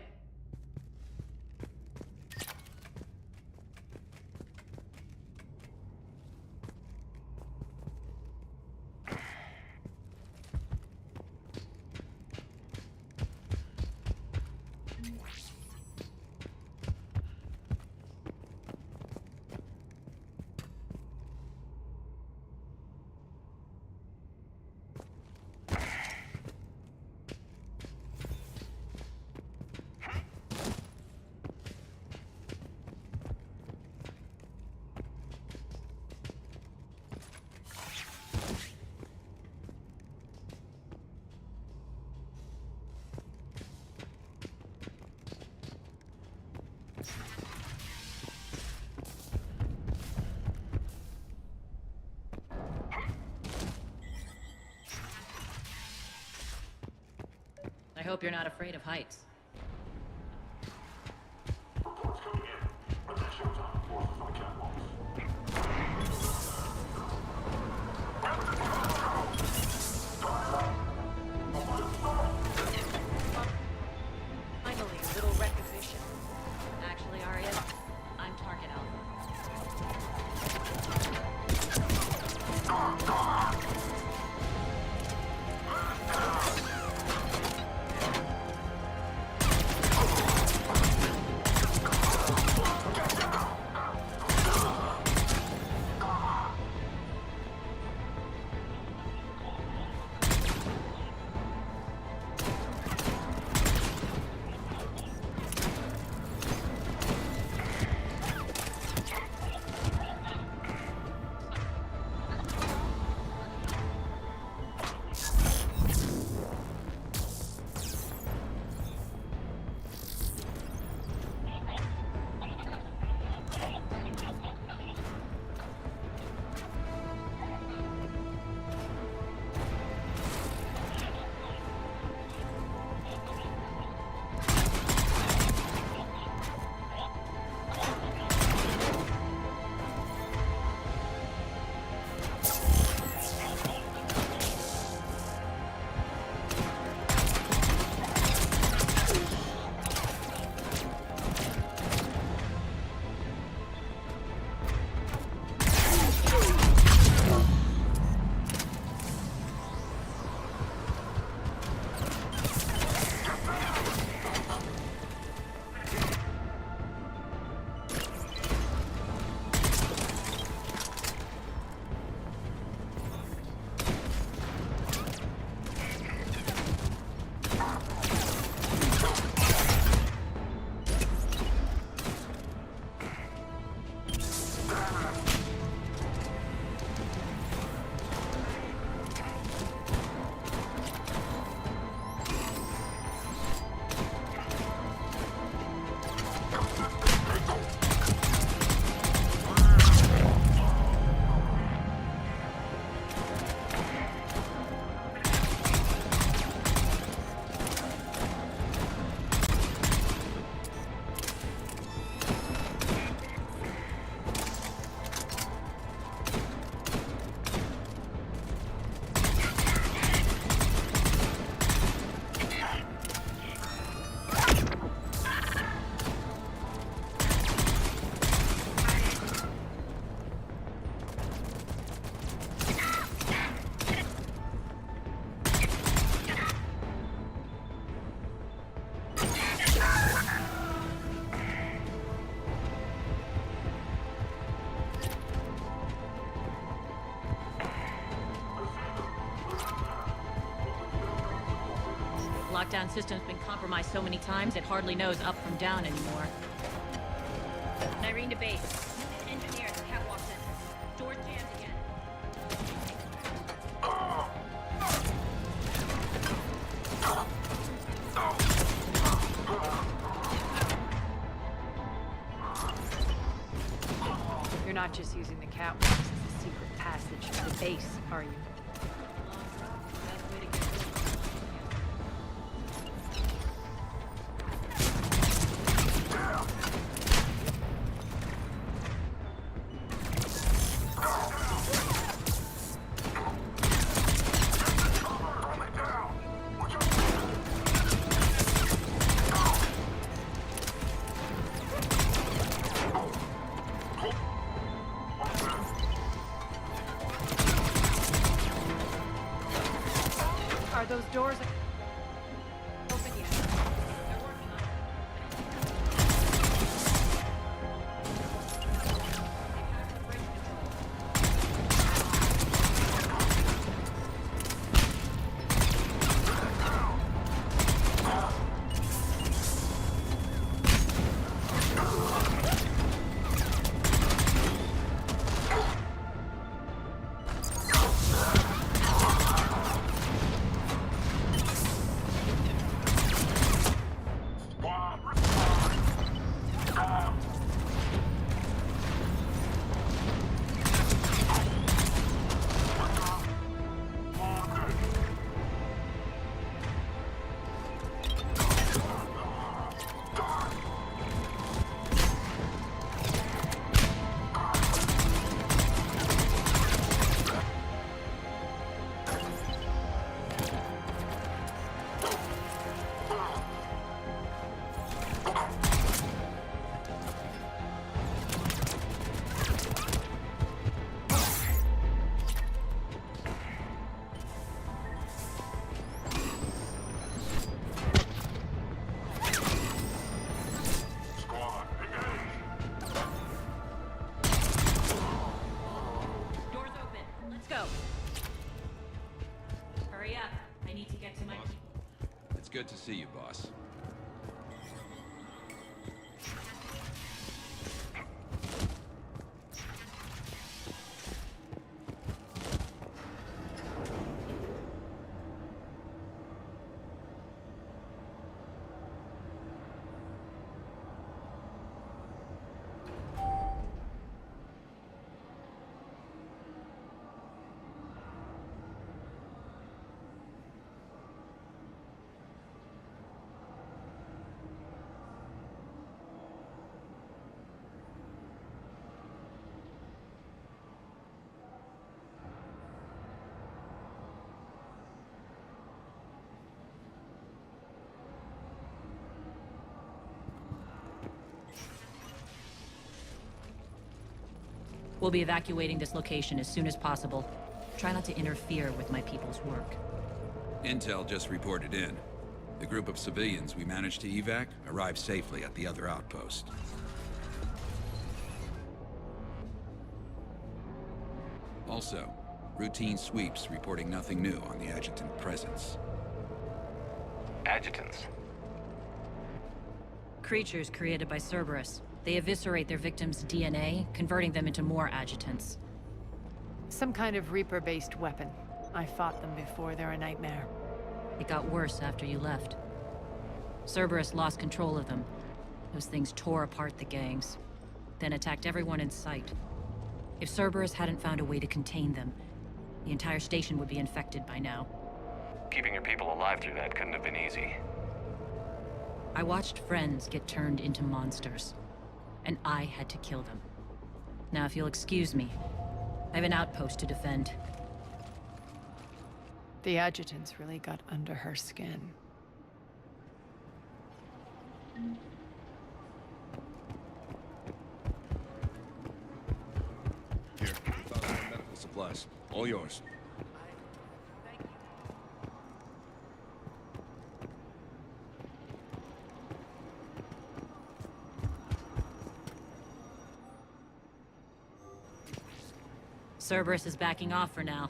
I hope you're not afraid of heights. Finally, a little recognition. Actually, Arya, I'm Target Alpha. Lockdown system's been compromised so many times it hardly knows up from down anymore. Nyreen to base. Engineer at the catwalk center. Doors jammed again. You're not just using the catwalks as a secret passage to the base, are you? Would you those doors are open yet. They're working on it. Doors open. Let's go. Hurry up. I need to get to my people. It's good to see you, boss. We'll be evacuating this location as soon as possible. Try not to interfere with my people's work. Intel just reported in. The group of civilians we managed to evac arrived safely at the other outpost. Also, routine sweeps reporting nothing new on the adjutant presence. Adjutants. Creatures created by Cerberus. They eviscerate their victims' DNA, converting them into more adjutants. Some kind of Reaper-based weapon. I fought them before, they're a nightmare. It got worse after you left. Cerberus lost control of them. Those things tore apart the gangs, then attacked everyone in sight. If Cerberus hadn't found a way to contain them, the entire station would be infected by now. Keeping your people alive through that couldn't have been easy. I watched friends get turned into monsters, and I had to kill them. Now, if you'll excuse me, I have an outpost to defend. The adjutants really got under her skin. Here, 2,000 medical supplies. All yours. Cerberus is backing off for now.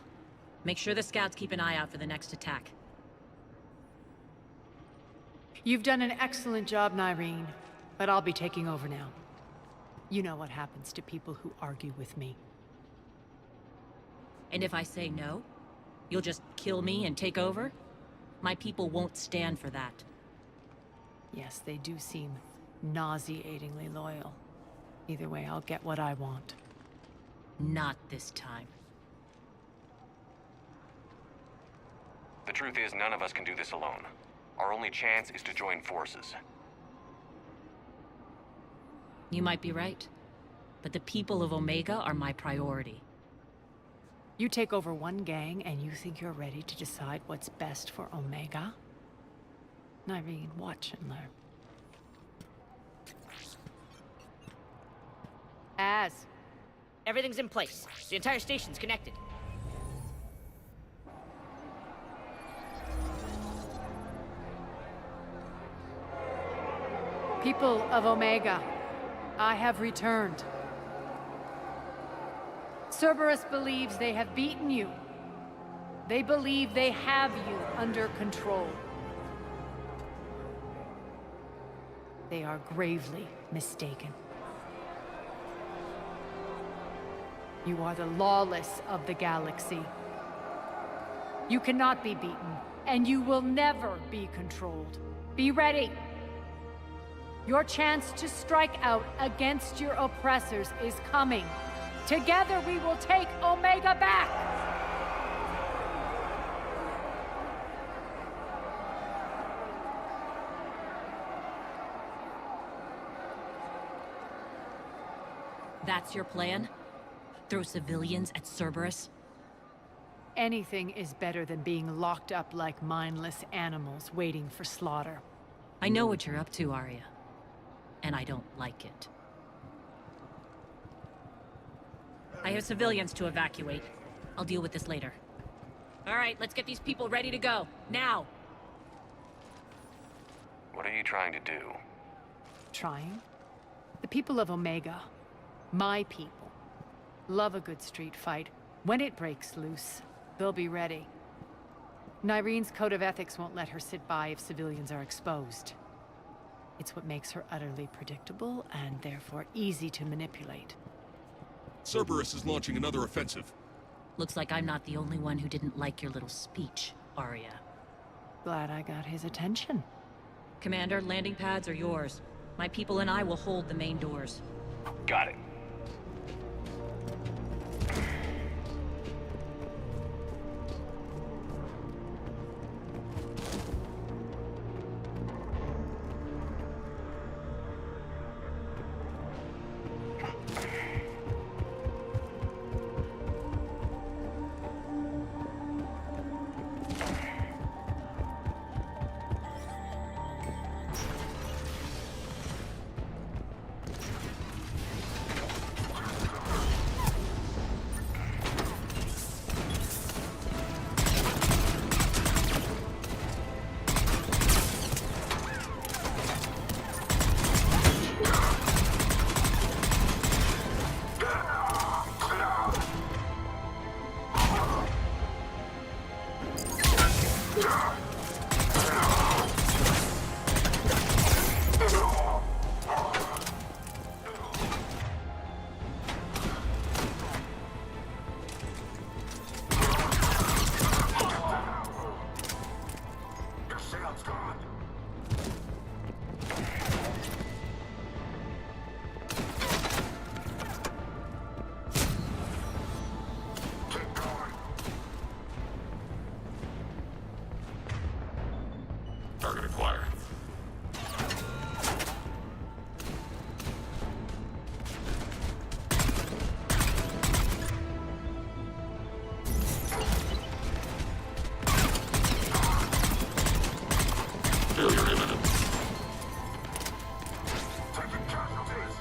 Make sure the scouts keep an eye out for the next attack. You've done an excellent job, Nyreen, but I'll be taking over now. You know what happens to people who argue with me. And if I say no, you'll just kill me and take over? My people won't stand for that. Yes, they do seem nauseatingly loyal. Either way, I'll get what I want. Not this time. The truth is, none of us can do this alone. Our only chance is to join forces. You might be right, but the people of Omega are my priority. You take over one gang and you think you're ready to decide what's best for Omega? Nyreen, watch and learn. Everything's in place. The entire station's connected. People of Omega, I have returned. Cerberus believes they have beaten you. They believe they have you under control. They are gravely mistaken. You are the lawless of the galaxy. You cannot be beaten, and you will never be controlled. Be ready. Your chance to strike out against your oppressors is coming. Together we will take Omega back! That's your plan? Throw civilians at Cerberus? Anything is better than being locked up like mindless animals waiting for slaughter. I know what you're up to, Arya. And I don't like it. I have civilians to evacuate. I'll deal with this later. All right, let's get these people ready to go. Now! What are you trying to do? Trying? The people of Omega, my people, love a good street fight. When it breaks loose, they'll be ready. Nyrene's code of ethics won't let her sit by if civilians are exposed. It's what makes her utterly predictable and therefore easy to manipulate. Cerberus is launching another offensive. Looks like I'm not the only one who didn't like your little speech, Arya. Glad I got his attention. Commander, landing pads are yours. My people and I will hold the main doors. Got it. Target acquired. Failure imminent. Taking casualties.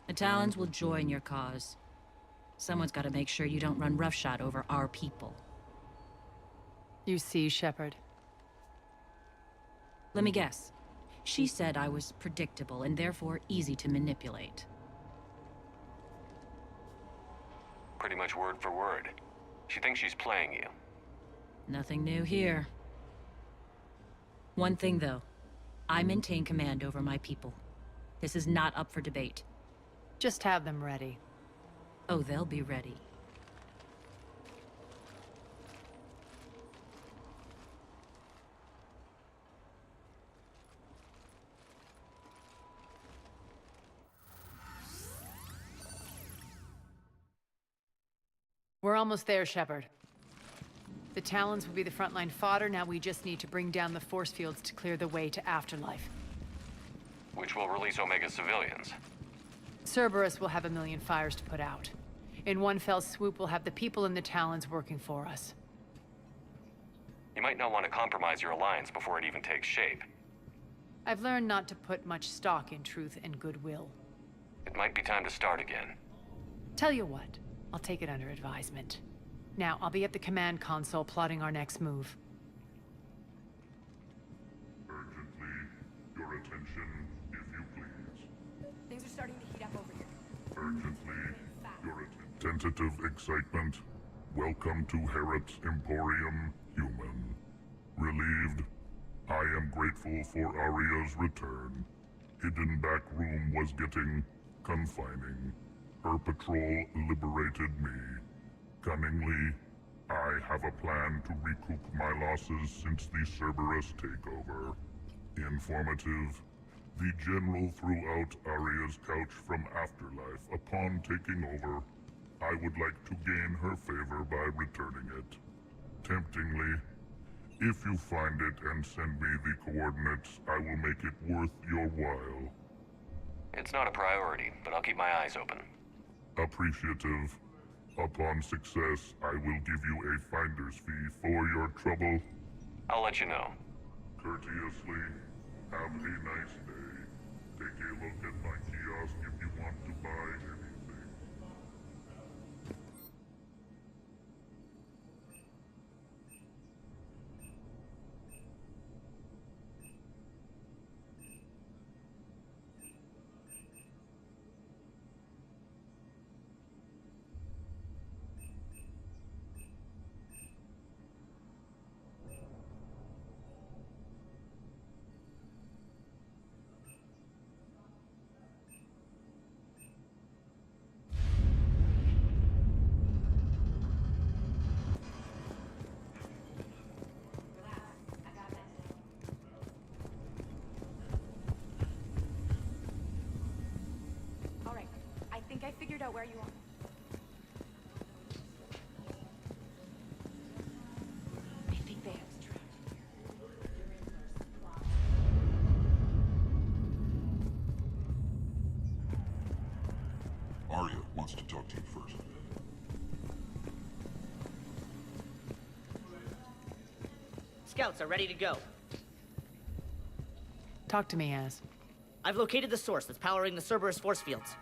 The Talons will join your cause. Someone's got to make sure you don't run roughshod over our people. You see, Shepard. Let me guess. She said I was predictable and therefore easy to manipulate. Pretty much word for word. She thinks she's playing you. Nothing new here. One thing, though. I maintain command over my people. This is not up for debate. Just have them ready. Oh, they'll be ready. We're almost there, Shepard. The Talons will be the frontline fodder, now we just need to bring down the force fields to clear the way to Afterlife. Which will release Omega civilians. Cerberus will have a million fires to put out. In one fell swoop, we'll have the people in the Talons working for us. You might not want to compromise your alliance before it even takes shape. I've learned not to put much stock in truth and goodwill. It might be time to start again. Tell you what, I'll take it under advisement. Now, I'll be at the command console plotting our next move. Urgently, your attention, if you please. Things are starting to heat up over here. Urgently, your attention. Tentative excitement. Welcome to Harrot's Emporium, human. Relieved. I am grateful for Aria's return. Hidden back room was getting confining. Her patrol liberated me. Cunningly, I have a plan to recoup my losses since the Cerberus takeover. Informative. The General threw out Aria's couch from Afterlife. Upon taking over, I would like to gain her favor by returning it. Temptingly, if you find it and send me the coordinates, I will make it worth your while. It's not a priority, but I'll keep my eyes open. Appreciative. Upon success, I will give you a finder's fee for your trouble. I'll let you know. Courteously, have a nice day. Take a look at my kiosk if you want to buy anything. Alright, I think I figured out where you are. I think they have us trapped. Aria wants to talk to you first. Scouts are ready to go. Talk to me, Az. I've located the source that's powering the Cerberus force fields.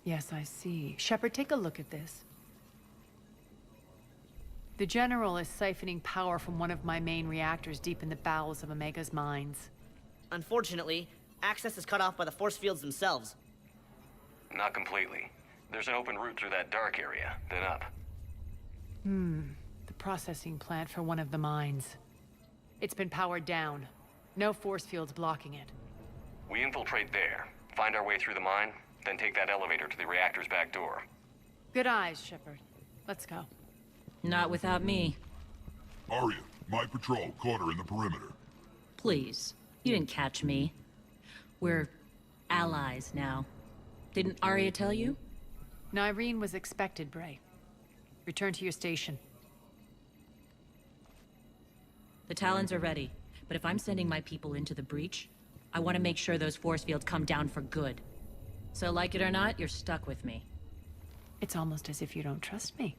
Yes, I see. Shepard, take a look at this. The General is siphoning power from one of my main reactors deep in the bowels of Omega's mines. Unfortunately, access is cut off by the force fields themselves. Not completely. There's an open route through that dark area, then up. The processing plant for one of the mines. It's been powered down. No force fields blocking it. We infiltrate there, find our way through the mine, then take that elevator to the reactor's back door. Good eyes, Shepard. Let's go. Not without me. Aria, my patrol caught her in the perimeter. Please. You didn't catch me. We're allies now. Didn't Aria tell you? Nyreen was expected, Bray. Return to your station. The Talons are ready, but if I'm sending my people into the breach, I want to make sure those force fields come down for good. So like it or not, you're stuck with me. It's almost as if you don't trust me.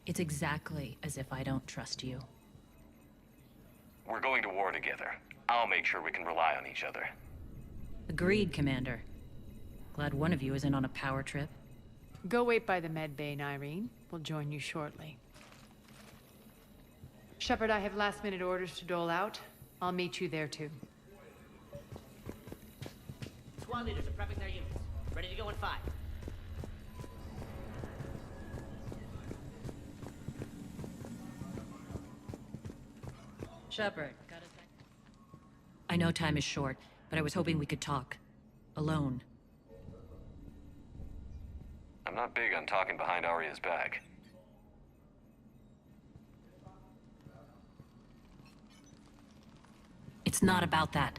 It's exactly as if I don't trust you. We're going to war together. I'll make sure we can rely on each other. Agreed, Commander. Glad one of you is in on a power trip. Go wait by the med bay, Irene. We'll join you shortly. Shepard, I have last-minute orders to dole out. I'll meet you there, too. Squad leaders are prepping their units. Ready to go in 5. Shepard, got a sec? I know time is short, but I was hoping we could talk. Alone. I'm not big on talking behind Arya's back. It's not about that.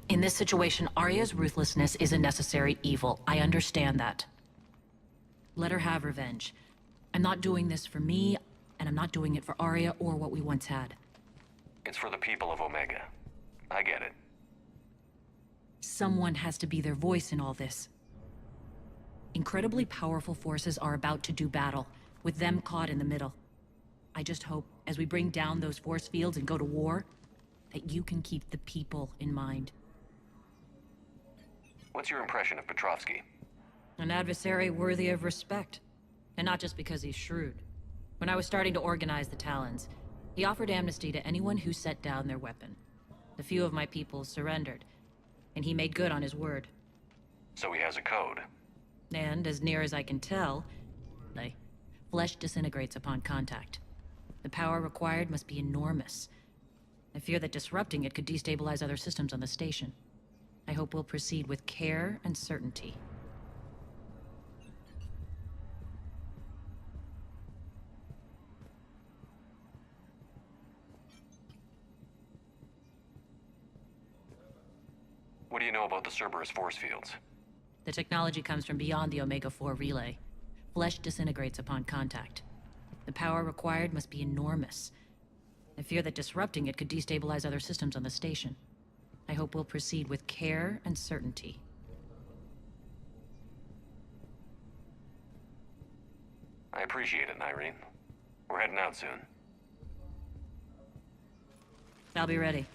In this situation, Arya's ruthlessness is a necessary evil. I understand that. Let her have revenge. I'm not doing this for me, and I'm not doing it for Arya or what we once had. It's for the people of Omega. I get it. Someone has to be their voice in all this. Incredibly powerful forces are about to do battle, with them caught in the middle. I just hope, as we bring down those force fields and go to war, that you can keep the people in mind. What's your impression of Petrovsky? An adversary worthy of respect. And not just because he's shrewd. When I was starting to organize the Talons, he offered amnesty to anyone who set down their weapon. A few of my people surrendered, and he made good on his word. So he has a code. And, as near as I can tell, flesh disintegrates upon contact. The power required must be enormous. I fear that disrupting it could destabilize other systems on the station. I hope we'll proceed with care and certainty. What do you know about the Cerberus force fields? The technology comes from beyond the Omega-4 relay. Flesh disintegrates upon contact. The power required must be enormous. I fear that disrupting it could destabilize other systems on the station. I hope we'll proceed with care and certainty. I appreciate it, Irene. We're heading out soon. I'll be ready.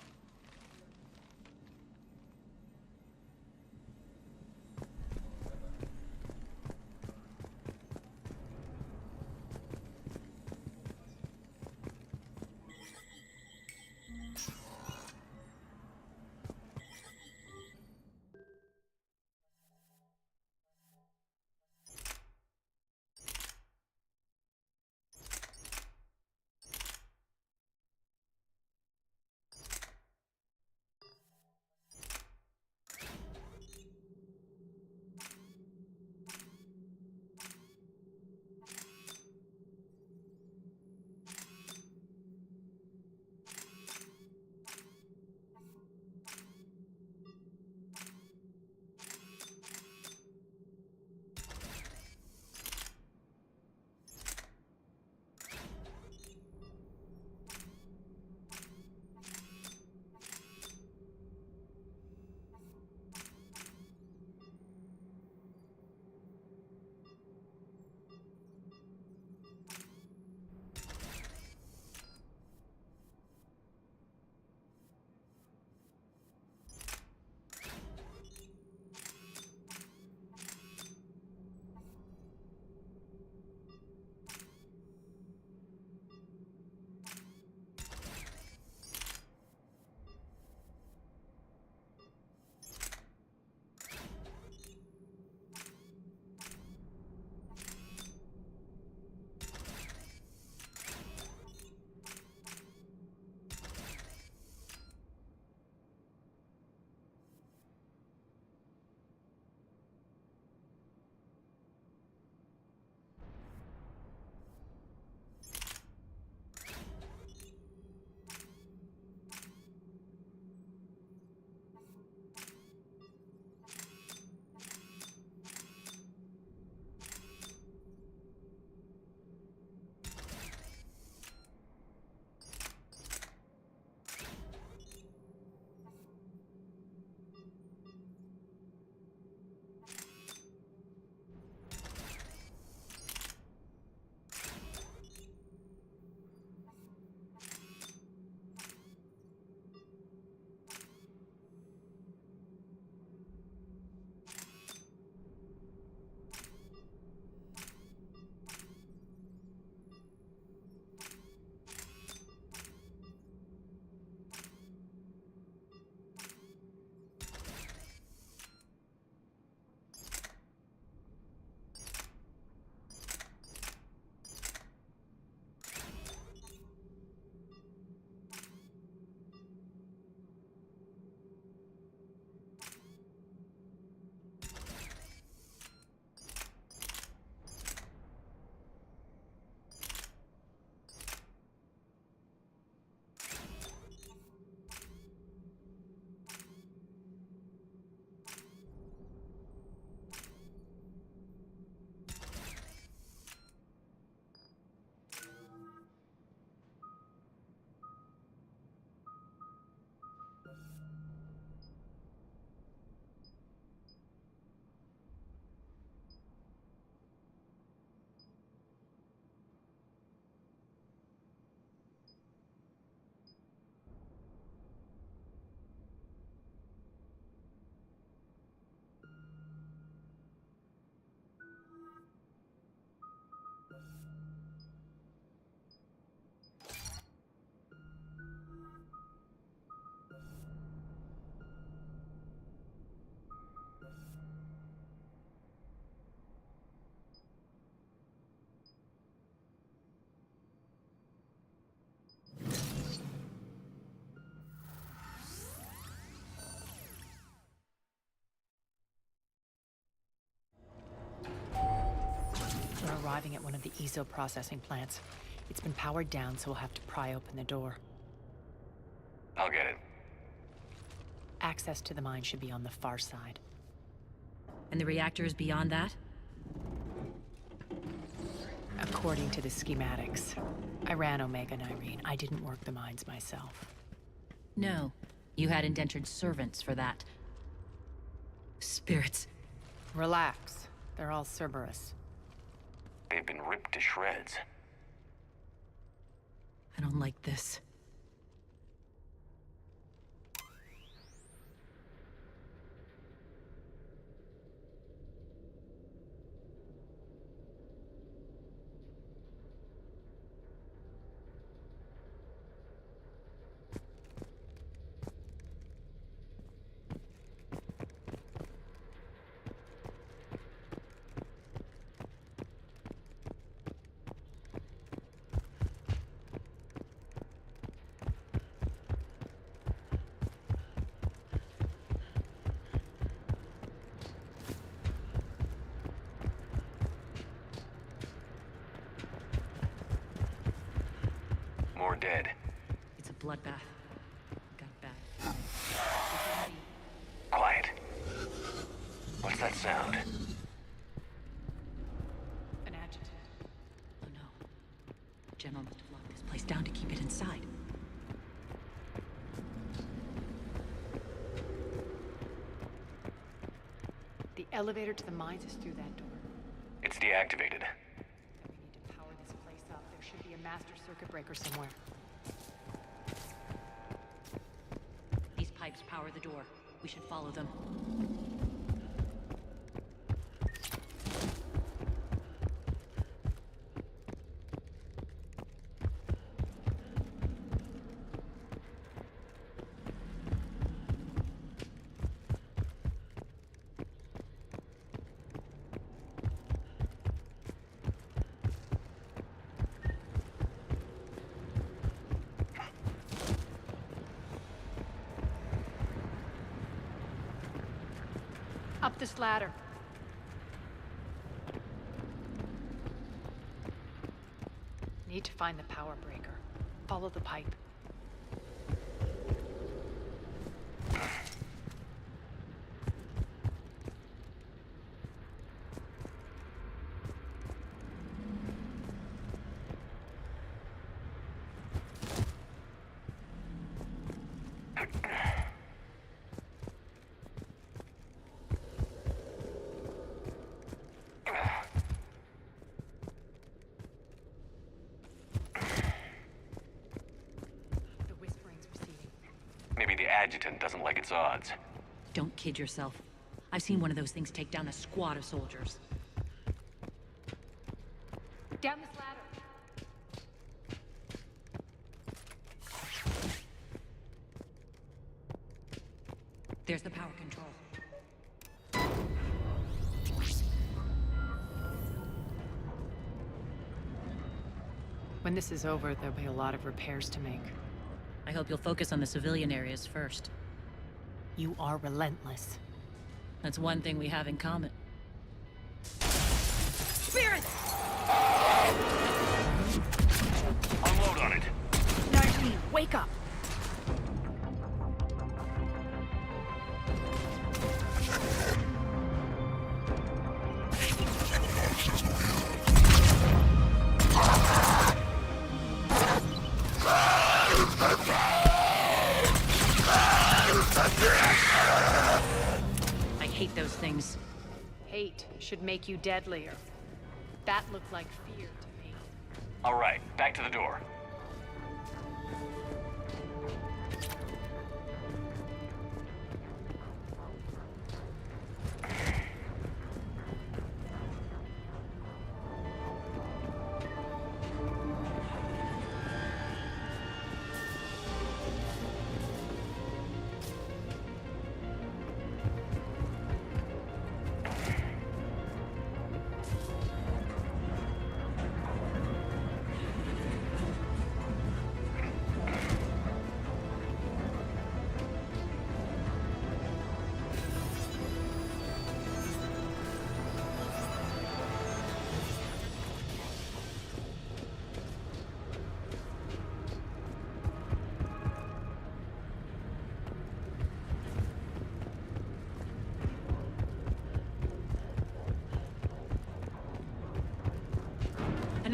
arriving at one of the ESO processing plants. It's been powered down, so we'll have to pry open the door. I'll get it. Access to the mine should be on the far side. And the reactor is beyond that? According to the schematics. I ran Omega, Nyreen. I didn't work the mines myself. No. You had indentured servants for that. Spirits. Relax. They're all Cerberus. They've been ripped to shreds. I don't like this. More dead. It's a bloodbath. Got bad. Quiet. What's that sound? An adjutant. Oh no. General must have locked this place down to keep it inside. The elevator to the mines is through that door. It's deactivated. We need to power this place up. There should be a master circuit breaker somewhere. These pipes power the door. We should follow them. Up this ladder. Need to find the power breaker. Follow the pipe. Maybe the adjutant doesn't like its odds. Don't kid yourself. I've seen one of those things take down a squad of soldiers. Down this ladder. There's the power control. When this is over, there'll be a lot of repairs to make. I hope you'll focus on the civilian areas first. You are relentless. That's one thing we have in common. Spirits! Unload on it. Nyreen, wake up! I hate those things. Hate should make you deadlier. That looked like fear to me. All right, back to the door.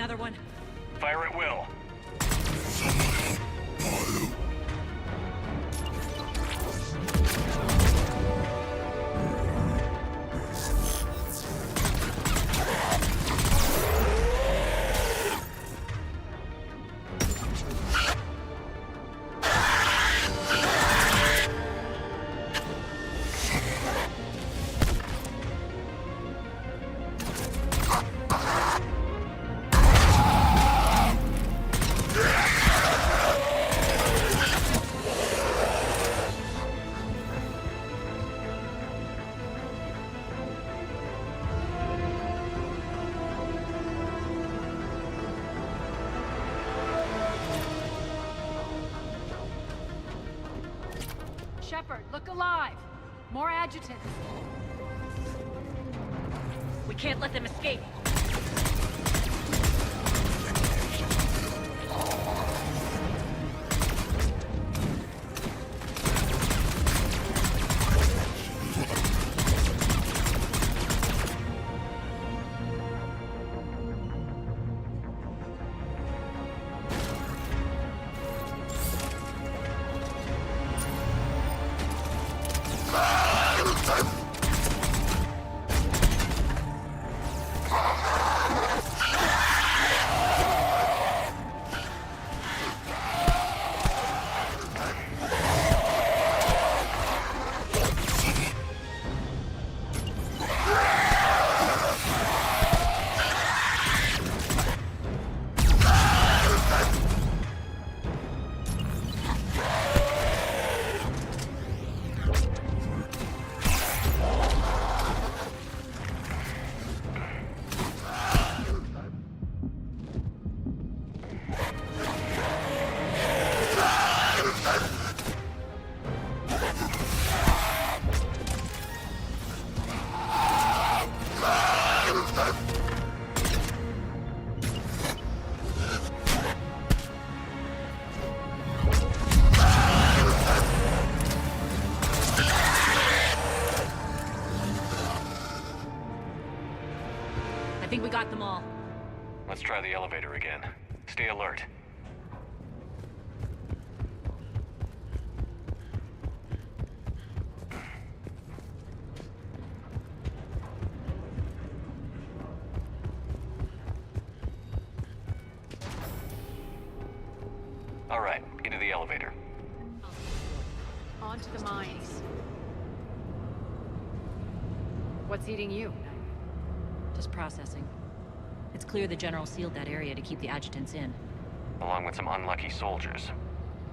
another one? Fire at will. Shepard, look alive! More adjutants! We can't let them escape. I think we got them all. Let's try the elevator again. Stay alert. All right, into the elevator. Onto the mines. What's eating you? Just processing. It's clear the General sealed that area to keep the adjutants in. Along with some unlucky soldiers.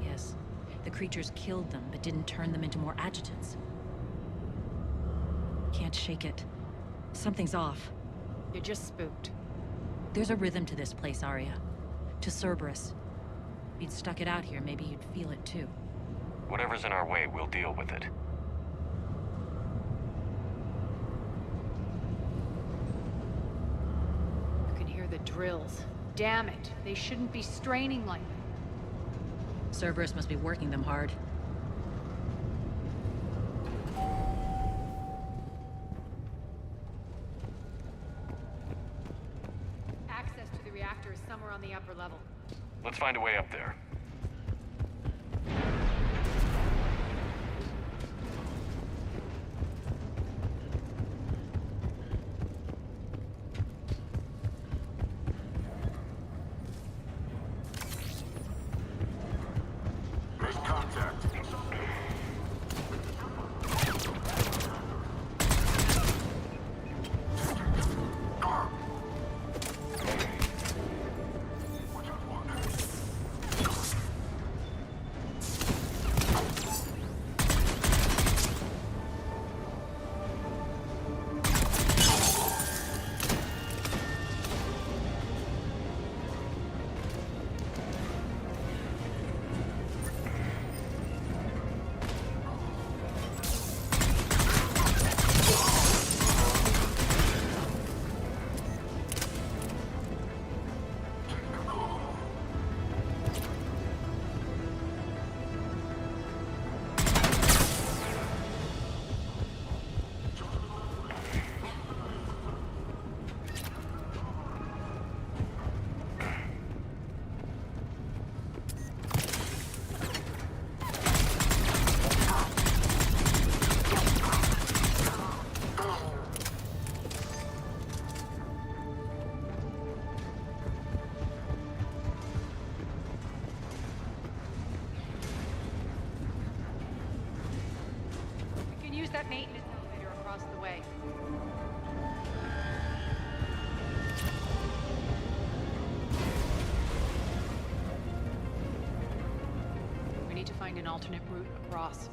Yes. The creatures killed them, but didn't turn them into more adjutants. Can't shake it. Something's off. You're just spooked. There's a rhythm to this place, Arya. To Cerberus. If you'd stuck it out here, maybe you'd feel it too. Whatever's in our way, we'll deal with it. You can hear the drills. Damn it. They shouldn't be straining like that. Cerberus must be working them hard. Access to the reactor is somewhere on the upper level. Let's find a way up there. that maintenance elevator across the way. We need to find an alternate route across.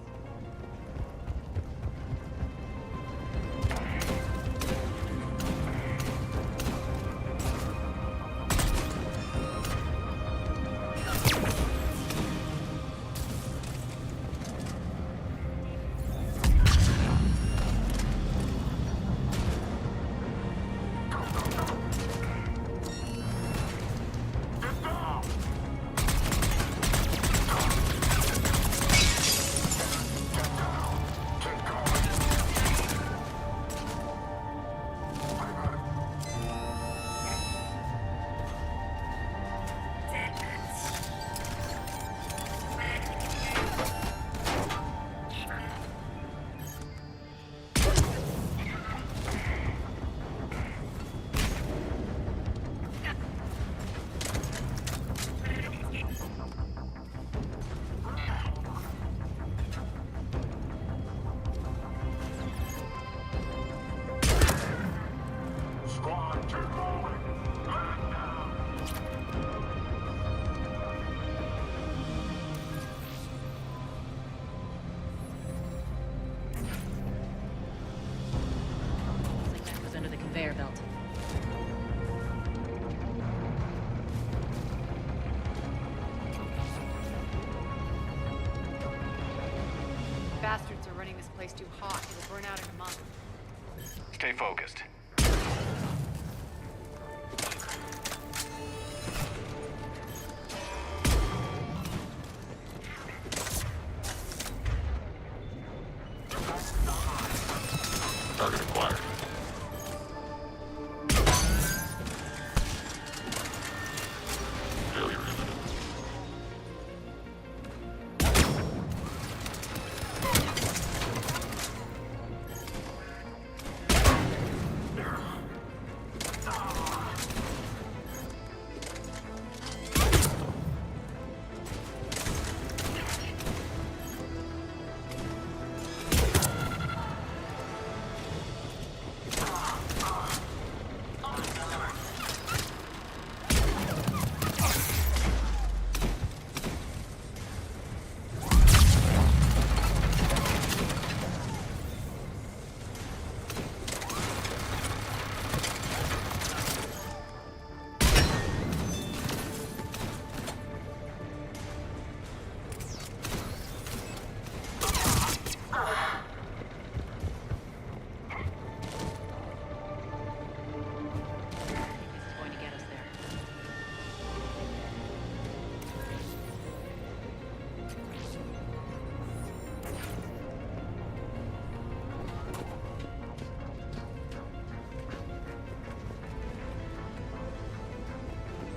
Conveyor belt. Bastards are running this place too hot. It'll burn out in a month. Stay focused. Target acquired. Failure imminent.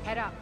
Head up.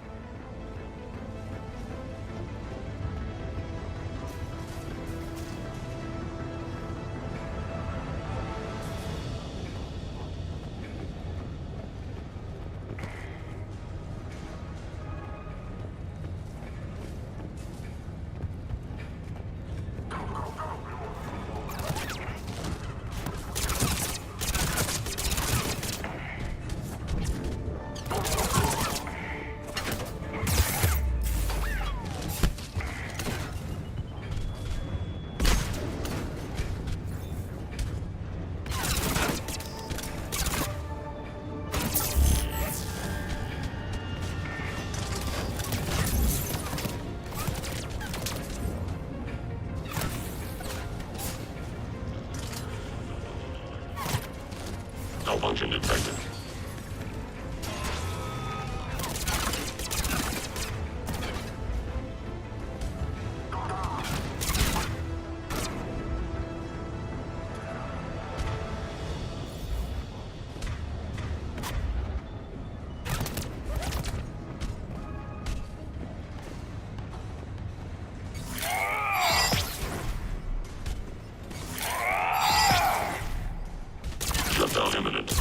Malfunction detected. Shutdown imminent.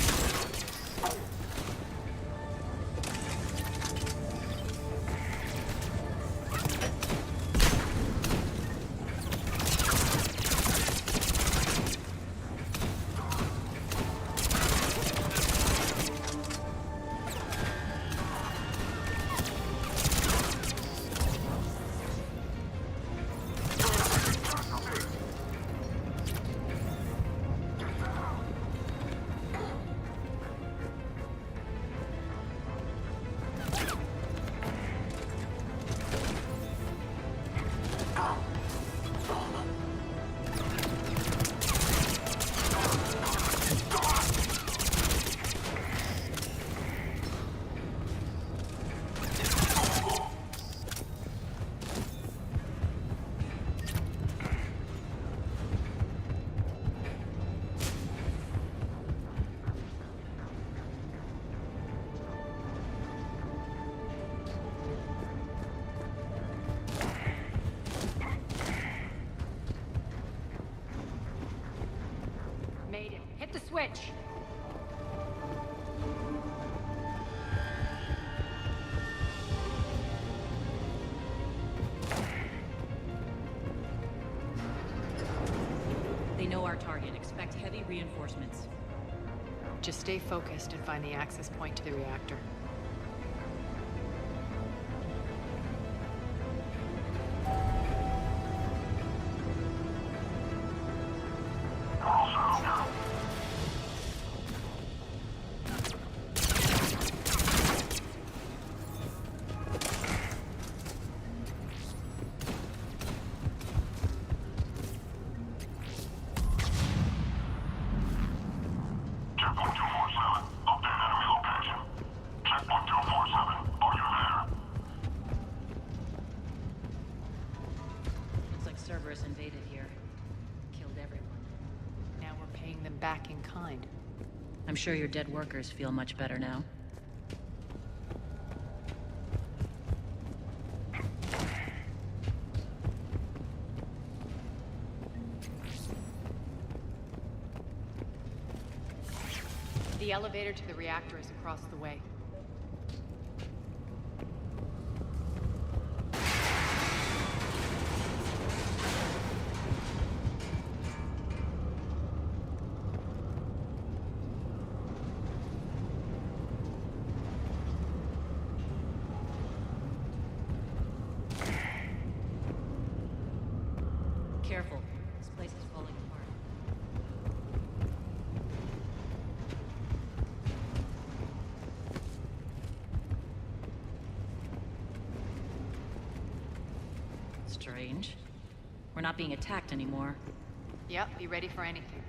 expect heavy reinforcements. Just stay focused and find the access point to the reactor. Looks like Cerberus invaded here. Killed everyone. Now we're paying them back in kind. I'm sure your dead workers feel much better now. The elevator to the reactor is across the way. Careful. This place is falling apart. Strange. We're not being attacked anymore. Yep, be ready for anything.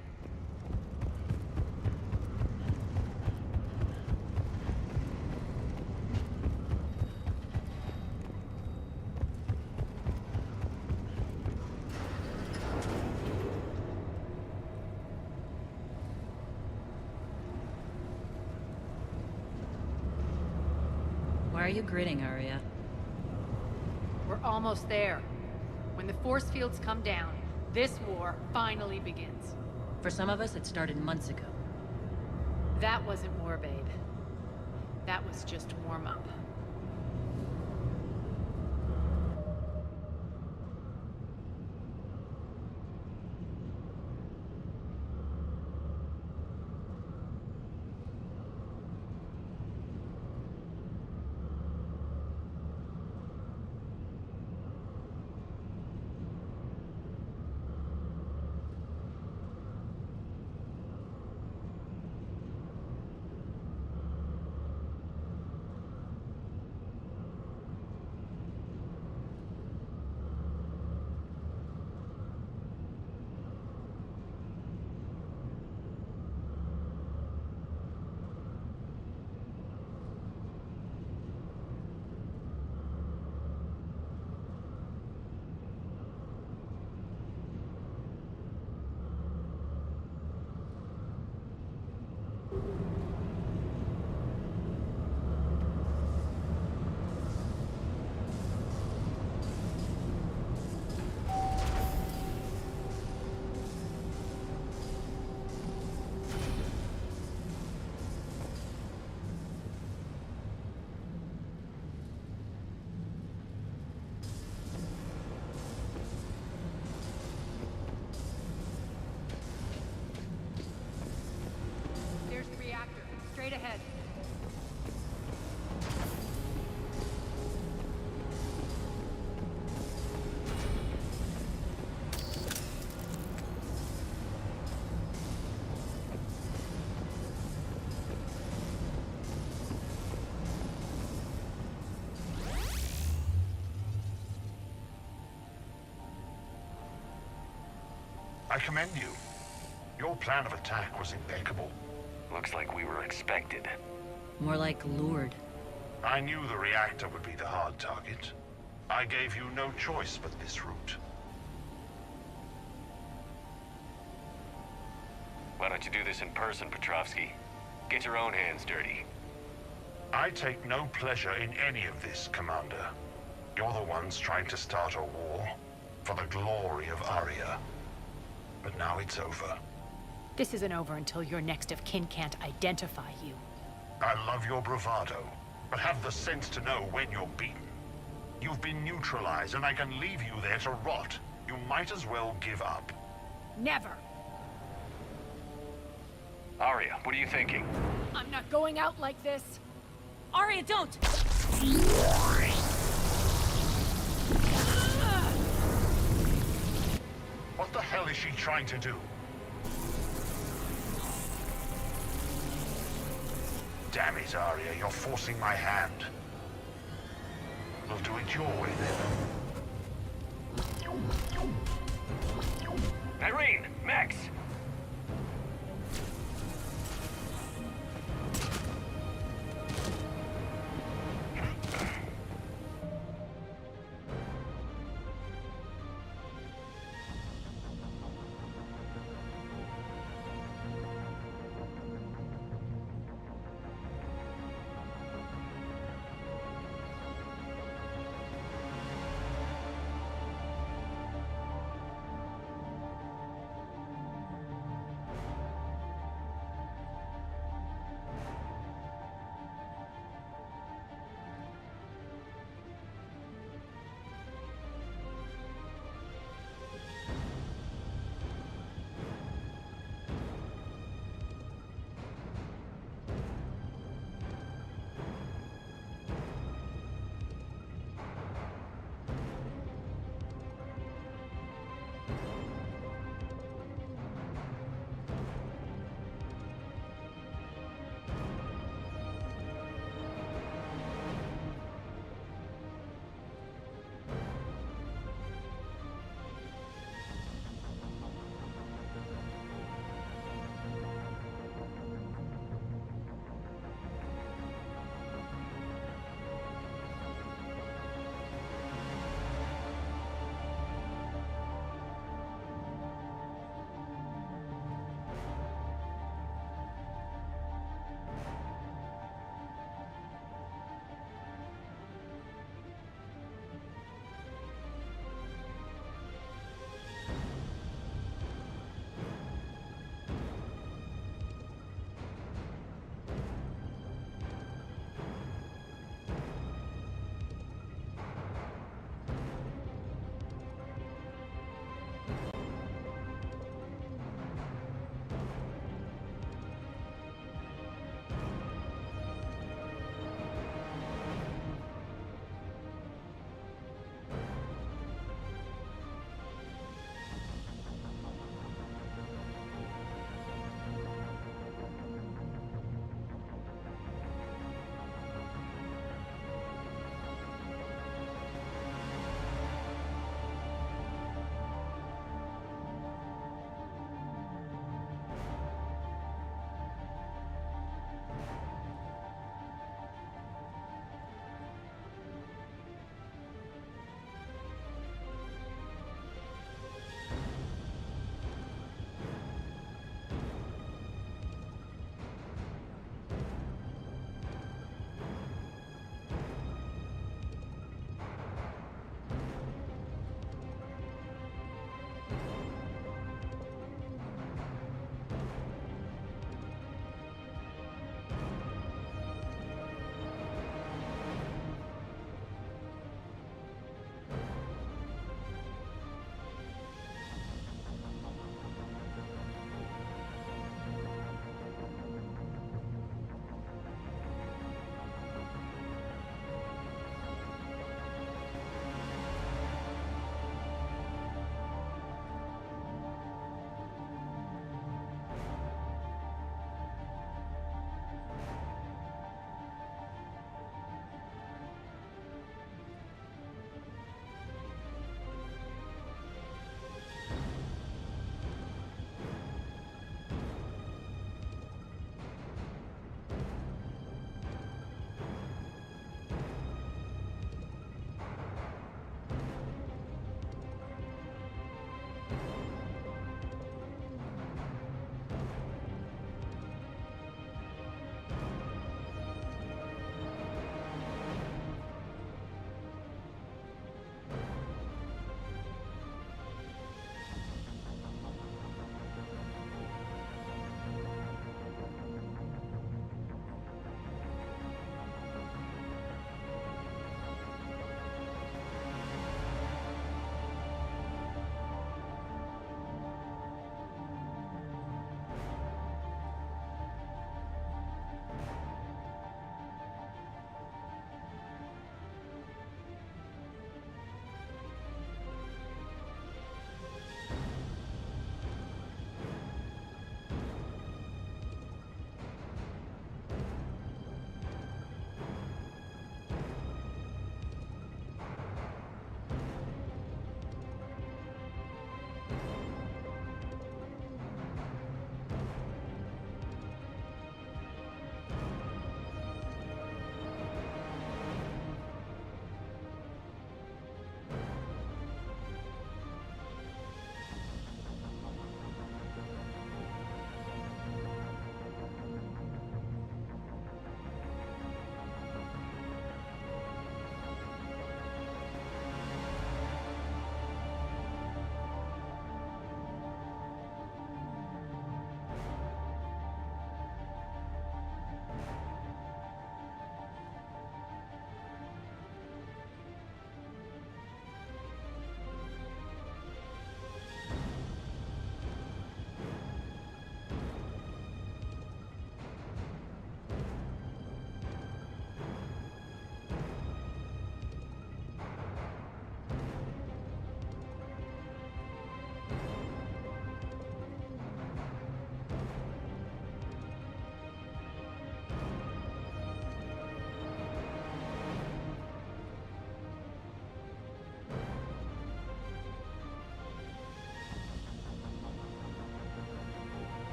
Why are you grinning, Arya? We're almost there. When the force fields come down, this war finally begins. For some of us, it started months ago. That wasn't war, babe. That was just warm-up. Straight ahead. I commend you. Your plan of attack was impeccable. Looks like we were expected. More like lured. I knew the reactor would be the hard target. I gave you no choice but this route. Why don't you do this in person, Petrovsky? Get your own hands dirty. I take no pleasure in any of this, Commander. You're the ones trying to start a war for the glory of Arya. But now it's over. This isn't over until your next of kin can't identify you. I love your bravado, but have the sense to know when you're beaten. You've been neutralized, and I can leave you there to rot. You might as well give up. Never! Arya, what are you thinking? I'm not going out like this. Arya, don't! What the hell is she trying to do? Damn it, Arya, you're forcing my hand. We'll do it your way then. Irene! Max!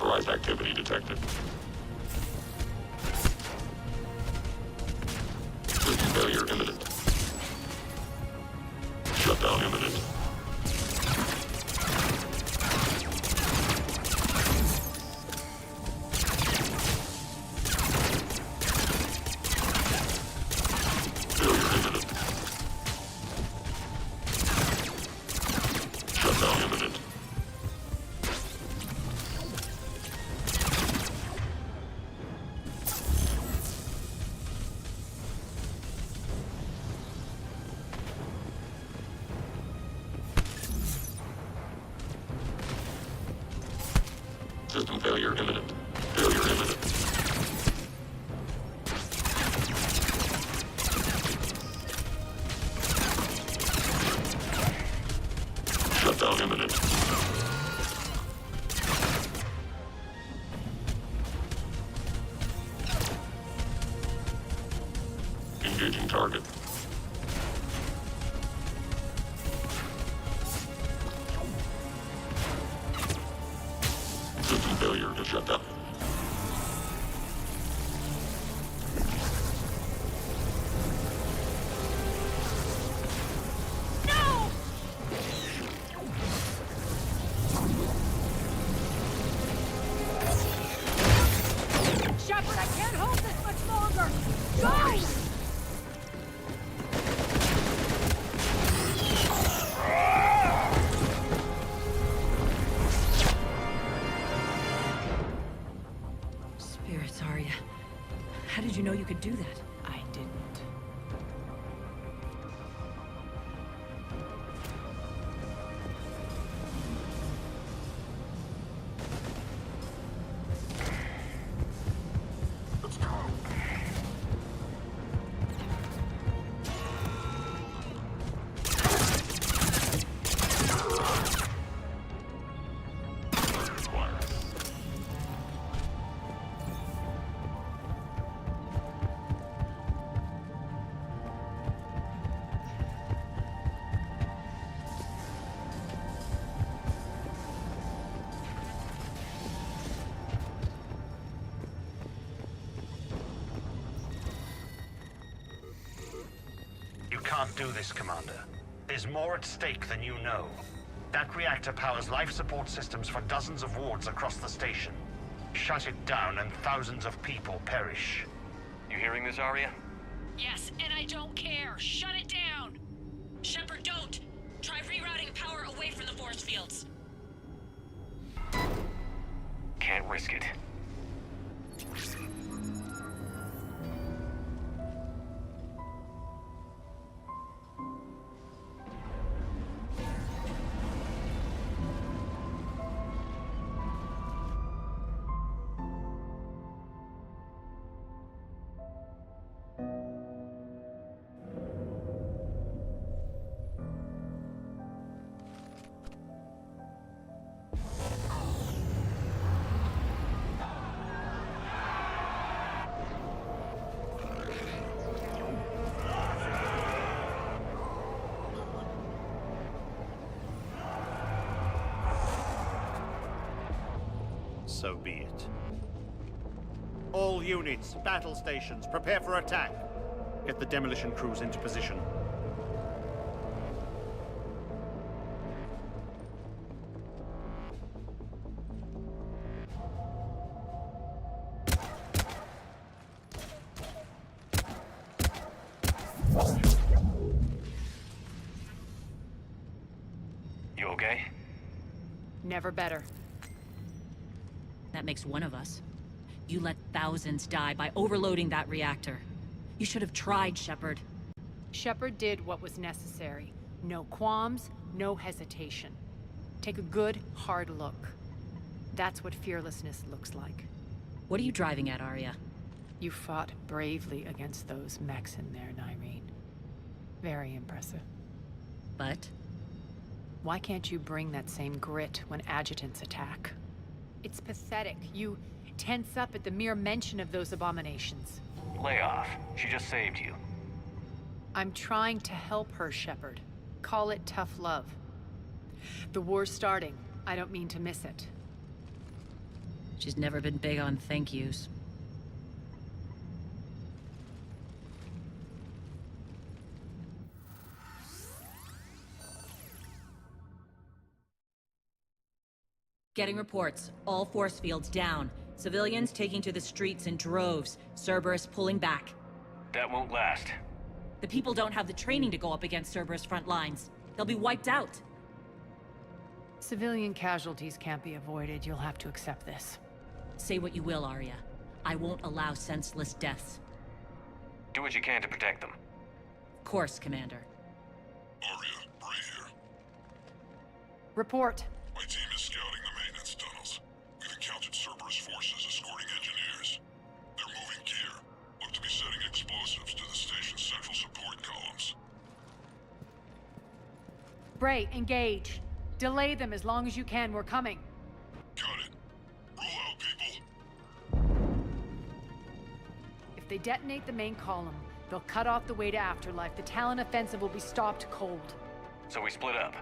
Unauthorized activity detected. System failure imminent. Shutdown imminent. Failure imminent. Shutdown imminent. System failure imminent. Failure imminent. Shutdown imminent. Engaging target. System failure to shut down. Shepard, I can't hold this much longer! Go! Spirits, Arya. How did you know you could do that? I didn't. Let's go. You can't do this, Commander. There's more at stake than you know. That reactor powers life support systems for dozens of wards across the station. Shut it down and thousands of people perish. You hearing this, Arya? Yes, and I don't care. Shut it down. Shepard, don't. Try rerouting power away from the force fields. Can't risk it. So be it. All units, battle stations, prepare for attack. Get the demolition crews into position. You okay? Never better. That makes one of us. You let thousands die by overloading that reactor. You should have tried, Shepard. Shepard did what was necessary. No qualms, no hesitation. Take a good, hard look. That's what fearlessness looks like. What are you driving at, Arya? You fought bravely against those mechs in there, Nyreen. Very impressive. But? Why can't you bring that same grit when adjutants attack? It's pathetic. You tense up at the mere mention of those abominations. Lay off. She just saved you. I'm trying to help her, Shepard. Call it tough love. The war's starting. I don't mean to miss it. She's never been big on thank yous. Getting reports. All force fields down. Civilians taking to the streets in droves. Cerberus pulling back. That won't last. The people don't have the training to go up against Cerberus front lines. They'll be wiped out. Civilian casualties can't be avoided. You'll have to accept this. Say what you will, Arya. I won't allow senseless deaths. Do what you can to protect them. Of course, Commander. Arya, Bray here. Report. My team is scouting the maintenance tunnels. We've encountered Cerberus forces escorting engineers. They're moving gear. Look to be setting explosives to the station's central support columns. Bray, engage. Delay them as long as you can. We're coming. Got it. Rule out, people. If they detonate the main column, they'll cut off the way to Afterlife. The Talon offensive will be stopped cold. So we split up.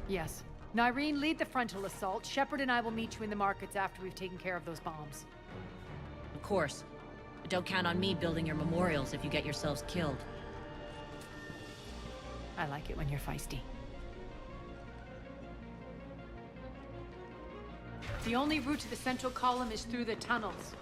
Yes. Nyreen, lead the frontal assault. Shepard and I will meet you in the markets after we've taken care of those bombs. Of course. But don't count on me building your memorials if you get yourselves killed. I like it when you're feisty. The only route to the central column is through the tunnels.